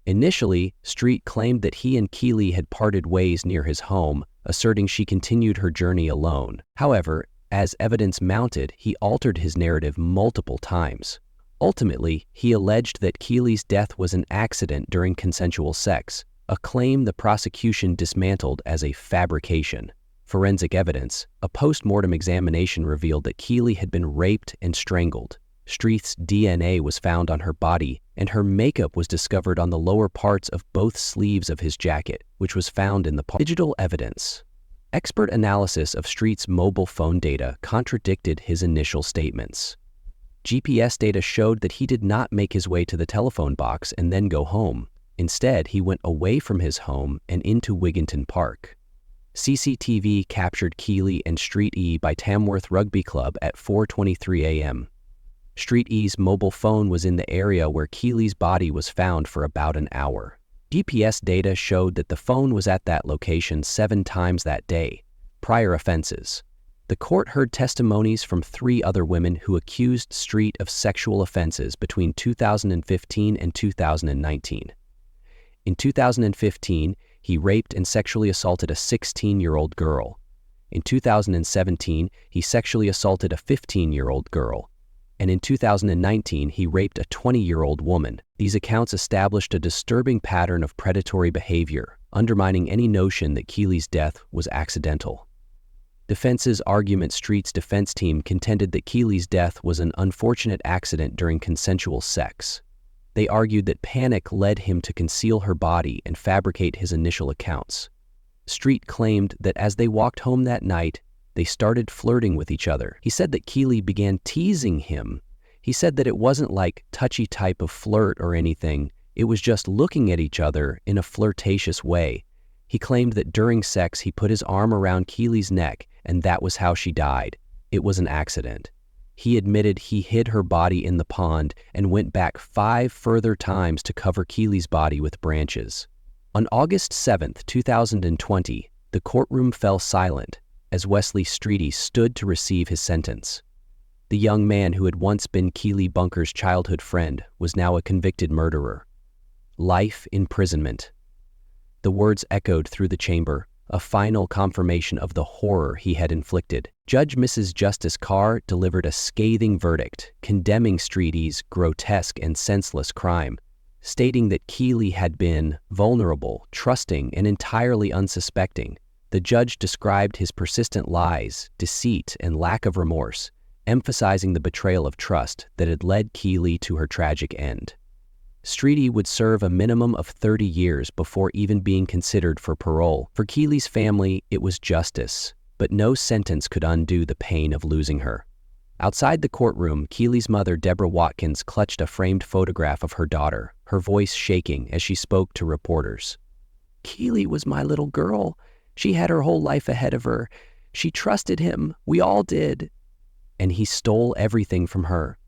Initially, Street claimed that he and Keely had parted ways near his home, asserting she continued her journey alone. However, as evidence mounted, he altered his narrative multiple times. Ultimately, he alleged that Keely's death was an accident during consensual sex, a claim the prosecution dismantled as a fabrication. Forensic evidence, a post-mortem examination revealed that Keely had been raped and strangled. Street's DNA was found on her body, and her makeup was discovered on the lower parts of both sleeves of his jacket, which was found in the park. Digital evidence. Expert analysis of Street's mobile phone data contradicted his initial statements. GPS data showed that he did not make his way to the telephone box and then go home. Instead, he went away from his home and into Wigginton Park. CCTV captured Keely and Street E by Tamworth Rugby Club at 4:23 a.m. Street E's mobile phone was in the area where Keely's body was found for about an hour. GPS data showed that the phone was at that location 7 times that day. Prior offenses. The court heard testimonies from 3 other women who accused Street of sexual offenses between 2015 and 2019. In 2015, he raped and sexually assaulted a 16-year-old girl. In 2017, he sexually assaulted a 15-year-old girl. And in 2019, he raped a 20-year-old woman. These accounts established a disturbing pattern of predatory behavior, undermining any notion that Keely's death was accidental. Defense's argument. Street's defense team contended that Keely's death was an unfortunate accident during consensual sex. They argued that panic led him to conceal her body and fabricate his initial accounts. Street claimed that as they walked home that night, they started flirting with each other. He said that Keely began teasing him. He said that it wasn't like touchy type of flirt or anything. It was just looking at each other in a flirtatious way. He claimed that during sex he put his arm around Keely's neck and that was how she died. It was an accident. He admitted he hid her body in the pond and went back 5 further times to cover Keely's body with branches. On August 7, 2020, the courtroom fell silent as Wesley Streety stood to receive his sentence. The young man who had once been Keely Bunker's childhood friend was now a convicted murderer. Life imprisonment. The words echoed through the chamber, a final confirmation of the horror he had inflicted. Judge Mrs. Justice Carr delivered a scathing verdict, condemning Streety's grotesque and senseless crime, stating that Keely had been vulnerable, trusting, and entirely unsuspecting. The judge described his persistent lies, deceit, and lack of remorse, emphasizing the betrayal of trust that had led Keely to her tragic end. Streety would serve a minimum of 30 years before even being considered for parole. For Keeley's family, it was justice, but no sentence could undo the pain of losing her. Outside the courtroom, Keeley's mother, Deborah Watkins, clutched a framed photograph of her daughter, her voice shaking as she spoke to reporters. "Keeley was my little girl. She had her whole life ahead of her. She trusted him. We all did. And he stole everything from her.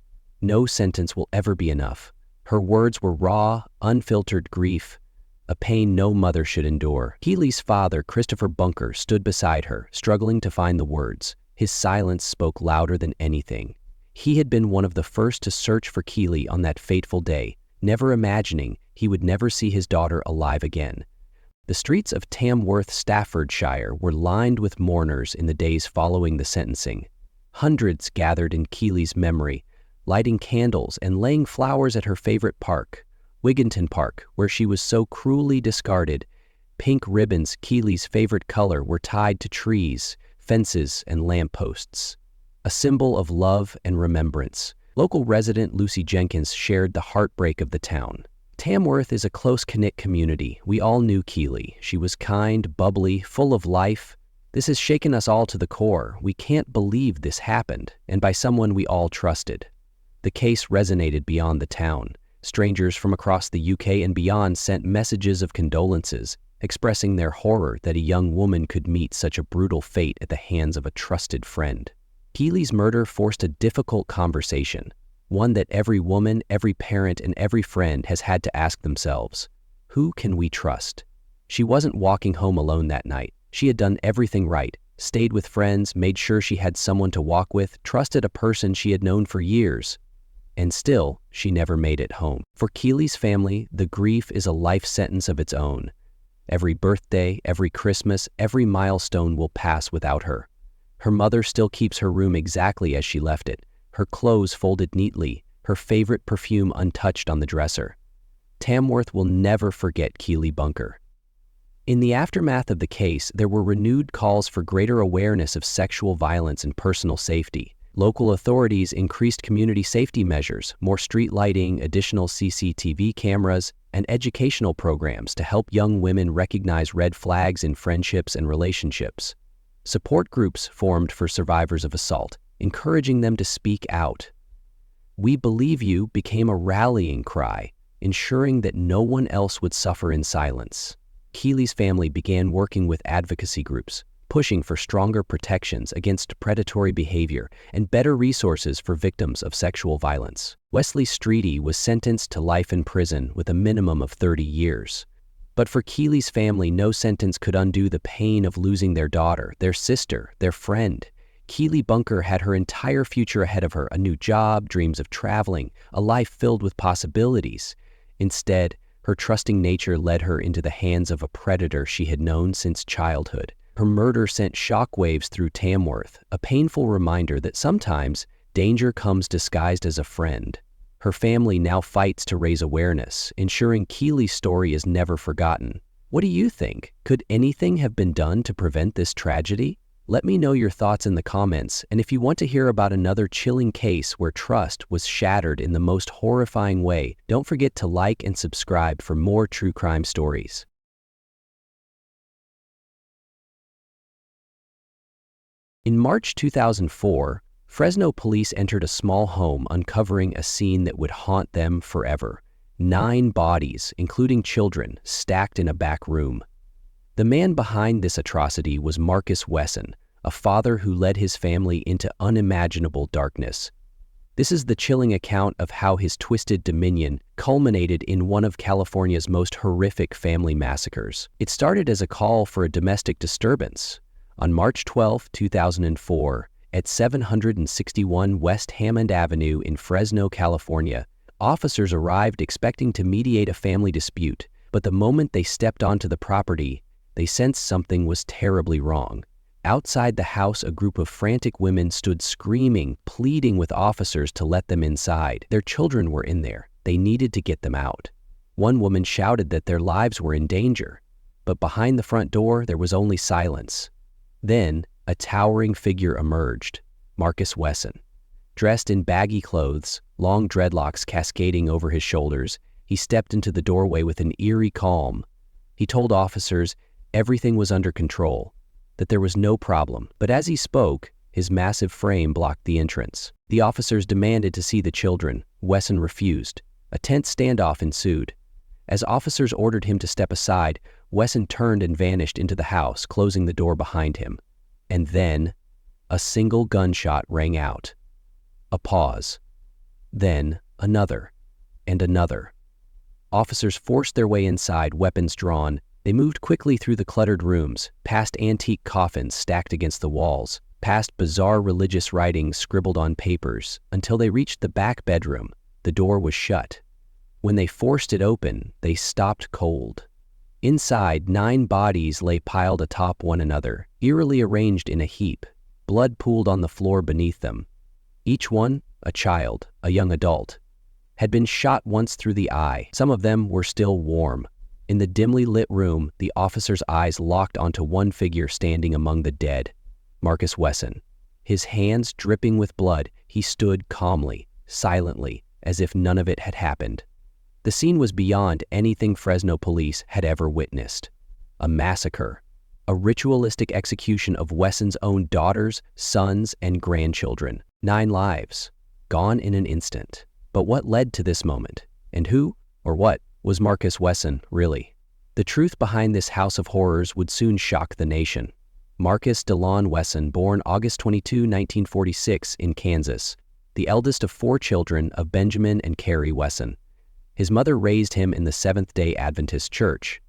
No sentence will ever be enough." Her words were raw, unfiltered grief, a pain no mother should endure. Keeley's father, Christopher Bunker, stood beside her, struggling to find the words. His silence spoke louder than anything. He had been one of the first to search for Keeley on that fateful day, never imagining he would never see his daughter alive again. The streets of Tamworth, Staffordshire, were lined with mourners in the days following the sentencing. Hundreds gathered in Keeley's memory, lighting candles and laying flowers at her favorite park, Wigginton Park, where she was so cruelly discarded. Pink ribbons, Keeley's favorite color, were tied to trees, fences, and lampposts, a symbol of love and remembrance. Local resident Lucy Jenkins shared the heartbreak of the town. "Tamworth is a close-knit community. We all knew Keeley. She was kind, bubbly, full of life. This has shaken us all to the core. We can't believe this happened, and by someone we all trusted." The case resonated beyond the town. Strangers from across the UK and beyond sent messages of condolences, expressing their horror that a young woman could meet such a brutal fate at the hands of a trusted friend. Keeley's murder forced a difficult conversation, one that every woman, every parent, and every friend has had to ask themselves. Who can we trust? She wasn't walking home alone that night. She had done everything right, stayed with friends, made sure she had someone to walk with, trusted a person she had known for years. And still, she never made it home. For Keeley's family, the grief is a life sentence of its own. Every birthday, every Christmas, every milestone will pass without her. Her mother still keeps her room exactly as she left it, her clothes folded neatly, her favorite perfume untouched on the dresser. Tamworth will never forget Keeley Bunker. In the aftermath of the case, there were renewed calls for greater awareness of sexual violence and personal safety. Local authorities increased community safety measures, more street lighting, additional CCTV cameras, and educational programs to help young women recognize red flags in friendships and relationships. Support groups formed for survivors of assault, encouraging them to speak out. "We Believe You" became a rallying cry, ensuring that no one else would suffer in silence. Keeley's family began working with advocacy groups, pushing for stronger protections against predatory behavior and better resources for victims of sexual violence. Wesley Streety was sentenced to life in prison with a minimum of 30 years. But for Keeley's family, no sentence could undo the pain of losing their daughter, their sister, their friend. Keeley Bunker had her entire future ahead of her, a new job, dreams of traveling, a life filled with possibilities. Instead, her trusting nature led her into the hands of a predator she had known since childhood. Her murder sent shockwaves through Tamworth, a painful reminder that sometimes danger comes disguised as a friend. Her family now fights to raise awareness, ensuring Keeley's story is never forgotten. What do you think? Could anything have been done to prevent this tragedy? Let me know your thoughts in the comments, and if you want to hear about another chilling case where trust was shattered in the most horrifying way, don't forget to like and subscribe for more true crime stories. In March 2004, Fresno police entered a small home, uncovering a scene that would haunt them forever. 9 bodies, including children, stacked in a back room. The man behind this atrocity was Marcus Wesson, a father who led his family into unimaginable darkness. This is the chilling account of how his twisted dominion culminated in one of California's most horrific family massacres. It started as a call for a domestic disturbance. On March 12, 2004, at 761 West Hammond Avenue in Fresno, California, officers arrived expecting to mediate a family dispute, but the moment they stepped onto the property, they sensed something was terribly wrong. Outside the house, a group of frantic women stood screaming, pleading with officers to let them inside. Their children were in there. They needed to get them out. One woman shouted that their lives were in danger, but behind the front door, there was only silence. Then, a towering figure emerged, Marcus Wesson. Dressed in baggy clothes, long dreadlocks cascading over his shoulders, he He stepped into the doorway with an eerie calm. He told officers everything was under control, that there was no problem. But as he spoke, his massive frame blocked the entrance. The officers demanded to see the children. Wesson refused. A tense standoff ensued. As officers ordered him to step aside, Wesson turned and vanished into the house, closing the door behind him. And then, a single gunshot rang out. A pause. Then, another. And another. Officers forced their way inside, weapons drawn. They moved quickly through the cluttered rooms, past antique coffins stacked against the walls, past bizarre religious writings scribbled on papers, until they reached the back bedroom. The door was shut. When they forced it open, they stopped cold. Inside, 9 bodies lay piled atop one another, eerily arranged in a heap. Blood pooled on the floor beneath them. Each one, a child, a young adult, had been shot once through the eye. Some of them were still warm. In the dimly lit room, the officer's eyes locked onto one figure standing among the dead, Marcus Wesson. His hands dripping with blood, he stood calmly, silently, as if none of it had happened. The scene was beyond anything Fresno police had ever witnessed. A massacre, a ritualistic execution of Wesson's own daughters, sons, and grandchildren. 9 lives, gone in an instant. But what led to this moment? And who, or what, was Marcus Wesson, really? The truth behind this house of horrors would soon shock the nation. Marcus DeLon Wesson, born August 22, 1946, in Kansas, the eldest of 4 children of Benjamin and Carrie Wesson. His mother raised him in the Seventh-day Adventist Church.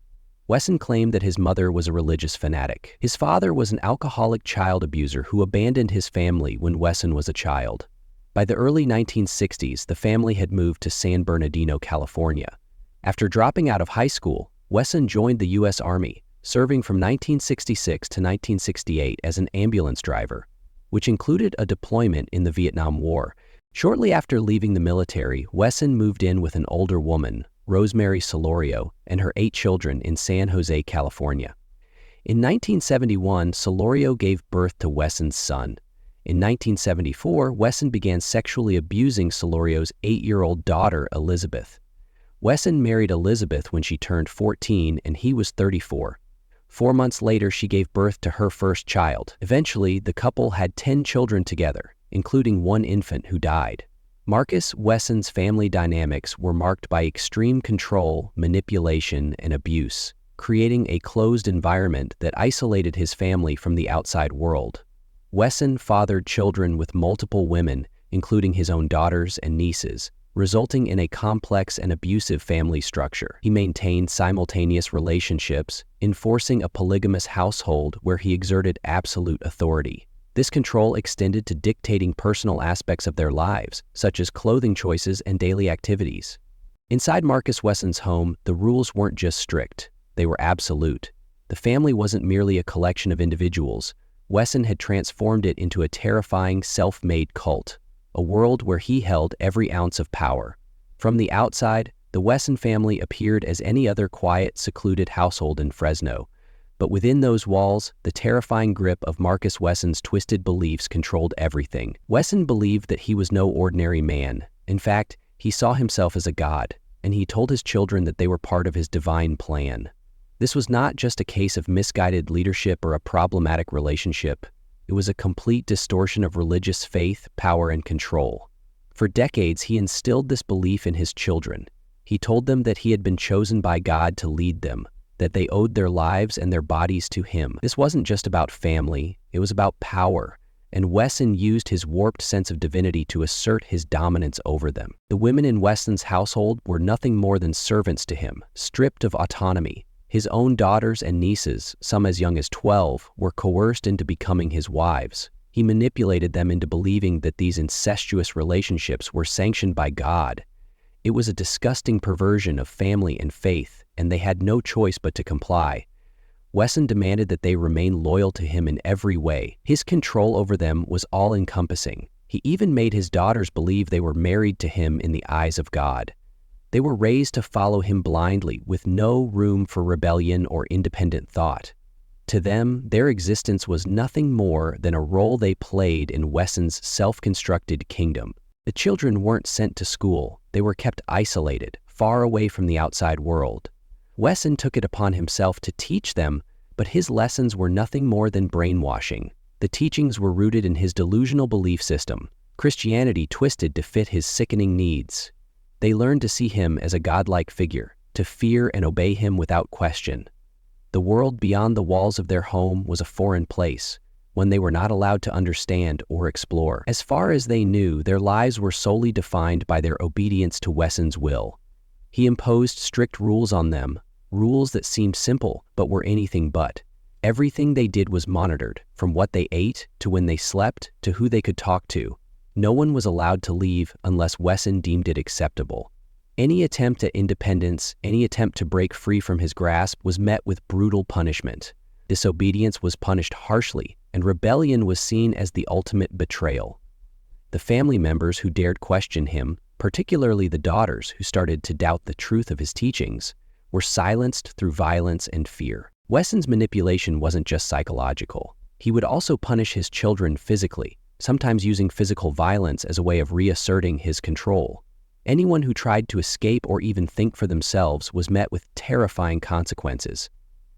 Wesson claimed that his mother was a religious fanatic. His father was an alcoholic child abuser who abandoned his family when Wesson was a child. By the early 1960s, the family had moved to San Bernardino, California. After dropping out of high school, Wesson joined the U.S. Army, serving from 1966 to 1968 as an ambulance driver, which included a deployment in the Vietnam War. Shortly after leaving the military, Wesson moved in with an older woman, Rosemary Solorio, and her 8 children in San Jose, California. In 1971, Solorio gave birth to Wesson's son. In 1974, Wesson began sexually abusing Solorio's 8-year-old daughter, Elizabeth. Wesson married Elizabeth when she turned 14 and he was 34. 4 months later, she gave birth to her first child. Eventually, the couple had 10 children together, including 1 infant who died. Marcus Wesson's family dynamics were marked by extreme control, manipulation, and abuse, creating a closed environment that isolated his family from the outside world. Wesson fathered children with multiple women, including his own daughters and nieces, resulting in a complex and abusive family structure. He maintained simultaneous relationships, enforcing a polygamous household where he exerted absolute authority. This control extended to dictating personal aspects of their lives, such as clothing choices and daily activities. Inside Marcus Wesson's home, the rules weren't just strict, they were absolute. The family wasn't merely a collection of individuals. Wesson had transformed it into a terrifying, self-made cult, a world where he held every ounce of power. From the outside, the Wesson family appeared as any other quiet, secluded household in Fresno. But within those walls, the terrifying grip of Marcus Wesson's twisted beliefs controlled everything. Wesson believed that he was no ordinary man. In fact, he saw himself as a god, and he told his children that they were part of his divine plan. This was not just a case of misguided leadership or a problematic relationship. It was a complete distortion of religious faith, power, and control. For decades, he instilled this belief in his children. He told them that he had been chosen by God to lead them, that they owed their lives and their bodies to him. This wasn't just about family, it was about power, and Wesson used his warped sense of divinity to assert his dominance over them. The women in Wesson's household were nothing more than servants to him, stripped of autonomy. His own daughters and nieces, some as young as 12, were coerced into becoming his wives. He manipulated them into believing that these incestuous relationships were sanctioned by God. It was a disgusting perversion of family and faith, and they had no choice but to comply. Wesson demanded that they remain loyal to him in every way. His control over them was all-encompassing. He even made his daughters believe they were married to him in the eyes of God. They were raised to follow him blindly, with no room for rebellion or independent thought. To them, their existence was nothing more than a role they played in Wesson's self-constructed kingdom. The children weren't sent to school. They were kept isolated, far away from the outside world. Wesson took it upon himself to teach them, but his lessons were nothing more than brainwashing. The teachings were rooted in his delusional belief system, Christianity twisted to fit his sickening needs. They learned to see him as a godlike figure, to fear and obey him without question. The world beyond the walls of their home was a foreign place, one they were not allowed to understand or explore. As far as they knew, their lives were solely defined by their obedience to Wesson's will. He imposed strict rules on them, rules that seemed simple but were anything but. Everything they did was monitored, from what they ate to when they slept to who they could talk to. No one was allowed to leave unless Wesson deemed it acceptable. Any attempt at independence, any attempt to break free from his grasp was met with brutal punishment. Disobedience was punished harshly, and rebellion was seen as the ultimate betrayal. The family members who dared question him, particularly the daughters who started to doubt the truth of his teachings, were silenced through violence and fear. Wesson's manipulation wasn't just psychological. He would also punish his children physically, sometimes using physical violence as a way of reasserting his control. Anyone who tried to escape or even think for themselves was met with terrifying consequences.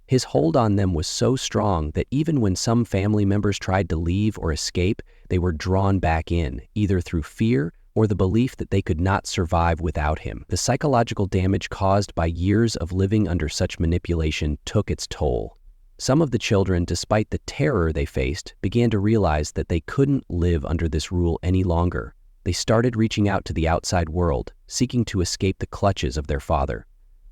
His hold on them was so strong that even when some family members tried to leave or escape, they were drawn back in, either through fear or the belief that they could not survive without him. The psychological damage caused by years of living under such manipulation took its toll. Some of the children, despite the terror they faced, began to realize that they couldn't live under this rule any longer. They started reaching out to the outside world, seeking to escape the clutches of their father.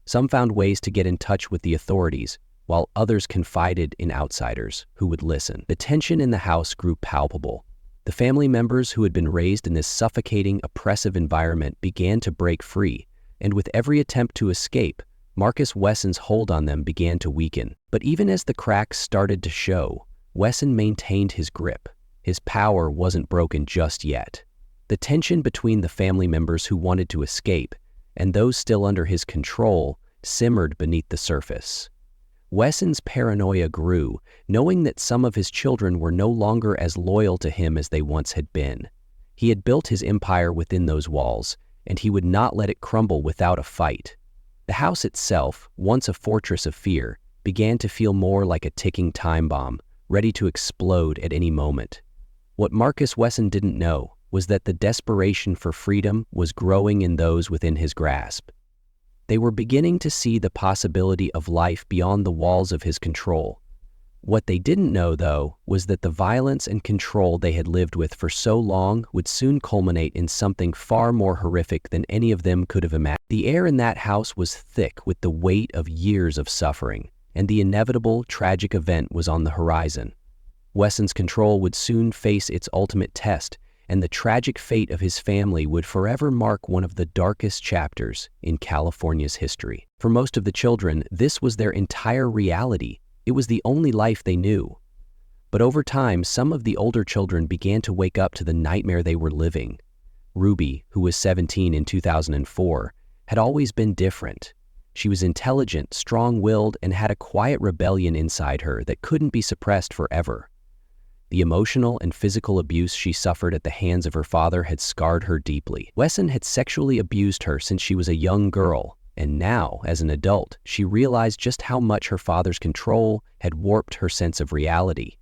Some found ways to get in touch with the authorities, while others confided in outsiders who would listen. The tension in the house grew palpable. The family members who had been raised in this suffocating, oppressive environment began to break free, and with every attempt to escape, Marcus Wesson's hold on them began to weaken. But even as the cracks started to show, Wesson maintained his grip. His power wasn't broken just yet. The tension between the family members who wanted to escape and those still under his control simmered beneath the surface. Wesson's paranoia grew, knowing that some of his children were no longer as loyal to him as they once had been. He had built his empire within those walls, and he would not let it crumble without a fight. The house itself, once a fortress of fear, began to feel more like a ticking time bomb, ready to explode at any moment. What Marcus Wesson didn't know was that the desperation for freedom was growing in those within his grasp. They were beginning to see the possibility of life beyond the walls of his control. What they didn't know, though, was that the violence and control they had lived with for so long would soon culminate in something far more horrific than any of them could have imagined. The air in that house was thick with the weight of years of suffering, and the inevitable, tragic event was on the horizon. Wesson's control would soon face its ultimate test, and the tragic fate of his family would forever mark one of the darkest chapters in California's history. For most of the children, this was their entire reality. It was the only life they knew. But over time, some of the older children began to wake up to the nightmare they were living. Ruby, who was 17 in 2004, had always been different. She was intelligent, strong-willed, and had a quiet rebellion inside her that couldn't be suppressed forever. The emotional and physical abuse she suffered at the hands of her father had scarred her deeply. Wesson had sexually abused her since she was a young girl, and now, as an adult, she realized just how much her father's control had warped her sense of reality.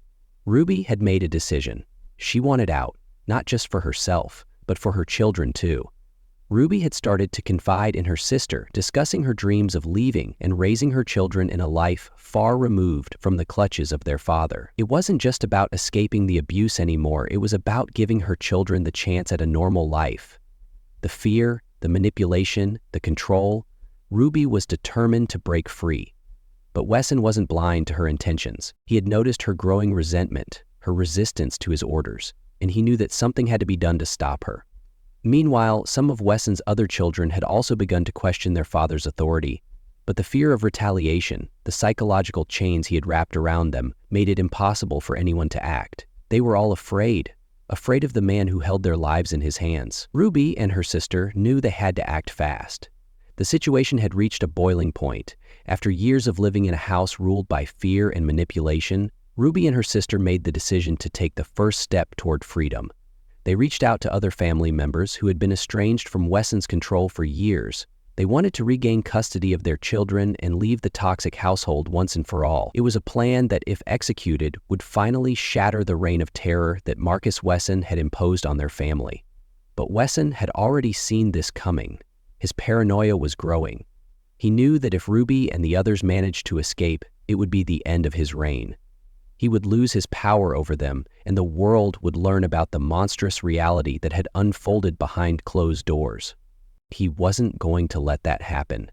Ruby had made a decision. She wanted out, not just for herself, but for her children too. Ruby had started to confide in her sister, discussing her dreams of leaving and raising her children in a life far removed from the clutches of their father. It wasn't just about escaping the abuse anymore, it was about giving her children the chance at a normal life. The fear, the manipulation, the control, Ruby was determined to break free. But Wesson wasn't blind to her intentions. He had noticed her growing resentment, her resistance to his orders, and he knew that something had to be done to stop her. Meanwhile, some of Wesson's other children had also begun to question their father's authority, but the fear of retaliation, the psychological chains he had wrapped around them, made it impossible for anyone to act. They were all afraid of the man who held their lives in his hands. Ruby and her sister knew they had to act fast. The situation had reached a boiling point. After years of living in a house ruled by fear and manipulation, Ruby and her sister made the decision to take the first step toward freedom. They reached out to other family members who had been estranged from Wesson's control for years, They wanted to regain custody of their children and leave the toxic household once and for all. It was a plan that, if executed, would finally shatter the reign of terror that Marcus Wesson had imposed on their family. But Wesson had already seen this coming. His paranoia was growing. He knew that if Ruby and the others managed to escape, it would be the end of his reign. He would lose his power over them, and the world would learn about the monstrous reality that had unfolded behind closed doors. He wasn't going to let that happen.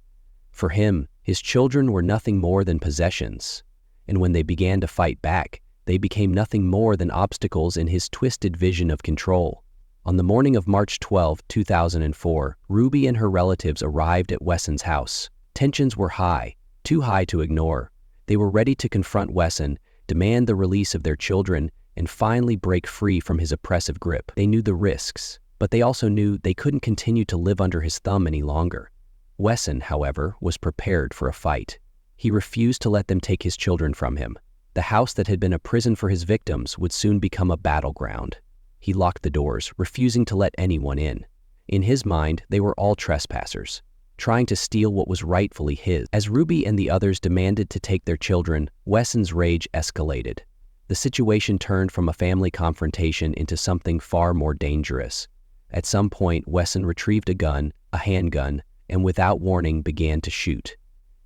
For him, his children were nothing more than possessions, and when they began to fight back, they became nothing more than obstacles in his twisted vision of control. On the morning of March 12, 2004, Ruby and her relatives arrived at Wesson's house. Tensions were high, too high to ignore. They were ready to confront Wesson, demand the release of their children, and finally break free from his oppressive grip. They knew the risks, but they also knew they couldn't continue to live under his thumb any longer. Wesson, however, was prepared for a fight. He refused to let them take his children from him. The house that had been a prison for his victims would soon become a battleground. He locked the doors, refusing to let anyone in. In his mind, they were all trespassers, trying to steal what was rightfully his. As Ruby and the others demanded to take their children, Wesson's rage escalated. The situation turned from a family confrontation into something far more dangerous. At some point, Wesson retrieved a gun, a handgun, and without warning began to shoot.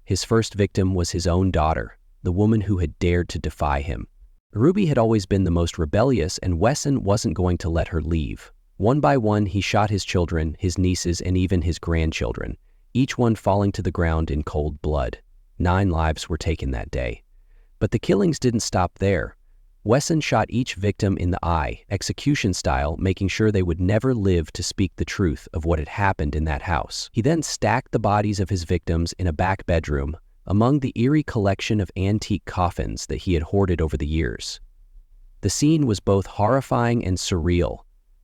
His first victim was his own daughter, the woman who had dared to defy him. Ruby had always been the most rebellious, and Wesson wasn't going to let her leave. One by one, he shot his children, his nieces, and even his grandchildren, each one falling to the ground in cold blood. 9 lives were taken that day. But the killings didn't stop there. Wesson shot each victim in the eye, execution style, making sure they would never live to speak the truth of what had happened in that house. He then stacked the bodies of his victims in a back bedroom, among the eerie collection of antique coffins that he had hoarded over the years. The scene was both horrifying and surreal,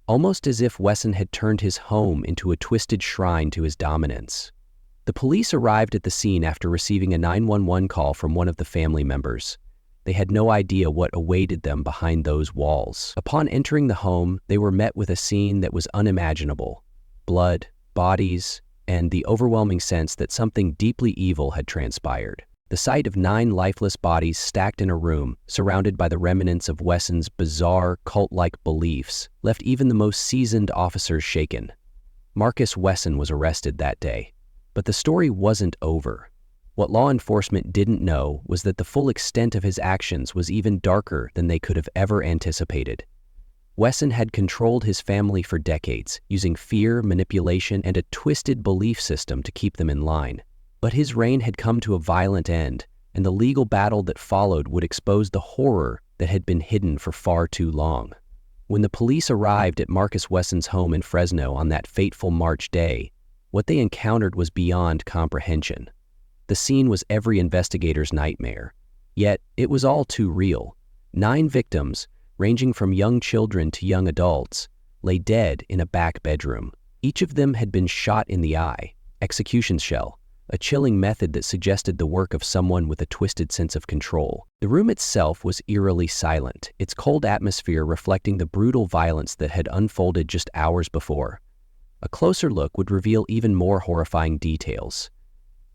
almost as if Wesson had turned his home into a twisted shrine to his dominance. The police arrived at the scene after receiving a 911 call from one of the family members. They had no idea what awaited them behind those walls. Upon entering the home, they were met with a scene that was unimaginable. Blood, bodies, and the overwhelming sense that something deeply evil had transpired. The sight of 9 lifeless bodies stacked in a room, surrounded by the remnants of Wesson's bizarre, cult-like beliefs, left even the most seasoned officers shaken. Marcus Wesson was arrested that day. But the story wasn't over. What law enforcement didn't know was that the full extent of his actions was even darker than they could have ever anticipated. Wesson had controlled his family for decades, using fear, manipulation, and a twisted belief system to keep them in line. But his reign had come to a violent end, and the legal battle that followed would expose the horror that had been hidden for far too long. When the police arrived at Marcus Wesson's home in Fresno on that fateful March day, what they encountered was beyond comprehension. The scene was every investigator's nightmare. Yet, it was all too real. 9 victims, ranging from young children to young adults, lay dead in a back bedroom. Each of them had been shot in the eye, execution shell, a chilling method that suggested the work of someone with a twisted sense of control. The room itself was eerily silent, its cold atmosphere reflecting the brutal violence that had unfolded just hours before. A closer look would reveal even more horrifying details.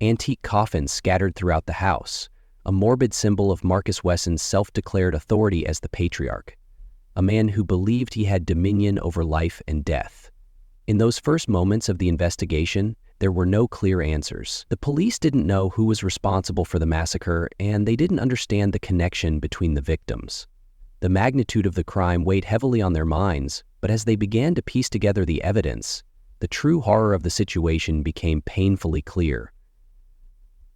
Antique coffins scattered throughout the house, a morbid symbol of Marcus Wesson's self-declared authority as the patriarch, a man who believed he had dominion over life and death. In those first moments of the investigation, there were no clear answers. The police didn't know who was responsible for the massacre, and they didn't understand the connection between the victims. The magnitude of the crime weighed heavily on their minds, but as they began to piece together the evidence, the true horror of the situation became painfully clear.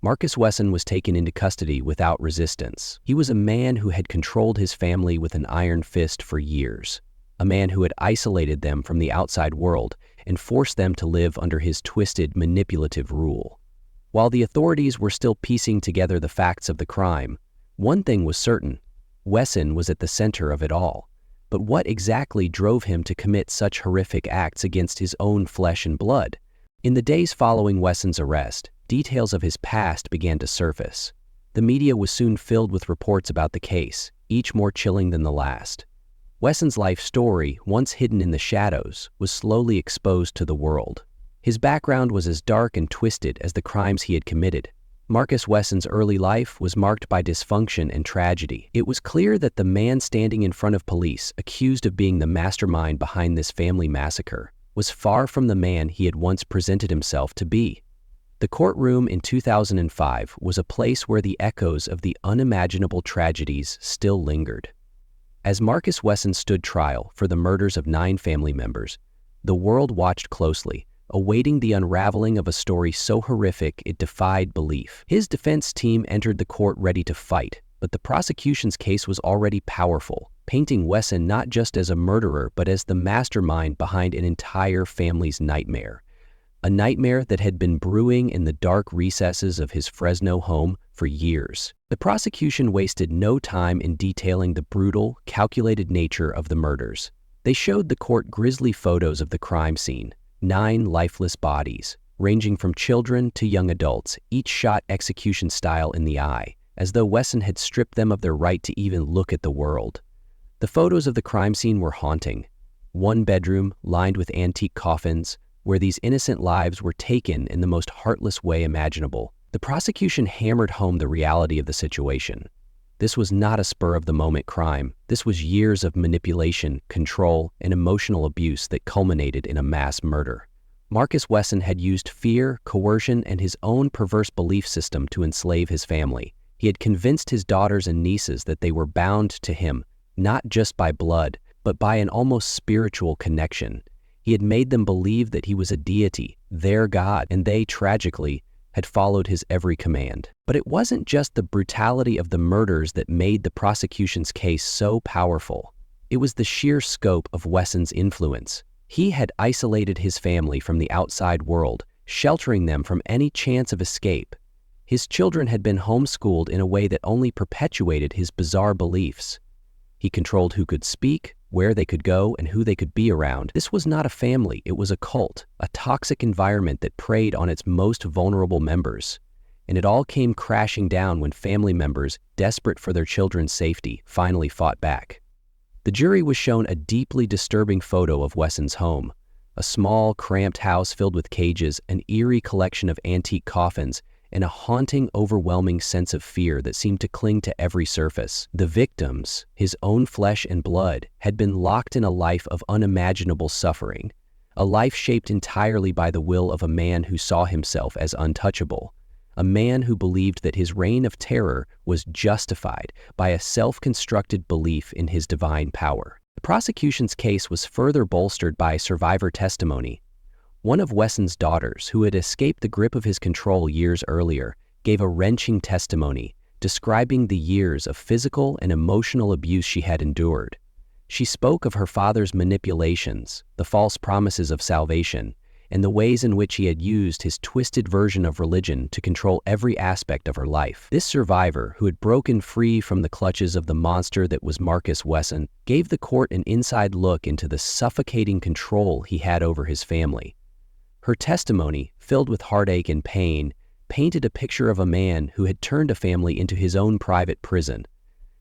Marcus Wesson was taken into custody without resistance. He was a man who had controlled his family with an iron fist for years, a man who had isolated them from the outside world and forced them to live under his twisted, manipulative rule. While the authorities were still piecing together the facts of the crime, one thing was certain: Wesson was at the center of it all. But what exactly drove him to commit such horrific acts against his own flesh and blood? In the days following Wesson's arrest, details of his past began to surface. The media was soon filled with reports about the case, each more chilling than the last. Wesson's life story, once hidden in the shadows, was slowly exposed to the world. His background was as dark and twisted as the crimes he had committed. Marcus Wesson's early life was marked by dysfunction and tragedy. It was clear that the man standing in front of police, accused of being the mastermind behind this family massacre, was far from the man he had once presented himself to be. The courtroom in 2005 was a place where the echoes of the unimaginable tragedies still lingered. As Marcus Wesson stood trial for the murders of 9 family members, the world watched closely, awaiting the unraveling of a story so horrific it defied belief. His defense team entered the court ready to fight, but the prosecution's case was already powerful, painting Wesson not just as a murderer but as the mastermind behind an entire family's nightmare. A nightmare that had been brewing in the dark recesses of his Fresno home for years. The prosecution wasted no time in detailing the brutal, calculated nature of the murders. They showed the court grisly photos of the crime scene, 9 lifeless bodies, ranging from children to young adults, each shot execution style in the eye, as though Wesson had stripped them of their right to even look at the world. The photos of the crime scene were haunting. One bedroom lined with antique coffins, where these innocent lives were taken in the most heartless way imaginable. The prosecution hammered home the reality of the situation. This was not a spur-of-the-moment crime. This was years of manipulation, control, and emotional abuse that culminated in a mass murder. Marcus Wesson had used fear, coercion, and his own perverse belief system to enslave his family. He had convinced his daughters and nieces that they were bound to him, not just by blood, but by an almost spiritual connection. He had made them believe that he was a deity, their God, and they, tragically, had followed his every command. But it wasn't just the brutality of the murders that made the prosecution's case so powerful. It was the sheer scope of Wesson's influence. He had isolated his family from the outside world, sheltering them from any chance of escape. His children had been homeschooled in a way that only perpetuated his bizarre beliefs. He controlled who could speak, where they could go, and who they could be around. This was not a family, it was a cult, a toxic environment that preyed on its most vulnerable members. And it all came crashing down when family members, desperate for their children's safety, finally fought back. The jury was shown a deeply disturbing photo of Wesson's home, a small, cramped house filled with cages, an eerie collection of antique coffins, and a haunting, overwhelming sense of fear that seemed to cling to every surface. The victims, his own flesh and blood, had been locked in a life of unimaginable suffering, a life shaped entirely by the will of a man who saw himself as untouchable, a man who believed that his reign of terror was justified by a self-constructed belief in his divine power. The prosecution's case was further bolstered by survivor testimony. One of Wesson's daughters, who had escaped the grip of his control years earlier, gave a wrenching testimony, describing the years of physical and emotional abuse she had endured. She spoke of her father's manipulations, the false promises of salvation, and the ways in which he had used his twisted version of religion to control every aspect of her life. This survivor, who had broken free from the clutches of the monster that was Marcus Wesson, gave the court an inside look into the suffocating control he had over his family. Her testimony, filled with heartache and pain, painted a picture of a man who had turned a family into his own private prison.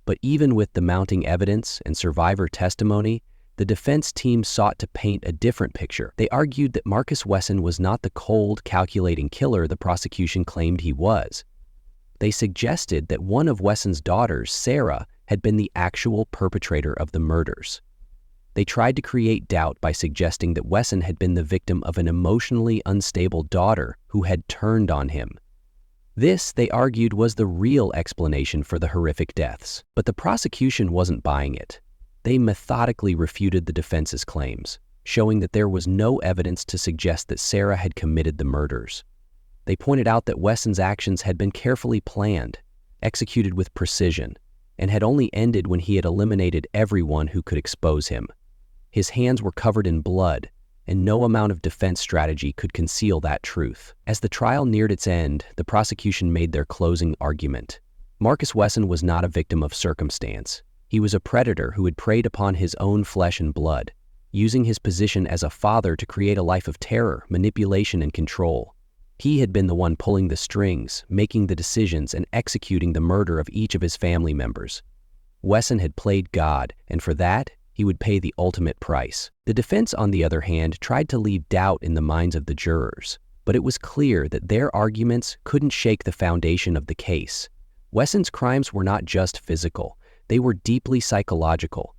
But even with the mounting evidence and survivor testimony, the defense team sought to paint a different picture. They argued that Marcus Wesson was not the cold, calculating killer the prosecution claimed he was. They suggested that one of Wesson's daughters, Sarah, had been the actual perpetrator of the murders. They tried to create doubt by suggesting that Wesson had been the victim of an emotionally unstable daughter who had turned on him. This, they argued, was the real explanation for the horrific deaths. But the prosecution wasn't buying it. They methodically refuted the defense's claims, showing that there was no evidence to suggest that Sarah had committed the murders. They pointed out that Wesson's actions had been carefully planned, executed with precision, and had only ended when he had eliminated everyone who could expose him. His hands were covered in blood, and no amount of defense strategy could conceal that truth. As the trial neared its end, the prosecution made their closing argument. Marcus Wesson was not a victim of circumstance. He was a predator who had preyed upon his own flesh and blood, using his position as a father to create a life of terror, manipulation, and control. He had been the one pulling the strings, making the decisions, and executing the murder of each of his family members. Wesson had played God, and for that, he would pay the ultimate price. The defense, on the other hand, tried to leave doubt in the minds of the jurors, but it was clear that their arguments couldn't shake the foundation of the case. Wesson's crimes were not just physical, they were deeply psychological.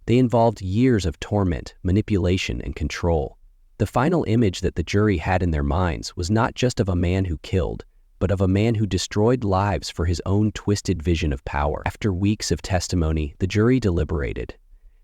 They involved years of torment, manipulation, and control. The final image that the jury had in their minds was not just of a man who killed, but of a man who destroyed lives for his own twisted vision of power. After weeks of testimony, the jury deliberated.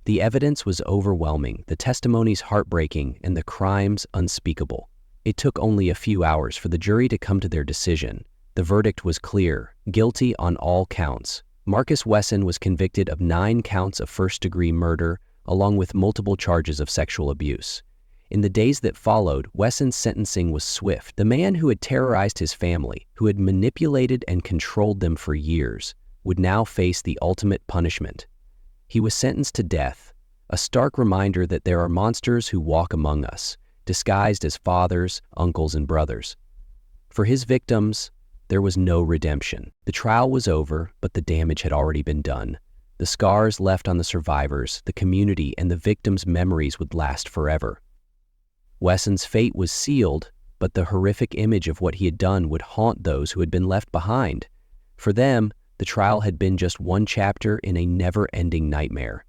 The evidence was overwhelming, the testimonies heartbreaking, and the crimes unspeakable. It took only a few hours for the jury to come to their decision. The verdict was clear: guilty on all counts. Marcus Wesson was convicted of 9 counts of first-degree murder, along with multiple charges of sexual abuse. In the days that followed, Wesson's sentencing was swift. The man who had terrorized his family, who had manipulated and controlled them for years, would now face the ultimate punishment. He was sentenced to death, a stark reminder that there are monsters who walk among us, disguised as fathers, uncles, and brothers. For his victims, there was no redemption. The trial was over, but the damage had already been done. The scars left on the survivors, the community, and the victims' memories would last forever. Wesson's fate was sealed, but the horrific image of what he had done would haunt those who had been left behind. For them, the trial had been just one chapter in a never-ending nightmare.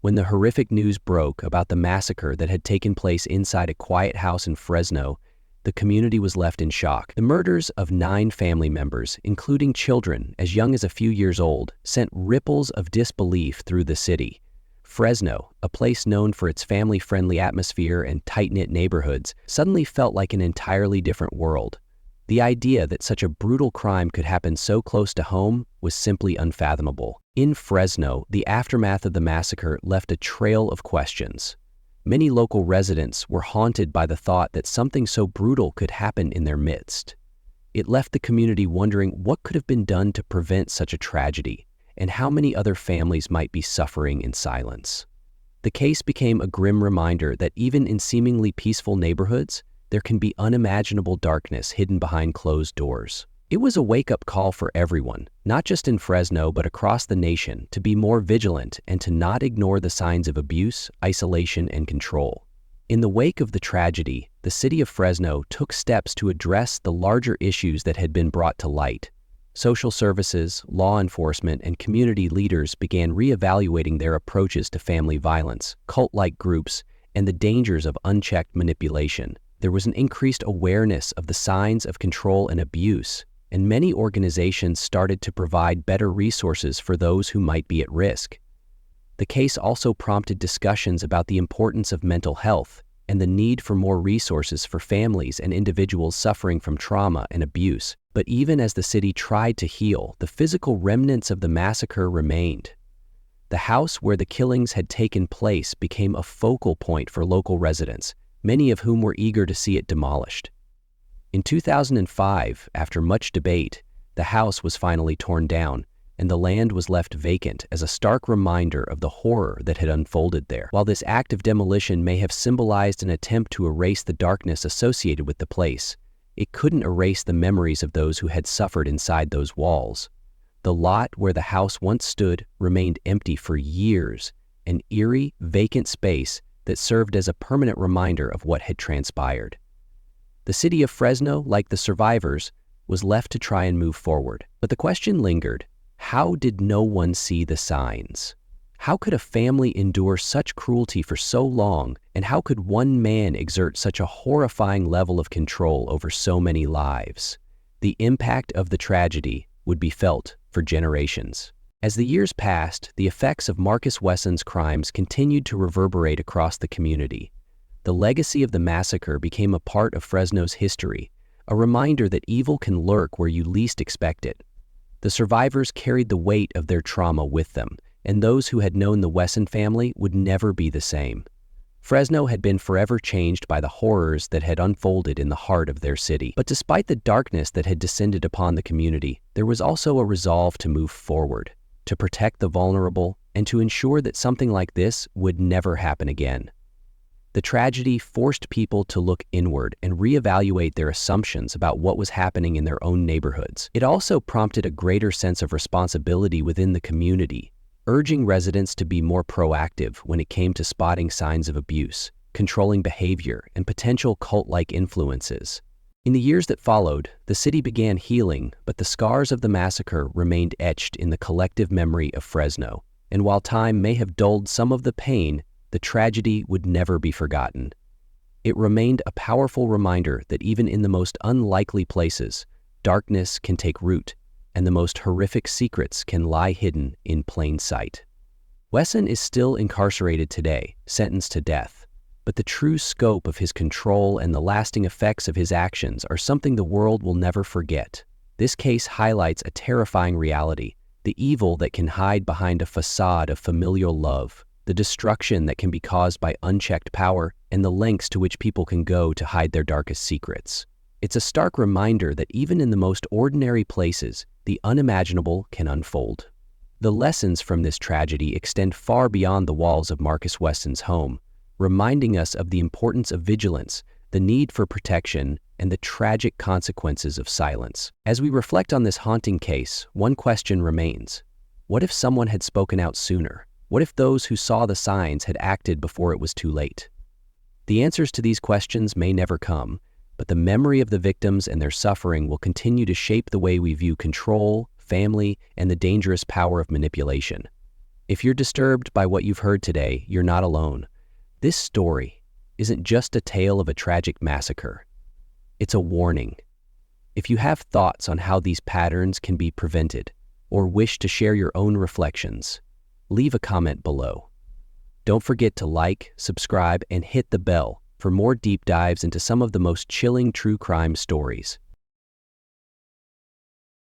When the horrific news broke about the massacre that had taken place inside a quiet house in Fresno, the community was left in shock. The murders of 9 family members, including children as young as a few years old, sent ripples of disbelief through the city. Fresno, a place known for its family-friendly atmosphere and tight-knit neighborhoods, suddenly felt like an entirely different world. The idea that such a brutal crime could happen so close to home was simply unfathomable. In Fresno, the aftermath of the massacre left a trail of questions. Many local residents were haunted by the thought that something so brutal could happen in their midst. It left the community wondering what could have been done to prevent such a tragedy, and how many other families might be suffering in silence. The case became a grim reminder that even in seemingly peaceful neighborhoods, there can be unimaginable darkness hidden behind closed doors. It was a wake-up call for everyone, not just in Fresno but across the nation, to be more vigilant and to not ignore the signs of abuse, isolation, and control. In the wake of the tragedy, the city of Fresno took steps to address the larger issues that had been brought to light. Social services, law enforcement, and community leaders began reevaluating their approaches to family violence, cult-like groups, and the dangers of unchecked manipulation. There was an increased awareness of the signs of control and abuse, and many organizations started to provide better resources for those who might be at risk. The case also prompted discussions about the importance of mental health and the need for more resources for families and individuals suffering from trauma and abuse. But even as the city tried to heal, the physical remnants of the massacre remained. The house where the killings had taken place became a focal point for local residents, many of whom were eager to see it demolished. In 2005, after much debate, the house was finally torn down, and the land was left vacant as a stark reminder of the horror that had unfolded there. While this act of demolition may have symbolized an attempt to erase the darkness associated with the place, it couldn't erase the memories of those who had suffered inside those walls. The lot where the house once stood remained empty for years, an eerie, vacant space that served as a permanent reminder of what had transpired. The city of Fresno, like the survivors, was left to try and move forward. But the question lingered: how did no one see the signs? How could a family endure such cruelty for so long, and how could one man exert such a horrifying level of control over so many lives? The impact of the tragedy would be felt for generations. As the years passed, the effects of Marcus Wesson's crimes continued to reverberate across the community. The legacy of the massacre became a part of Fresno's history, a reminder that evil can lurk where you least expect it. The survivors carried the weight of their trauma with them, and those who had known the Wesson family would never be the same. Fresno had been forever changed by the horrors that had unfolded in the heart of their city. But despite the darkness that had descended upon the community, there was also a resolve to move forward, to protect the vulnerable, and to ensure that something like this would never happen again. The tragedy forced people to look inward and reevaluate their assumptions about what was happening in their own neighborhoods. It also prompted a greater sense of responsibility within the community, urging residents to be more proactive when it came to spotting signs of abuse, controlling behavior, and potential cult-like influences. In the years that followed, the city began healing, but the scars of the massacre remained etched in the collective memory of Fresno. And while time may have dulled some of the pain, the tragedy would never be forgotten. It remained a powerful reminder that even in the most unlikely places, darkness can take root, and the most horrific secrets can lie hidden in plain sight. Wesson is still incarcerated today, sentenced to death, but the true scope of his control and the lasting effects of his actions are something the world will never forget. This case highlights a terrifying reality: the evil that can hide behind a facade of familial love, the destruction that can be caused by unchecked power, and the lengths to which people can go to hide their darkest secrets. It's a stark reminder that even in the most ordinary places, the unimaginable can unfold. The lessons from this tragedy extend far beyond the walls of Marcus Wesson's home, reminding us of the importance of vigilance, the need for protection, and the tragic consequences of silence. As we reflect on this haunting case, one question remains: what if someone had spoken out sooner? What if those who saw the signs had acted before it was too late? The answers to these questions may never come, but the memory of the victims and their suffering will continue to shape the way we view control, family, and the dangerous power of manipulation. If you're disturbed by what you've heard today, you're not alone. This story isn't just a tale of a tragic massacre. It's a warning. If you have thoughts on how these patterns can be prevented, or wish to share your own reflections, leave a comment below. Don't forget to like, subscribe, and hit the bell for more deep dives into some of the most chilling true crime stories.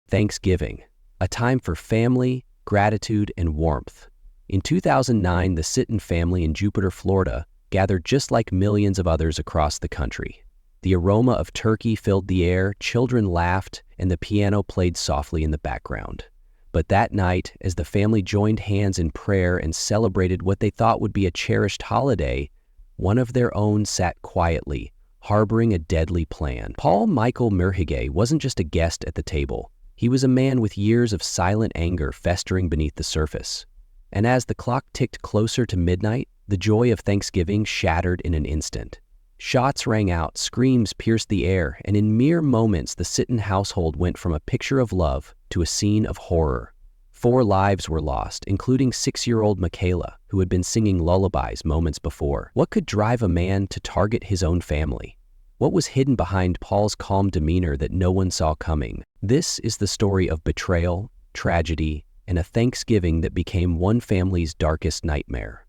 Thanksgiving, a time for family, gratitude, and warmth. In 2009, the Sitton family in Jupiter, Florida, gathered just like millions of others across the country. The aroma of turkey filled the air, children laughed, and the piano played softly in the background. But that night, as the family joined hands in prayer and celebrated what they thought would be a cherished holiday, one of their own sat quietly, harboring a deadly plan. Paul Michael Merhige wasn't just a guest at the table. He was a man with years of silent anger festering beneath the surface. And as the clock ticked closer to midnight, the joy of Thanksgiving shattered in an instant. Shots rang out, screams pierced the air, and in mere moments the Sitton household went from a picture of love to a scene of horror. 4 lives were lost, including 6-year-old Michaela, who had been singing lullabies moments before. What could drive a man to target his own family? What was hidden behind Paul's calm demeanor that no one saw coming? This is the story of betrayal, tragedy, and a Thanksgiving that became one family's darkest nightmare.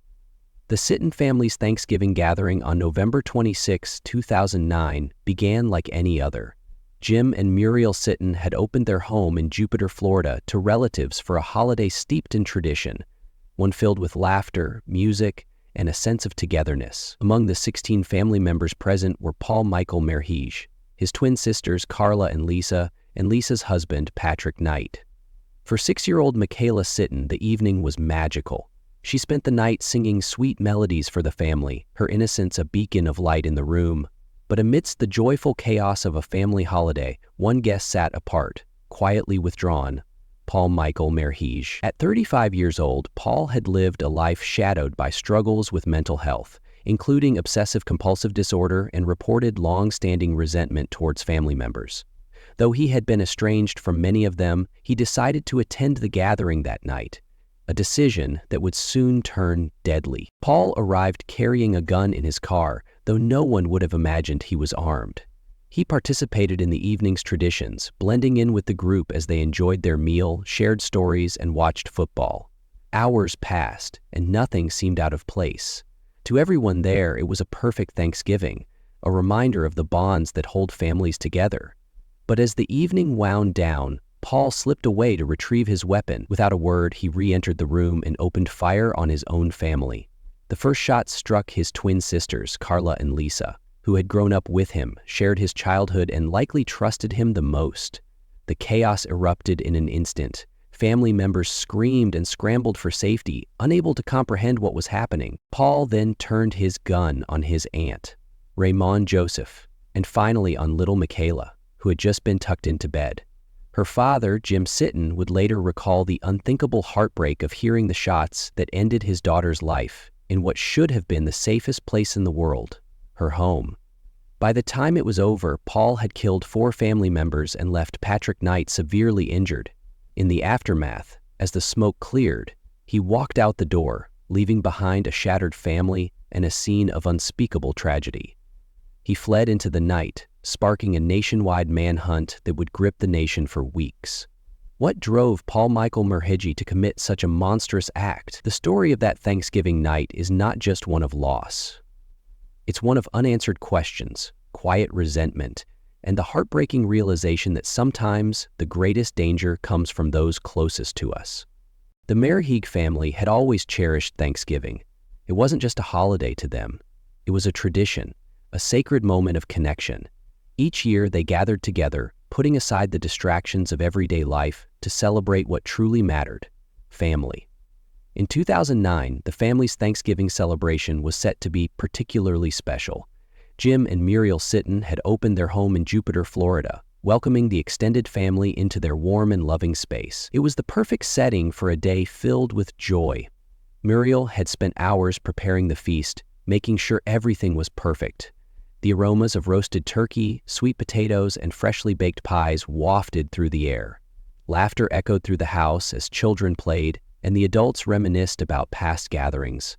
The Sitton family's Thanksgiving gathering on November 26, 2009 began like any other. Jim and Muriel Sitton had opened their home in Jupiter, Florida to relatives for a holiday steeped in tradition, one filled with laughter, music, and a sense of togetherness. Among the 16 family members present were Paul Michael Merhige, his twin sisters Carla and Lisa's husband Patrick Knight. For 6-year-old Michaela Sitton, the evening was magical. She spent the night singing sweet melodies for the family, her innocence a beacon of light in the room. But amidst the joyful chaos of a family holiday, one guest sat apart, quietly withdrawn: Paul Michael Merhige. At 35 years old, Paul had lived a life shadowed by struggles with mental health, including obsessive-compulsive disorder and reported long-standing resentment towards family members. Though he had been estranged from many of them, he decided to attend the gathering that night, a decision that would soon turn deadly. Paul arrived carrying a gun in his car, though no one would have imagined he was armed. He participated in the evening's traditions, blending in with the group as they enjoyed their meal, shared stories, and watched football. Hours passed, and nothing seemed out of place. To everyone there, it was a perfect Thanksgiving, a reminder of the bonds that hold families together. But as the evening wound down, Paul slipped away to retrieve his weapon. Without a word, he re-entered the room and opened fire on his own family. The first shot struck his twin sisters, Carla and Lisa, who had grown up with him, shared his childhood, and likely trusted him the most. The chaos erupted in an instant. Family members screamed and scrambled for safety, unable to comprehend what was happening. Paul then turned his gun on his aunt, Raymond Joseph, and finally on little Michaela, who had just been tucked into bed. Her father, Jim Sitton, would later recall the unthinkable heartbreak of hearing the shots that ended his daughter's life in what should have been the safest place in the world, her home. By the time it was over, Paul had killed 4 family members and left Patrick Knight severely injured. In the aftermath, as the smoke cleared, he walked out the door, leaving behind a shattered family and a scene of unspeakable tragedy. He fled into the night, sparking a nationwide manhunt that would grip the nation for weeks. What drove Paul Michael Murhigi to commit such a monstrous act? The story of that Thanksgiving night is not just one of loss. It's one of unanswered questions, quiet resentment, and the heartbreaking realization that sometimes the greatest danger comes from those closest to us. The Murhigi family had always cherished Thanksgiving. It wasn't just a holiday to them. It was a tradition, a sacred moment of connection. Each year they gathered together, putting aside the distractions of everyday life to celebrate what truly mattered: family. In 2009, the family's Thanksgiving celebration was set to be particularly special. Jim and Muriel Sitton had opened their home in Jupiter, Florida, welcoming the extended family into their warm and loving space. It was the perfect setting for a day filled with joy. Muriel had spent hours preparing the feast, making sure everything was perfect. The aromas of roasted turkey, sweet potatoes, and freshly baked pies wafted through the air. Laughter echoed through the house as children played, and the adults reminisced about past gatherings.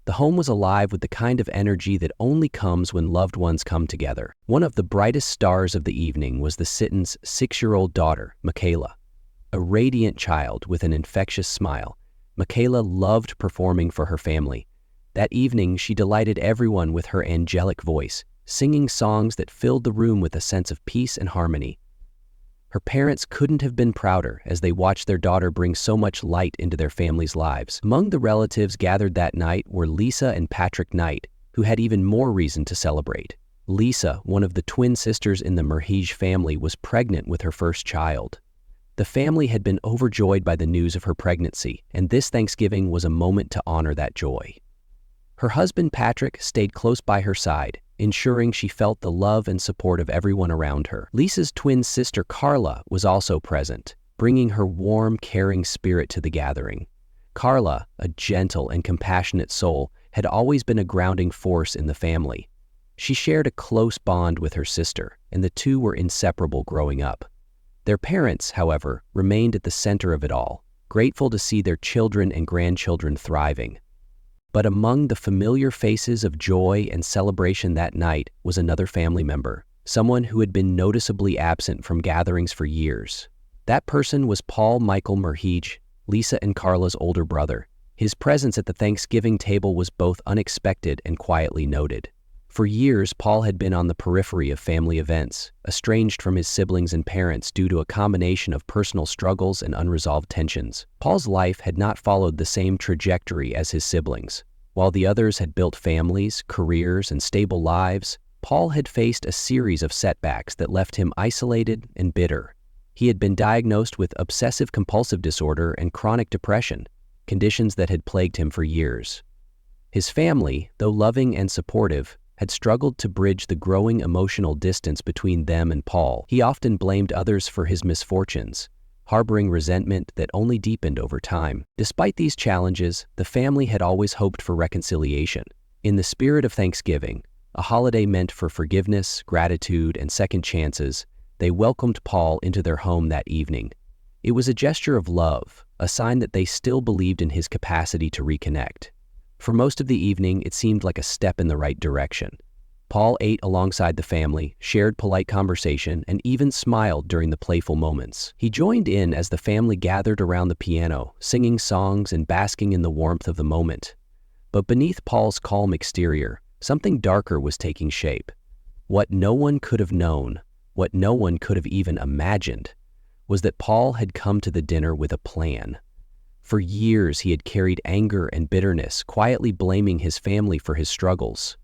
The home was alive with the kind of energy that only comes when loved ones come together. One of the brightest stars of the evening was the Sittons' 6-year-old daughter, Michaela. A radiant child with an infectious smile, Michaela loved performing for her family. That evening, she delighted everyone with her angelic voice, singing songs that filled the room with a sense of peace and harmony. Her parents couldn't have been prouder as they watched their daughter bring so much light into their family's lives. Among the relatives gathered that night were Lisa and Patrick Knight, who had even more reason to celebrate. Lisa, one of the twin sisters in the Murhigi family, was pregnant with her first child. The family had been overjoyed by the news of her pregnancy, and this Thanksgiving was a moment to honor that joy. Her husband Patrick stayed close by her side, ensuring she felt the love and support of everyone around her. Lisa's twin sister Carla was also present, bringing her warm, caring spirit to the gathering. Carla, a gentle and compassionate soul, had always been a grounding force in the family. She shared a close bond with her sister, and the two were inseparable growing up. Their parents, however, remained at the center of it all, grateful to see their children and grandchildren thriving. But among the familiar faces of joy and celebration that night was another family member, someone who had been noticeably absent from gatherings for years. That person was Paul Michael Murhigi, Lisa and Carla's older brother. His presence at the Thanksgiving table was both unexpected and quietly noted. For years, Paul had been on the periphery of family events, estranged from his siblings and parents due to a combination of personal struggles and unresolved tensions. Paul's life had not followed the same trajectory as his siblings. While the others had built families, careers, and stable lives, Paul had faced a series of setbacks that left him isolated and bitter. He had been diagnosed with obsessive-compulsive disorder and chronic depression, conditions that had plagued him for years. His family, though loving and supportive, had struggled to bridge the growing emotional distance between them and Paul. He often blamed others for his misfortunes, harboring resentment that only deepened over time. Despite these challenges, the family had always hoped for reconciliation. In the spirit of Thanksgiving, a holiday meant for forgiveness, gratitude, and second chances, they welcomed Paul into their home that evening. It was a gesture of love, a sign that they still believed in his capacity to reconnect. For most of the evening, it seemed like a step in the right direction. Paul ate alongside the family, shared polite conversation, and even smiled during the playful moments. He joined in as the family gathered around the piano, singing songs and basking in the warmth of the moment. But beneath Paul's calm exterior, something darker was taking shape. What no one could have known, what no one could have even imagined, was that Paul had come to the dinner with a plan. For years, he had carried anger and bitterness, quietly blaming his family for his struggles.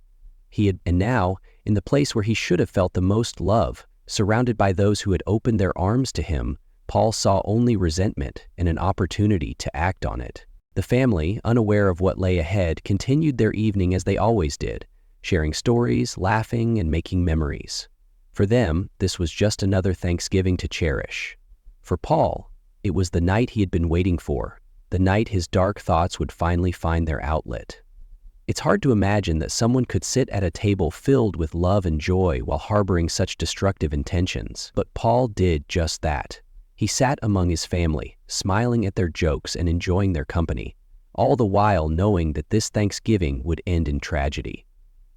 And now, in the place where he should have felt the most love, surrounded by those who had opened their arms to him, Paul saw only resentment and an opportunity to act on it. The family, unaware of what lay ahead, continued their evening as they always did, sharing stories, laughing, and making memories. For them, this was just another Thanksgiving to cherish. For Paul, it was the night he had been waiting for, the night his dark thoughts would finally find their outlet. It's hard to imagine that someone could sit at a table filled with love and joy while harboring such destructive intentions. But Paul did just that. He sat among his family, smiling at their jokes and enjoying their company, all the while knowing that this Thanksgiving would end in tragedy.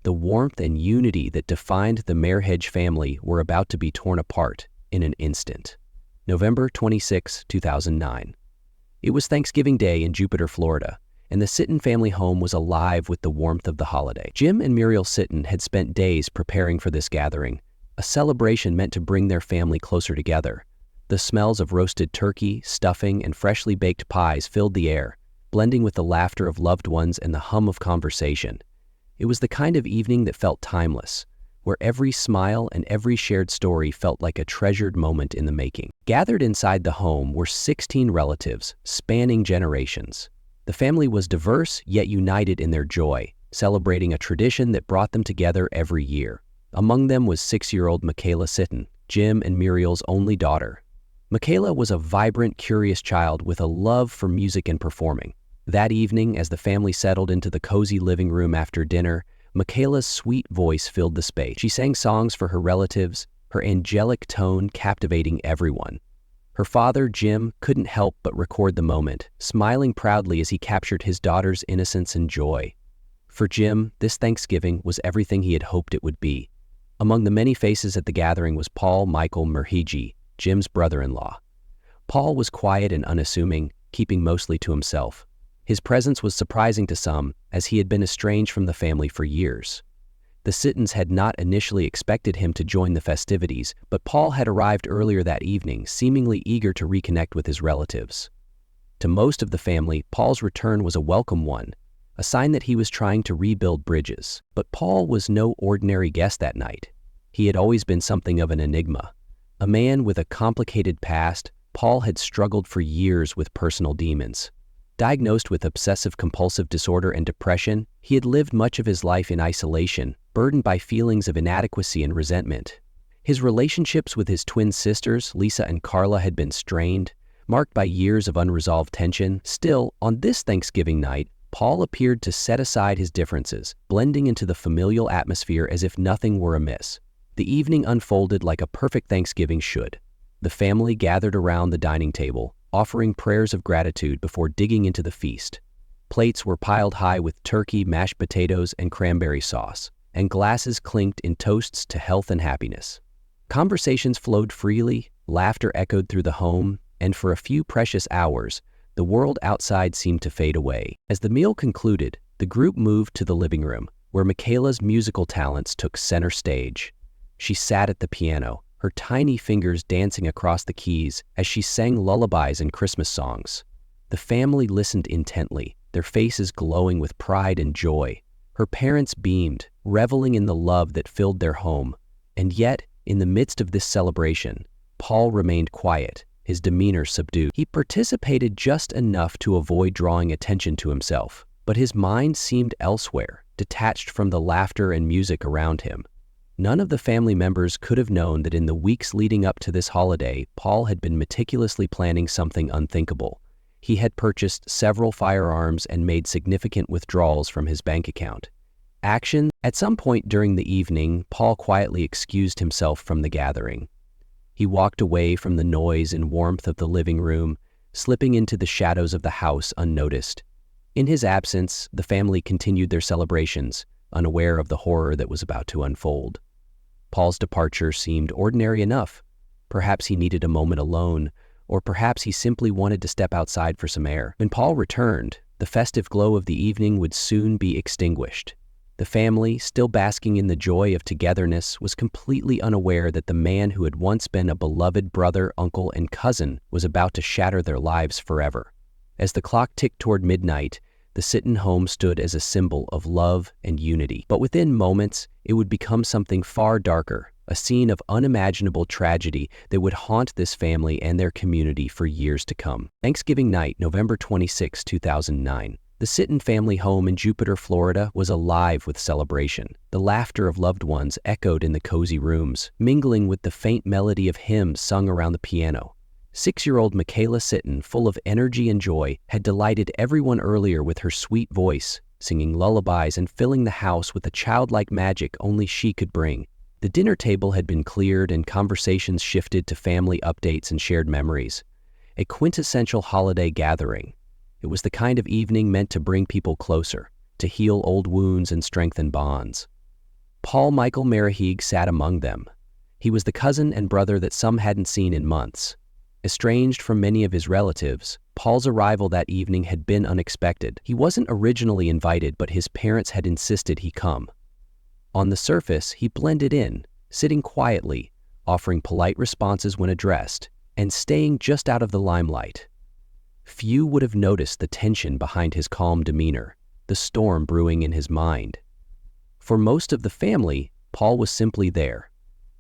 The warmth and unity that defined the Merhedge family were about to be torn apart in an instant. November 26, 2009. It was Thanksgiving Day in Jupiter, Florida, and the Sitton family home was alive with the warmth of the holiday. Jim and Muriel Sitton had spent days preparing for this gathering, a celebration meant to bring their family closer together. The smells of roasted turkey, stuffing, and freshly baked pies filled the air, blending with the laughter of loved ones and the hum of conversation. It was the kind of evening that felt timeless, where every smile and every shared story felt like a treasured moment in the making. Gathered inside the home were 16 relatives, spanning generations. The family was diverse yet united in their joy, celebrating a tradition that brought them together every year. Among them was 6-year-old Michaela Sitton, Jim and Muriel's only daughter. Michaela was a vibrant, curious child with a love for music and performing. That evening, as the family settled into the cozy living room after dinner, Michaela's sweet voice filled the space. She sang songs for her relatives, her angelic tone captivating everyone. Her father, Jim, couldn't help but record the moment, smiling proudly as he captured his daughter's innocence and joy. For Jim, this Thanksgiving was everything he had hoped it would be. Among the many faces at the gathering was Paul Michael Merhige, Jim's brother-in-law. Paul was quiet and unassuming, keeping mostly to himself. His presence was surprising to some, as he had been estranged from the family for years. The Sittons had not initially expected him to join the festivities, but Paul had arrived earlier that evening, seemingly eager to reconnect with his relatives. To most of the family, Paul's return was a welcome one, a sign that he was trying to rebuild bridges. But Paul was no ordinary guest that night. He had always been something of an enigma. A man with a complicated past, Paul had struggled for years with personal demons. Diagnosed with obsessive-compulsive disorder and depression, he had lived much of his life in isolation, burdened by feelings of inadequacy and resentment. His relationships with his twin sisters, Lisa and Carla, had been strained, marked by years of unresolved tension. Still, on this Thanksgiving night, Paul appeared to set aside his differences, blending into the familial atmosphere as if nothing were amiss. The evening unfolded like a perfect Thanksgiving should. The family gathered around the dining table, offering prayers of gratitude before digging into the feast. Plates were piled high with turkey, mashed potatoes, and cranberry sauce, and glasses clinked in toasts to health and happiness. Conversations flowed freely, laughter echoed through the home, and for a few precious hours, the world outside seemed to fade away. As the meal concluded, the group moved to the living room, where Michaela's musical talents took center stage. She sat at the piano, her tiny fingers dancing across the keys as she sang lullabies and Christmas songs. The family listened intently, their faces glowing with pride and joy. Her parents beamed, reveling in the love that filled their home. And yet, in the midst of this celebration, Paul remained quiet, his demeanor subdued. He participated just enough to avoid drawing attention to himself, but his mind seemed elsewhere, detached from the laughter and music around him. None of the family members could have known that in the weeks leading up to this holiday, Paul had been meticulously planning something unthinkable. He had purchased several firearms and made significant withdrawals from his bank account. At some point during the evening, Paul quietly excused himself from the gathering. He walked away from the noise and warmth of the living room, slipping into the shadows of the house unnoticed. In his absence, the family continued their celebrations, unaware of the horror that was about to unfold. Paul's departure seemed ordinary enough. Perhaps he needed a moment alone, or perhaps he simply wanted to step outside for some air. When Paul returned, the festive glow of the evening would soon be extinguished. The family, still basking in the joy of togetherness, was completely unaware that the man who had once been a beloved brother, uncle, and cousin was about to shatter their lives forever. As the clock ticked toward midnight, the Sitton home stood as a symbol of love and unity. But within moments, it would become something far darker, a scene of unimaginable tragedy that would haunt this family and their community for years to come. Thanksgiving night, November 26, 2009. The Sitton family home in Jupiter, Florida was alive with celebration. The laughter of loved ones echoed in the cozy rooms, mingling with the faint melody of hymns sung around the piano. 6-year-old Michaela Sitton, full of energy and joy, had delighted everyone earlier with her sweet voice, singing lullabies and filling the house with the childlike magic only she could bring. The dinner table had been cleared and conversations shifted to family updates and shared memories. A quintessential holiday gathering. It was the kind of evening meant to bring people closer, to heal old wounds and strengthen bonds. Paul Michael Merihig sat among them. He was the cousin and brother that some hadn't seen in months. Estranged from many of his relatives, Paul's arrival that evening had been unexpected. He wasn't originally invited, but his parents had insisted he come. On the surface, he blended in, sitting quietly, offering polite responses when addressed, and staying just out of the limelight. Few would have noticed the tension behind his calm demeanor, the storm brewing in his mind. For most of the family, Paul was simply there,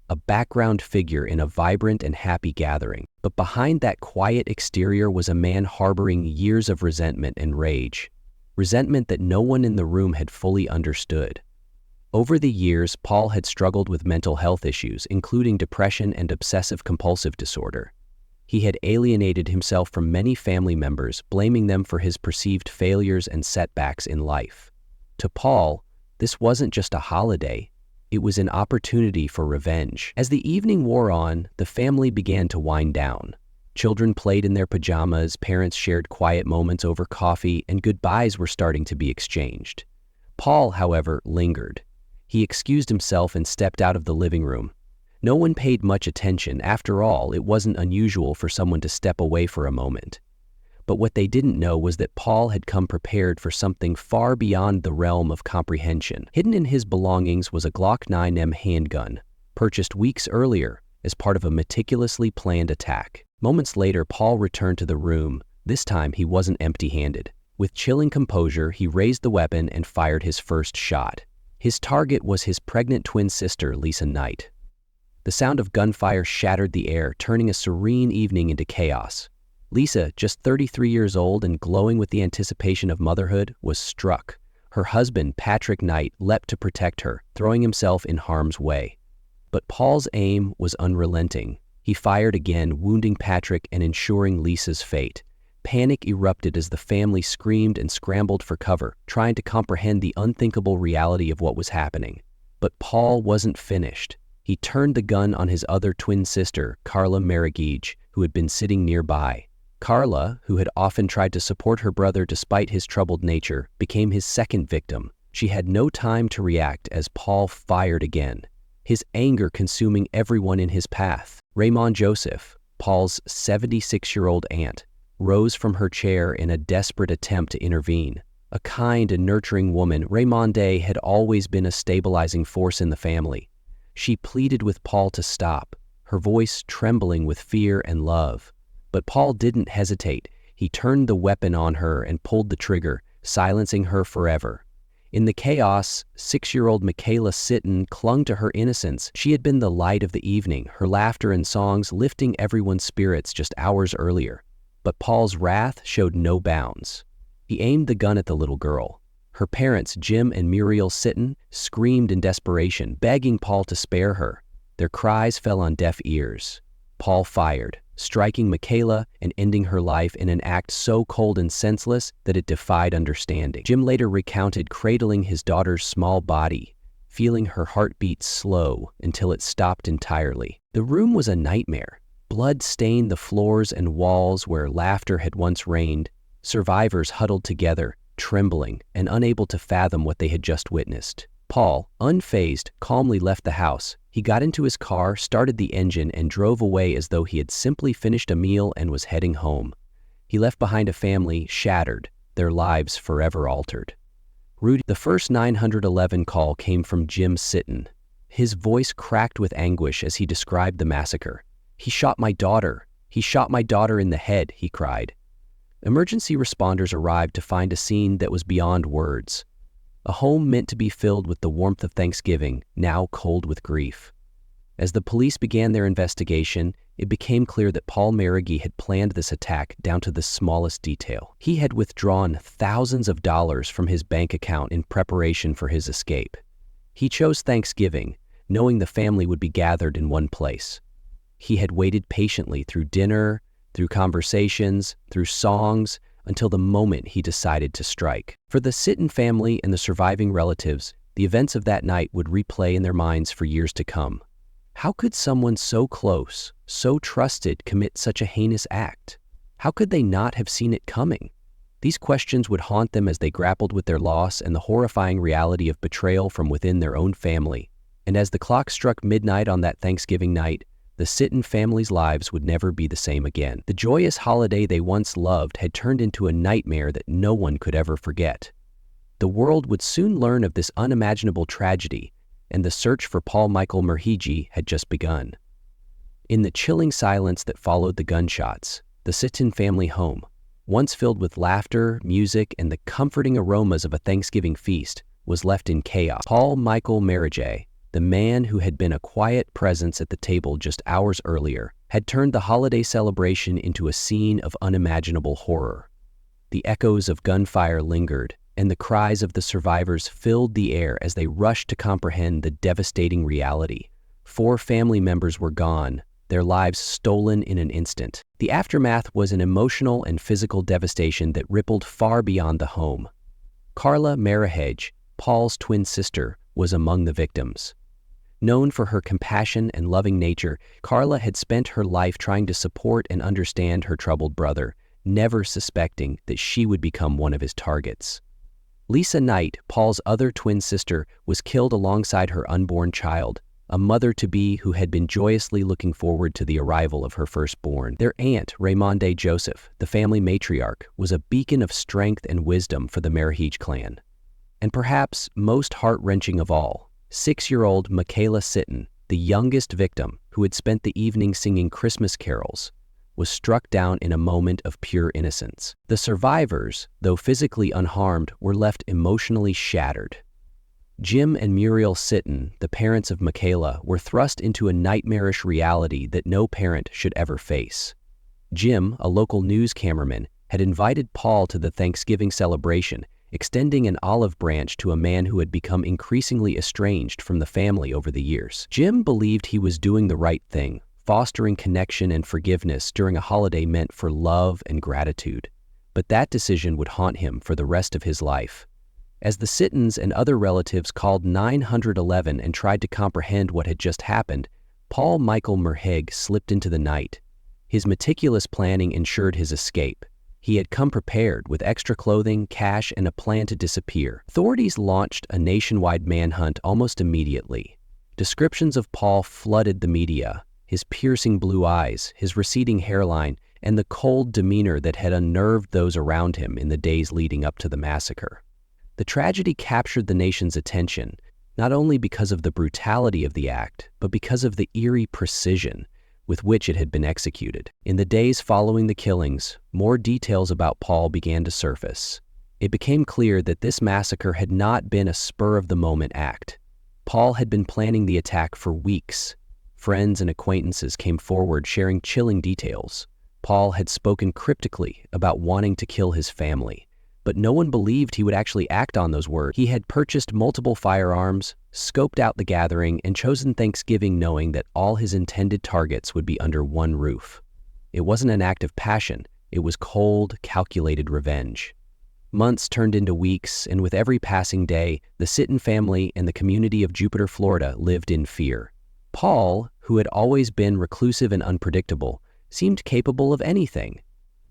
a background figure in a vibrant and happy gathering. But behind that quiet exterior was a man harboring years of resentment and rage, resentment that no one in the room had fully understood. Over the years, Paul had struggled with mental health issues, including depression and obsessive-compulsive disorder. He had alienated himself from many family members, blaming them for his perceived failures and setbacks in life. To Paul, this wasn't just a holiday. It was an opportunity for revenge. As the evening wore on, the family began to wind down. Children played in their pajamas, parents shared quiet moments over coffee, and goodbyes were starting to be exchanged. Paul, however, lingered. He excused himself and stepped out of the living room. No one paid much attention. After all, it wasn't unusual for someone to step away for a moment. But what they didn't know was that Paul had come prepared for something far beyond the realm of comprehension. Hidden in his belongings was a Glock 9mm handgun, purchased weeks earlier as part of a meticulously planned attack. Moments later, Paul returned to the room. This time, he wasn't empty-handed. With chilling composure, he raised the weapon and fired his first shot. His target was his pregnant twin sister, Lisa Knight. The sound of gunfire shattered the air, turning a serene evening into chaos. Lisa, just 33 years old and glowing with the anticipation of motherhood, was struck. Her husband, Patrick Knight, leapt to protect her, throwing himself in harm's way. But Paul's aim was unrelenting. He fired again, wounding Patrick and ensuring Lisa's fate. Panic erupted as the family screamed and scrambled for cover, trying to comprehend the unthinkable reality of what was happening. But Paul wasn't finished. He turned the gun on his other twin sister, Carla Merihig, who had been sitting nearby. Carla, who had often tried to support her brother despite his troubled nature, became his second victim. She had no time to react as Paul fired again, his anger consuming everyone in his path. Raymond Joseph, Paul's 76-year-old aunt, rose from her chair in a desperate attempt to intervene. A kind and nurturing woman, Raymonde had always been a stabilizing force in the family. She pleaded with Paul to stop, her voice trembling with fear and love. But Paul didn't hesitate. He turned the weapon on her and pulled the trigger, silencing her forever. In the chaos, 6-year-old Michaela Sitton clung to her innocence. She had been the light of the evening, her laughter and songs lifting everyone's spirits just hours earlier. But Paul's wrath showed no bounds. He aimed the gun at the little girl. Her parents, Jim and Muriel Sitton, screamed in desperation, begging Paul to spare her. Their cries fell on deaf ears. Paul fired, striking Michaela and ending her life in an act so cold and senseless that it defied understanding. Jim later recounted cradling his daughter's small body, feeling her heartbeat slow until it stopped entirely. The room was a nightmare. Blood stained the floors and walls where laughter had once reigned. Survivors huddled together, trembling and unable to fathom what they had just witnessed. Paul, unfazed, calmly left the house. He got into his car, started the engine, and drove away as though he had simply finished a meal and was heading home. He left behind a family shattered, their lives forever altered. Rudy, the first 911 call came from Jim Sitton. His voice cracked with anguish as he described the massacre. "He shot my daughter. He shot my daughter in the head," he cried. Emergency responders arrived to find a scene that was beyond words. A home meant to be filled with the warmth of Thanksgiving, now cold with grief. As the police began their investigation, it became clear that Paul Merihig had planned this attack down to the smallest detail. He had withdrawn thousands of dollars from his bank account in preparation for his escape. He chose Thanksgiving, knowing the family would be gathered in one place. He had waited patiently through dinner, through conversations, through songs, until the moment he decided to strike. For the Sitton family and the surviving relatives, the events of that night would replay in their minds for years to come. How could someone so close, so trusted, commit such a heinous act? How could they not have seen it coming? These questions would haunt them as they grappled with their loss and the horrifying reality of betrayal from within their own family. And as the clock struck midnight on that Thanksgiving night, the Sitton family's lives would never be the same again. The joyous holiday they once loved had turned into a nightmare that no one could ever forget. The world would soon learn of this unimaginable tragedy, and the search for Paul Michael Merhige had just begun. In the chilling silence that followed the gunshots, the Sitton family home, once filled with laughter, music, and the comforting aromas of a Thanksgiving feast, was left in chaos. Paul Michael Merhige, the man who had been a quiet presence at the table just hours earlier, had turned the holiday celebration into a scene of unimaginable horror. The echoes of gunfire lingered, and the cries of the survivors filled the air as they rushed to comprehend the devastating reality. 4 family members were gone, their lives stolen in an instant. The aftermath was an emotional and physical devastation that rippled far beyond the home. Carla Merhige, Paul's twin sister, was among the victims. Known for her compassion and loving nature, Carla had spent her life trying to support and understand her troubled brother, never suspecting that she would become one of his targets. Lisa Knight, Paul's other twin sister, was killed alongside her unborn child, a mother-to-be who had been joyously looking forward to the arrival of her firstborn. Their aunt, Raymonde Joseph, the family matriarch, was a beacon of strength and wisdom for the Merhige clan. And perhaps most heart-wrenching of all, 6-year-old Michaela Sitton, the youngest victim, who had spent the evening singing Christmas carols, was struck down in a moment of pure innocence. The survivors, though physically unharmed, were left emotionally shattered. Jim and Muriel Sitton, the parents of Michaela, were thrust into a nightmarish reality that no parent should ever face. Jim, a local news cameraman, had invited Paul to the Thanksgiving celebration, extending an olive branch to a man who had become increasingly estranged from the family over the years. Jim believed he was doing the right thing, fostering connection and forgiveness during a holiday meant for love and gratitude. But that decision would haunt him for the rest of his life. As the Sittons and other relatives called 911 and tried to comprehend what had just happened, Paul Michael Merhige slipped into the night. His meticulous planning ensured his escape. He had come prepared with extra clothing, cash, and a plan to disappear. Authorities launched a nationwide manhunt almost immediately. Descriptions of Paul flooded the media. His piercing blue eyes, his receding hairline, and the cold demeanor that had unnerved those around him in the days leading up to the massacre. The tragedy captured the nation's attention, not only because of the brutality of the act, but because of the eerie precision with which it had been executed. In the days following the killings, more details about Paul began to surface. It became clear that this massacre had not been a spur-of-the-moment act. Paul had been planning the attack for weeks. Friends and acquaintances came forward sharing chilling details. Paul had spoken cryptically about wanting to kill his family, but no one believed he would actually act on those words. He had purchased multiple firearms, scoped out the gathering, and chosen Thanksgiving knowing that all his intended targets would be under one roof. It wasn't an act of passion, it was cold, calculated revenge. Months turned into weeks, and with every passing day, the Sitton family and the community of Jupiter, Florida, lived in fear. Paul, who had always been reclusive and unpredictable, seemed capable of anything.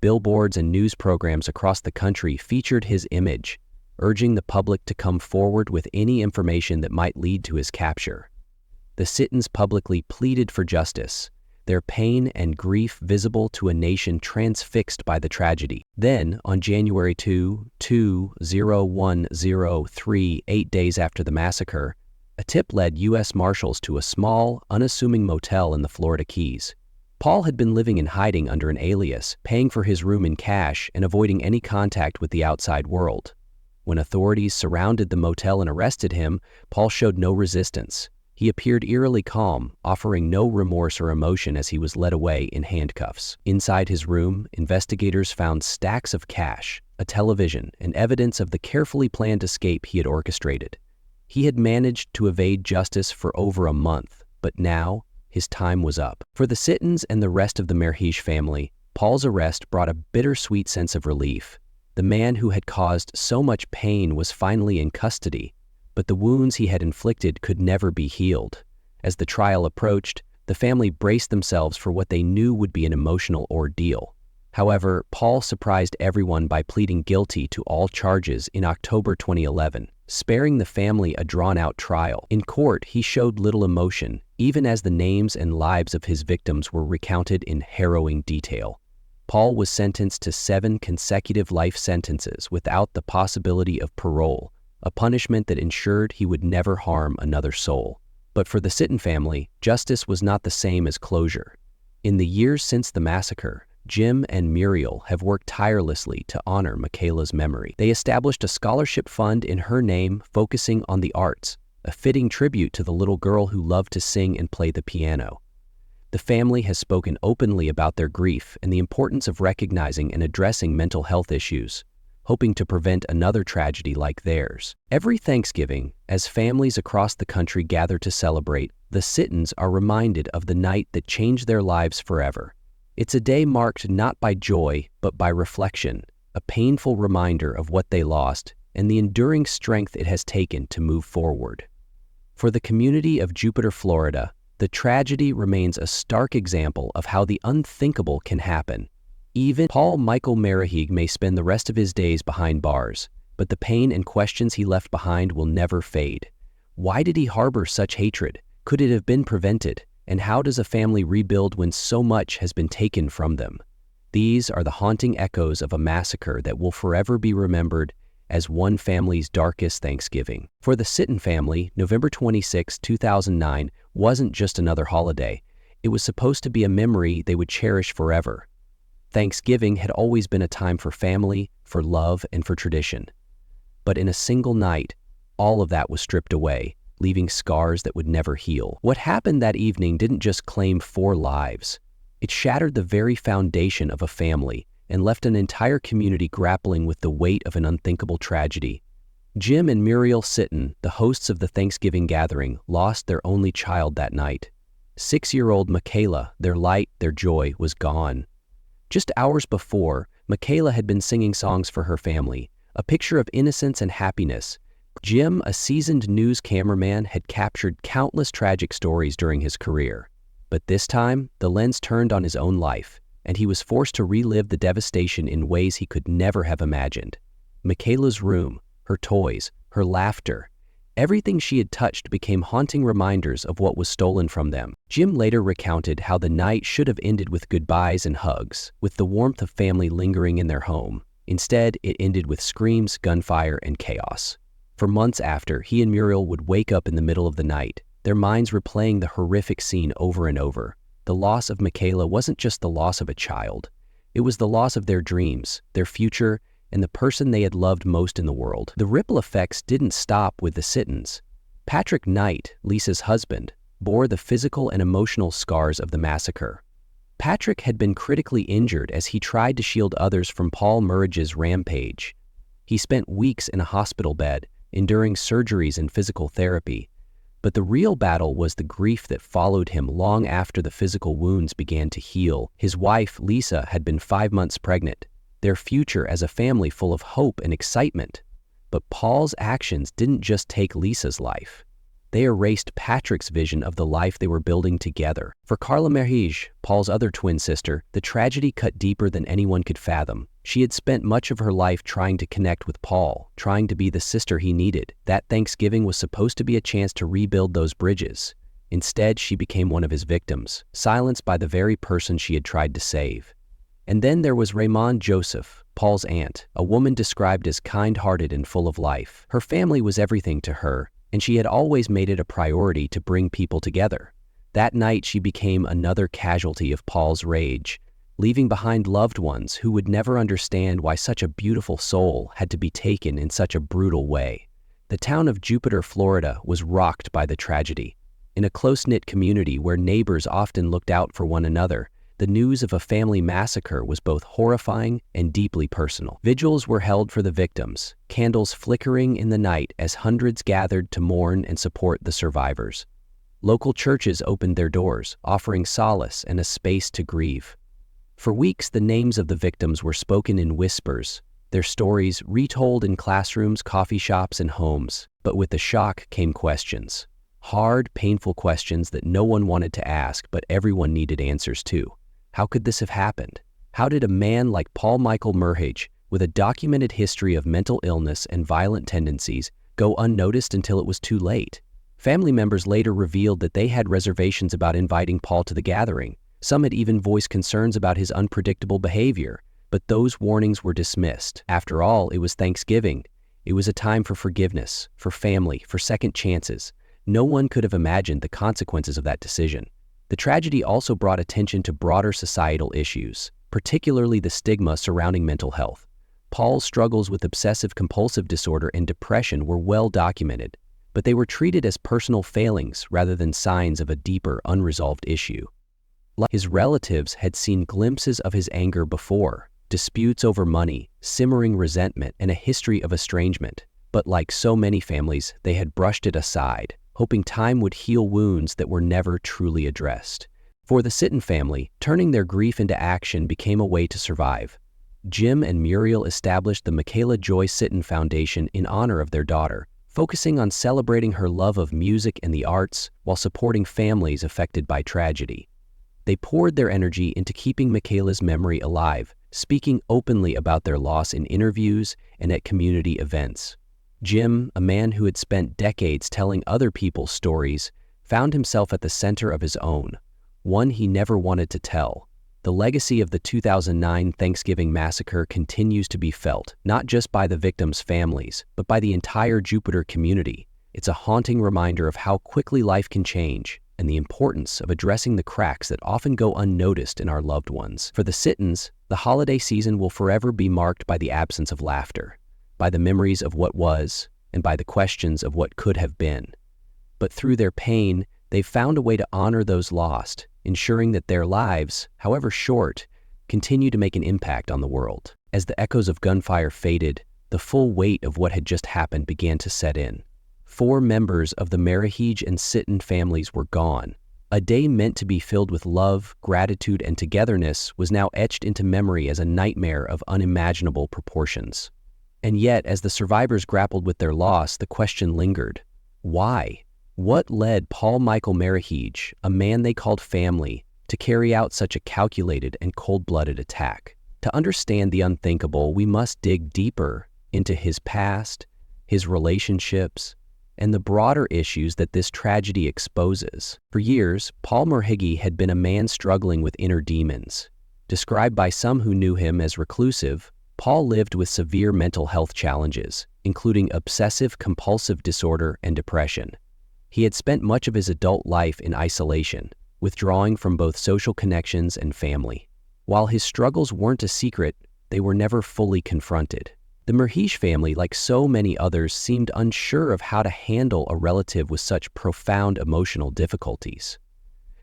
Billboards and news programs across the country featured his image, urging the public to come forward with any information that might lead to his capture. The Sittons publicly pleaded for justice, their pain and grief visible to a nation transfixed by the tragedy. Then, on January 2, 2010, 8 days after the massacre, a tip led U.S. Marshals to a small, unassuming motel in the Florida Keys. Paul had been living in hiding under an alias, paying for his room in cash and avoiding any contact with the outside world. When authorities surrounded the motel and arrested him, Paul showed no resistance. He appeared eerily calm, offering no remorse or emotion as he was led away in handcuffs. Inside his room, investigators found stacks of cash, a television, and evidence of the carefully planned escape he had orchestrated. He had managed to evade justice for over a month, but now his time was up. For the Sittons and the rest of the Merhige family, Paul's arrest brought a bittersweet sense of relief. The man who had caused so much pain was finally in custody, but the wounds he had inflicted could never be healed. As the trial approached, the family braced themselves for what they knew would be an emotional ordeal. However, Paul surprised everyone by pleading guilty to all charges in October 2011, sparing the family a drawn-out trial. In court, he showed little emotion, even as the names and lives of his victims were recounted in harrowing detail. Paul was sentenced to 7 consecutive life sentences without the possibility of parole, a punishment that ensured he would never harm another soul. But for the Sitton family, justice was not the same as closure. In the years since the massacre, Jim and Muriel have worked tirelessly to honor Michaela's memory. They established a scholarship fund in her name focusing on the arts, a fitting tribute to the little girl who loved to sing and play the piano. The family has spoken openly about their grief and the importance of recognizing and addressing mental health issues, hoping to prevent another tragedy like theirs. Every Thanksgiving, as families across the country gather to celebrate, the Sittons are reminded of the night that changed their lives forever. It's a day marked not by joy, but by reflection, a painful reminder of what they lost and the enduring strength it has taken to move forward. For the community of Jupiter, Florida, the tragedy remains a stark example of how the unthinkable can happen. Even Paul Michael Marahig may spend the rest of his days behind bars, but the pain and questions he left behind will never fade. Why did he harbor such hatred? Could it have been prevented? And how does a family rebuild when so much has been taken from them? These are the haunting echoes of a massacre that will forever be remembered as one family's darkest Thanksgiving. For the Sitton family, November 26, 2009 wasn't just another holiday. It was supposed to be a memory they would cherish forever. Thanksgiving had always been a time for family, for love, and for tradition. But in a single night, all of that was stripped away, leaving scars that would never heal. What happened that evening didn't just claim 4 lives. It shattered the very foundation of a family and left an entire community grappling with the weight of an unthinkable tragedy. Jim and Muriel Sitton, the hosts of the Thanksgiving gathering, lost their only child that night. 6-year-old Michaela, their light, their joy, was gone. Just hours before, Michaela had been singing songs for her family, a picture of innocence and happiness. Jim, a seasoned news cameraman, had captured countless tragic stories during his career. But this time, the lens turned on his own life, and he was forced to relive the devastation in ways he could never have imagined. Michaela's room, her toys, her laughter, everything she had touched became haunting reminders of what was stolen from them. Jim later recounted how the night should have ended with goodbyes and hugs, with the warmth of family lingering in their home. Instead, it ended with screams, gunfire, and chaos. For months after, he and Muriel would wake up in the middle of the night, their minds replaying the horrific scene over and over. The loss of Michaela wasn't just the loss of a child. It was the loss of their dreams, their future, and the person they had loved most in the world. The ripple effects didn't stop with the Sittons. Patrick Knight, Lisa's husband, bore the physical and emotional scars of the massacre. Patrick had been critically injured as he tried to shield others from Paul Murridge's rampage. He spent weeks in a hospital bed, enduring surgeries and physical therapy. But the real battle was the grief that followed him long after the physical wounds began to heal. His wife, Lisa, had been 5 months pregnant, their future as a family full of hope and excitement. But Paul's actions didn't just take Lisa's life. They erased Patrick's vision of the life they were building together. For Carla Merhige, Paul's other twin sister, the tragedy cut deeper than anyone could fathom. She had spent much of her life trying to connect with Paul, trying to be the sister he needed. That Thanksgiving was supposed to be a chance to rebuild those bridges. Instead, she became one of his victims, silenced by the very person she had tried to save. And then there was Raymond Joseph, Paul's aunt, a woman described as kind-hearted and full of life. Her family was everything to her, and she had always made it a priority to bring people together. That night, she became another casualty of Paul's rage, leaving behind loved ones who would never understand why such a beautiful soul had to be taken in such a brutal way. The town of Jupiter, Florida, was rocked by the tragedy. In a close-knit community where neighbors often looked out for one another, the news of a family massacre was both horrifying and deeply personal. Vigils were held for the victims, candles flickering in the night as hundreds gathered to mourn and support the survivors. Local churches opened their doors, offering solace and a space to grieve. For weeks, the names of the victims were spoken in whispers, their stories retold in classrooms, coffee shops, and homes. But with the shock came questions. Hard, painful questions that no one wanted to ask, but everyone needed answers to. How could this have happened? How did a man like Paul Michael Merhige, with a documented history of mental illness and violent tendencies, go unnoticed until it was too late? Family members later revealed that they had reservations about inviting Paul to the gathering. Some had even voiced concerns about his unpredictable behavior, but those warnings were dismissed. After all, it was Thanksgiving. It was a time for forgiveness, for family, for second chances. No one could have imagined the consequences of that decision. The tragedy also brought attention to broader societal issues, particularly the stigma surrounding mental health. Paul's struggles with obsessive-compulsive disorder and depression were well documented, but they were treated as personal failings rather than signs of a deeper, unresolved issue. His relatives had seen glimpses of his anger before, disputes over money, simmering resentment, and a history of estrangement. But like so many families, they had brushed it aside, hoping time would heal wounds that were never truly addressed. For the Sitton family, turning their grief into action became a way to survive. Jim and Muriel established the Michaela Joy Sitton Foundation in honor of their daughter, focusing on celebrating her love of music and the arts while supporting families affected by tragedy. They poured their energy into keeping Michaela's memory alive, speaking openly about their loss in interviews and at community events. Jim, a man who had spent decades telling other people's stories, found himself at the center of his own, one he never wanted to tell. The legacy of the 2009 Thanksgiving massacre continues to be felt, not just by the victims' families, but by the entire Jupiter community. It's a haunting reminder of how quickly life can change and the importance of addressing the cracks that often go unnoticed in our loved ones. For the Sittons, the holiday season will forever be marked by the absence of laughter, by the memories of what was, and by the questions of what could have been. But through their pain, they've found a way to honor those lost, ensuring that their lives, however short, continue to make an impact on the world. As the echoes of gunfire faded, the full weight of what had just happened began to set in. 4 members of the Merhige and Sitton families were gone. A day meant to be filled with love, gratitude, and togetherness was now etched into memory as a nightmare of unimaginable proportions. And yet, as the survivors grappled with their loss, the question lingered. Why? What led Paul Michael Merhige, a man they called family, to carry out such a calculated and cold-blooded attack? To understand the unthinkable, we must dig deeper into his past, his relationships, and the broader issues that this tragedy exposes. For years, Paul Merhige had been a man struggling with inner demons. Described by some who knew him as reclusive, Paul lived with severe mental health challenges, including obsessive-compulsive disorder and depression. He had spent much of his adult life in isolation, withdrawing from both social connections and family. While his struggles weren't a secret, they were never fully confronted. The Merhige family, like so many others, seemed unsure of how to handle a relative with such profound emotional difficulties.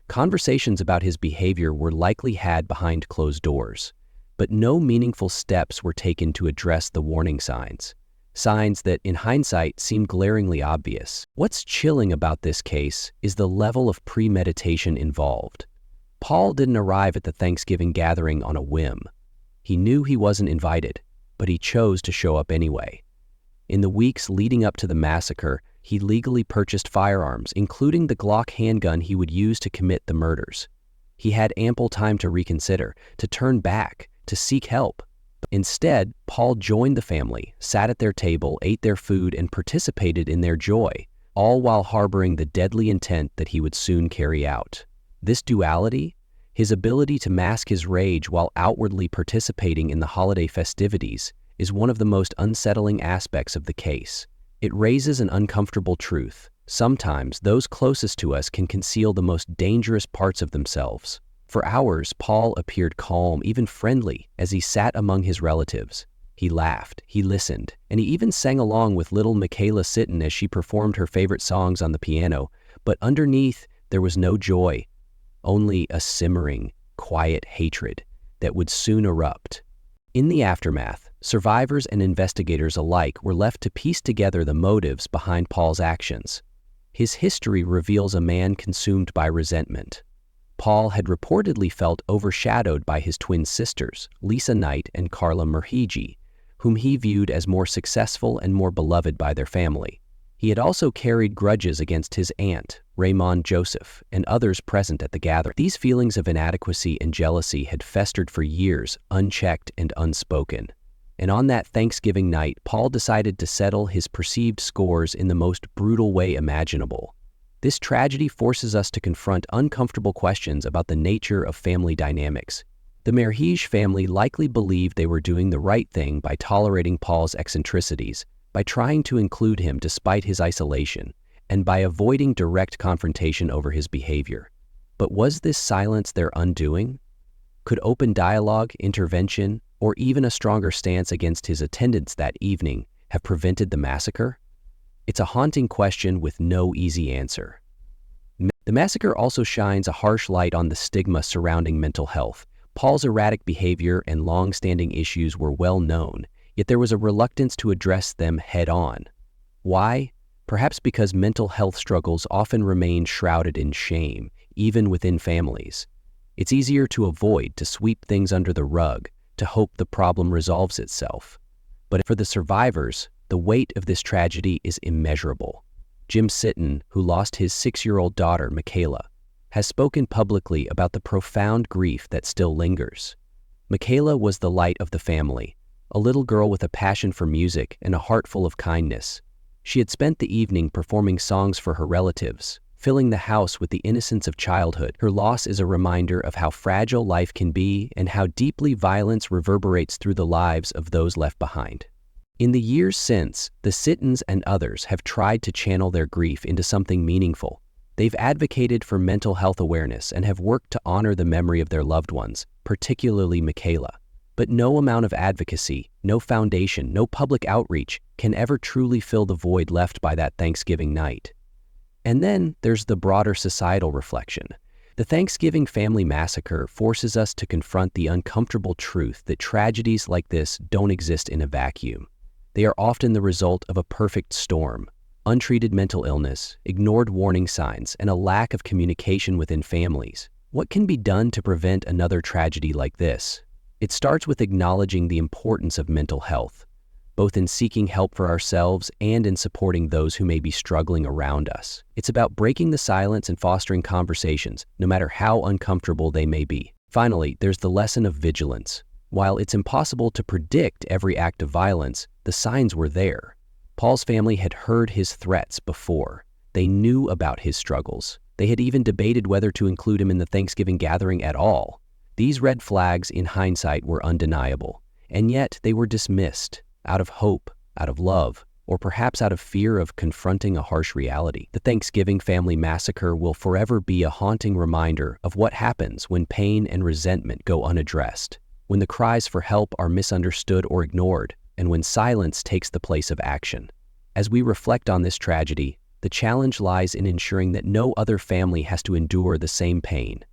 Conversations about his behavior were likely had behind closed doors, but no meaningful steps were taken to address the warning signs. Signs that, in hindsight, seemed glaringly obvious. What's chilling about this case is the level of premeditation involved. Paul didn't arrive at the Thanksgiving gathering on a whim. He knew he wasn't invited, but he chose to show up anyway. In the weeks leading up to the massacre, he legally purchased firearms, including the Glock handgun he would use to commit the murders. He had ample time to reconsider, to turn back, to seek help. Instead, Paul joined the family, sat at their table, ate their food, and participated in their joy, all while harboring the deadly intent that he would soon carry out. This duality, his ability to mask his rage while outwardly participating in the holiday festivities, is one of the most unsettling aspects of the case. It raises an uncomfortable truth. Sometimes those closest to us can conceal the most dangerous parts of themselves. For hours, Paul appeared calm, even friendly, as he sat among his relatives. He laughed, he listened, and he even sang along with little Michaela Sitton as she performed her favorite songs on the piano. But underneath, there was no joy, only a simmering, quiet hatred that would soon erupt. In the aftermath, survivors and investigators alike were left to piece together the motives behind Paul's actions. His history reveals a man consumed by resentment, Paul had reportedly felt overshadowed by his twin sisters, Lisa Knight and Carla Murhigi, whom he viewed as more successful and more beloved by their family. He had also carried grudges against his aunt, Raymond Joseph, and others present at the gathering. These feelings of inadequacy and jealousy had festered for years, unchecked and unspoken. And on that Thanksgiving night, Paul decided to settle his perceived scores in the most brutal way imaginable. This tragedy forces us to confront uncomfortable questions about the nature of family dynamics. The Murhigi family likely believed they were doing the right thing by tolerating Paul's eccentricities, by trying to include him despite his isolation, and by avoiding direct confrontation over his behavior. But was this silence their undoing? Could open dialogue, intervention, or even a stronger stance against his attendance that evening have prevented the massacre? It's a haunting question with no easy answer. The massacre also shines a harsh light on the stigma surrounding mental health. Paul's erratic behavior and long-standing issues were well known, yet there was a reluctance to address them head-on. Why? Perhaps because mental health struggles often remain shrouded in shame, even within families. It's easier to avoid, to sweep things under the rug, to hope the problem resolves itself. But for the survivors, the weight of this tragedy is immeasurable. Jim Sitton, who lost his 6-year-old daughter, Michaela, has spoken publicly about the profound grief that still lingers. Michaela was the light of the family, a little girl with a passion for music and a heart full of kindness. She had spent the evening performing songs for her relatives, filling the house with the innocence of childhood. Her loss is a reminder of how fragile life can be and how deeply violence reverberates through the lives of those left behind. In the years since, the Sittons and others have tried to channel their grief into something meaningful. They've advocated for mental health awareness and have worked to honor the memory of their loved ones, particularly Michaela. But no amount of advocacy, no foundation, no public outreach can ever truly fill the void left by that Thanksgiving night. And then there's the broader societal reflection. The Thanksgiving family massacre forces us to confront the uncomfortable truth that tragedies like this don't exist in a vacuum. They are often the result of a perfect storm: untreated mental illness, ignored warning signs, and a lack of communication within families. What can be done to prevent another tragedy like this? It starts with acknowledging the importance of mental health, both in seeking help for ourselves and in supporting those who may be struggling around us. It's about breaking the silence and fostering conversations, no matter how uncomfortable they may be. Finally, there's the lesson of vigilance. While it's impossible to predict every act of violence, the signs were there. Paul's family had heard his threats before. They knew about his struggles. They had even debated whether to include him in the Thanksgiving gathering at all. These red flags, in hindsight, were undeniable, and yet they were dismissed, out of hope, out of love, or perhaps out of fear of confronting a harsh reality. The Thanksgiving family massacre will forever be a haunting reminder of what happens when pain and resentment go unaddressed, when the cries for help are misunderstood or ignored, and when silence takes the place of action. As we reflect on this tragedy, the challenge lies in ensuring that no other family has to endure the same pain,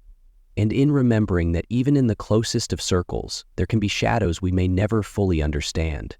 and in remembering that even in the closest of circles, there can be shadows we may never fully understand.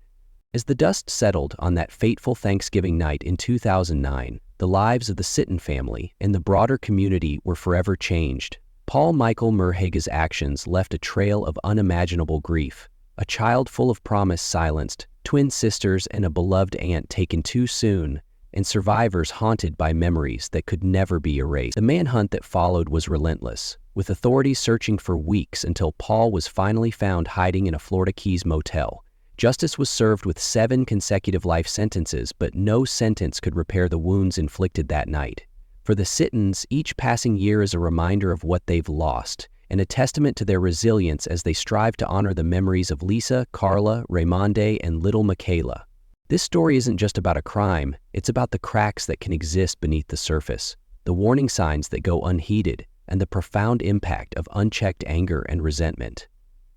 As the dust settled on that fateful Thanksgiving night in 2009, the lives of the Sitton family and the broader community were forever changed. Paul Michael Murhigi's actions left a trail of unimaginable grief: a child full of promise silenced, twin sisters and a beloved aunt taken too soon, and survivors haunted by memories that could never be erased. The manhunt that followed was relentless, with authorities searching for weeks until Paul was finally found hiding in a Florida Keys motel. Justice was served with 7 consecutive life sentences, but no sentence could repair the wounds inflicted that night. For the Sittons, each passing year is a reminder of what they've lost, and a testament to their resilience as they strive to honor the memories of Lisa, Carla, Raymonde, and little Michaela. This story isn't just about a crime, it's about the cracks that can exist beneath the surface, the warning signs that go unheeded, and the profound impact of unchecked anger and resentment.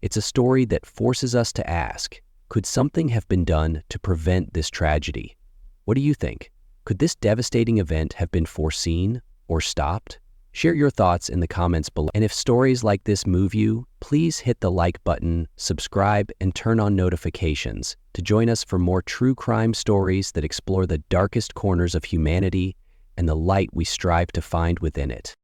It's a story that forces us to ask, could something have been done to prevent this tragedy? What do you think? Could this devastating event have been foreseen or stopped? Share your thoughts in the comments below. And if stories like this move you, please hit the like button, subscribe, and turn on notifications to join us for more true crime stories that explore the darkest corners of humanity and the light we strive to find within it.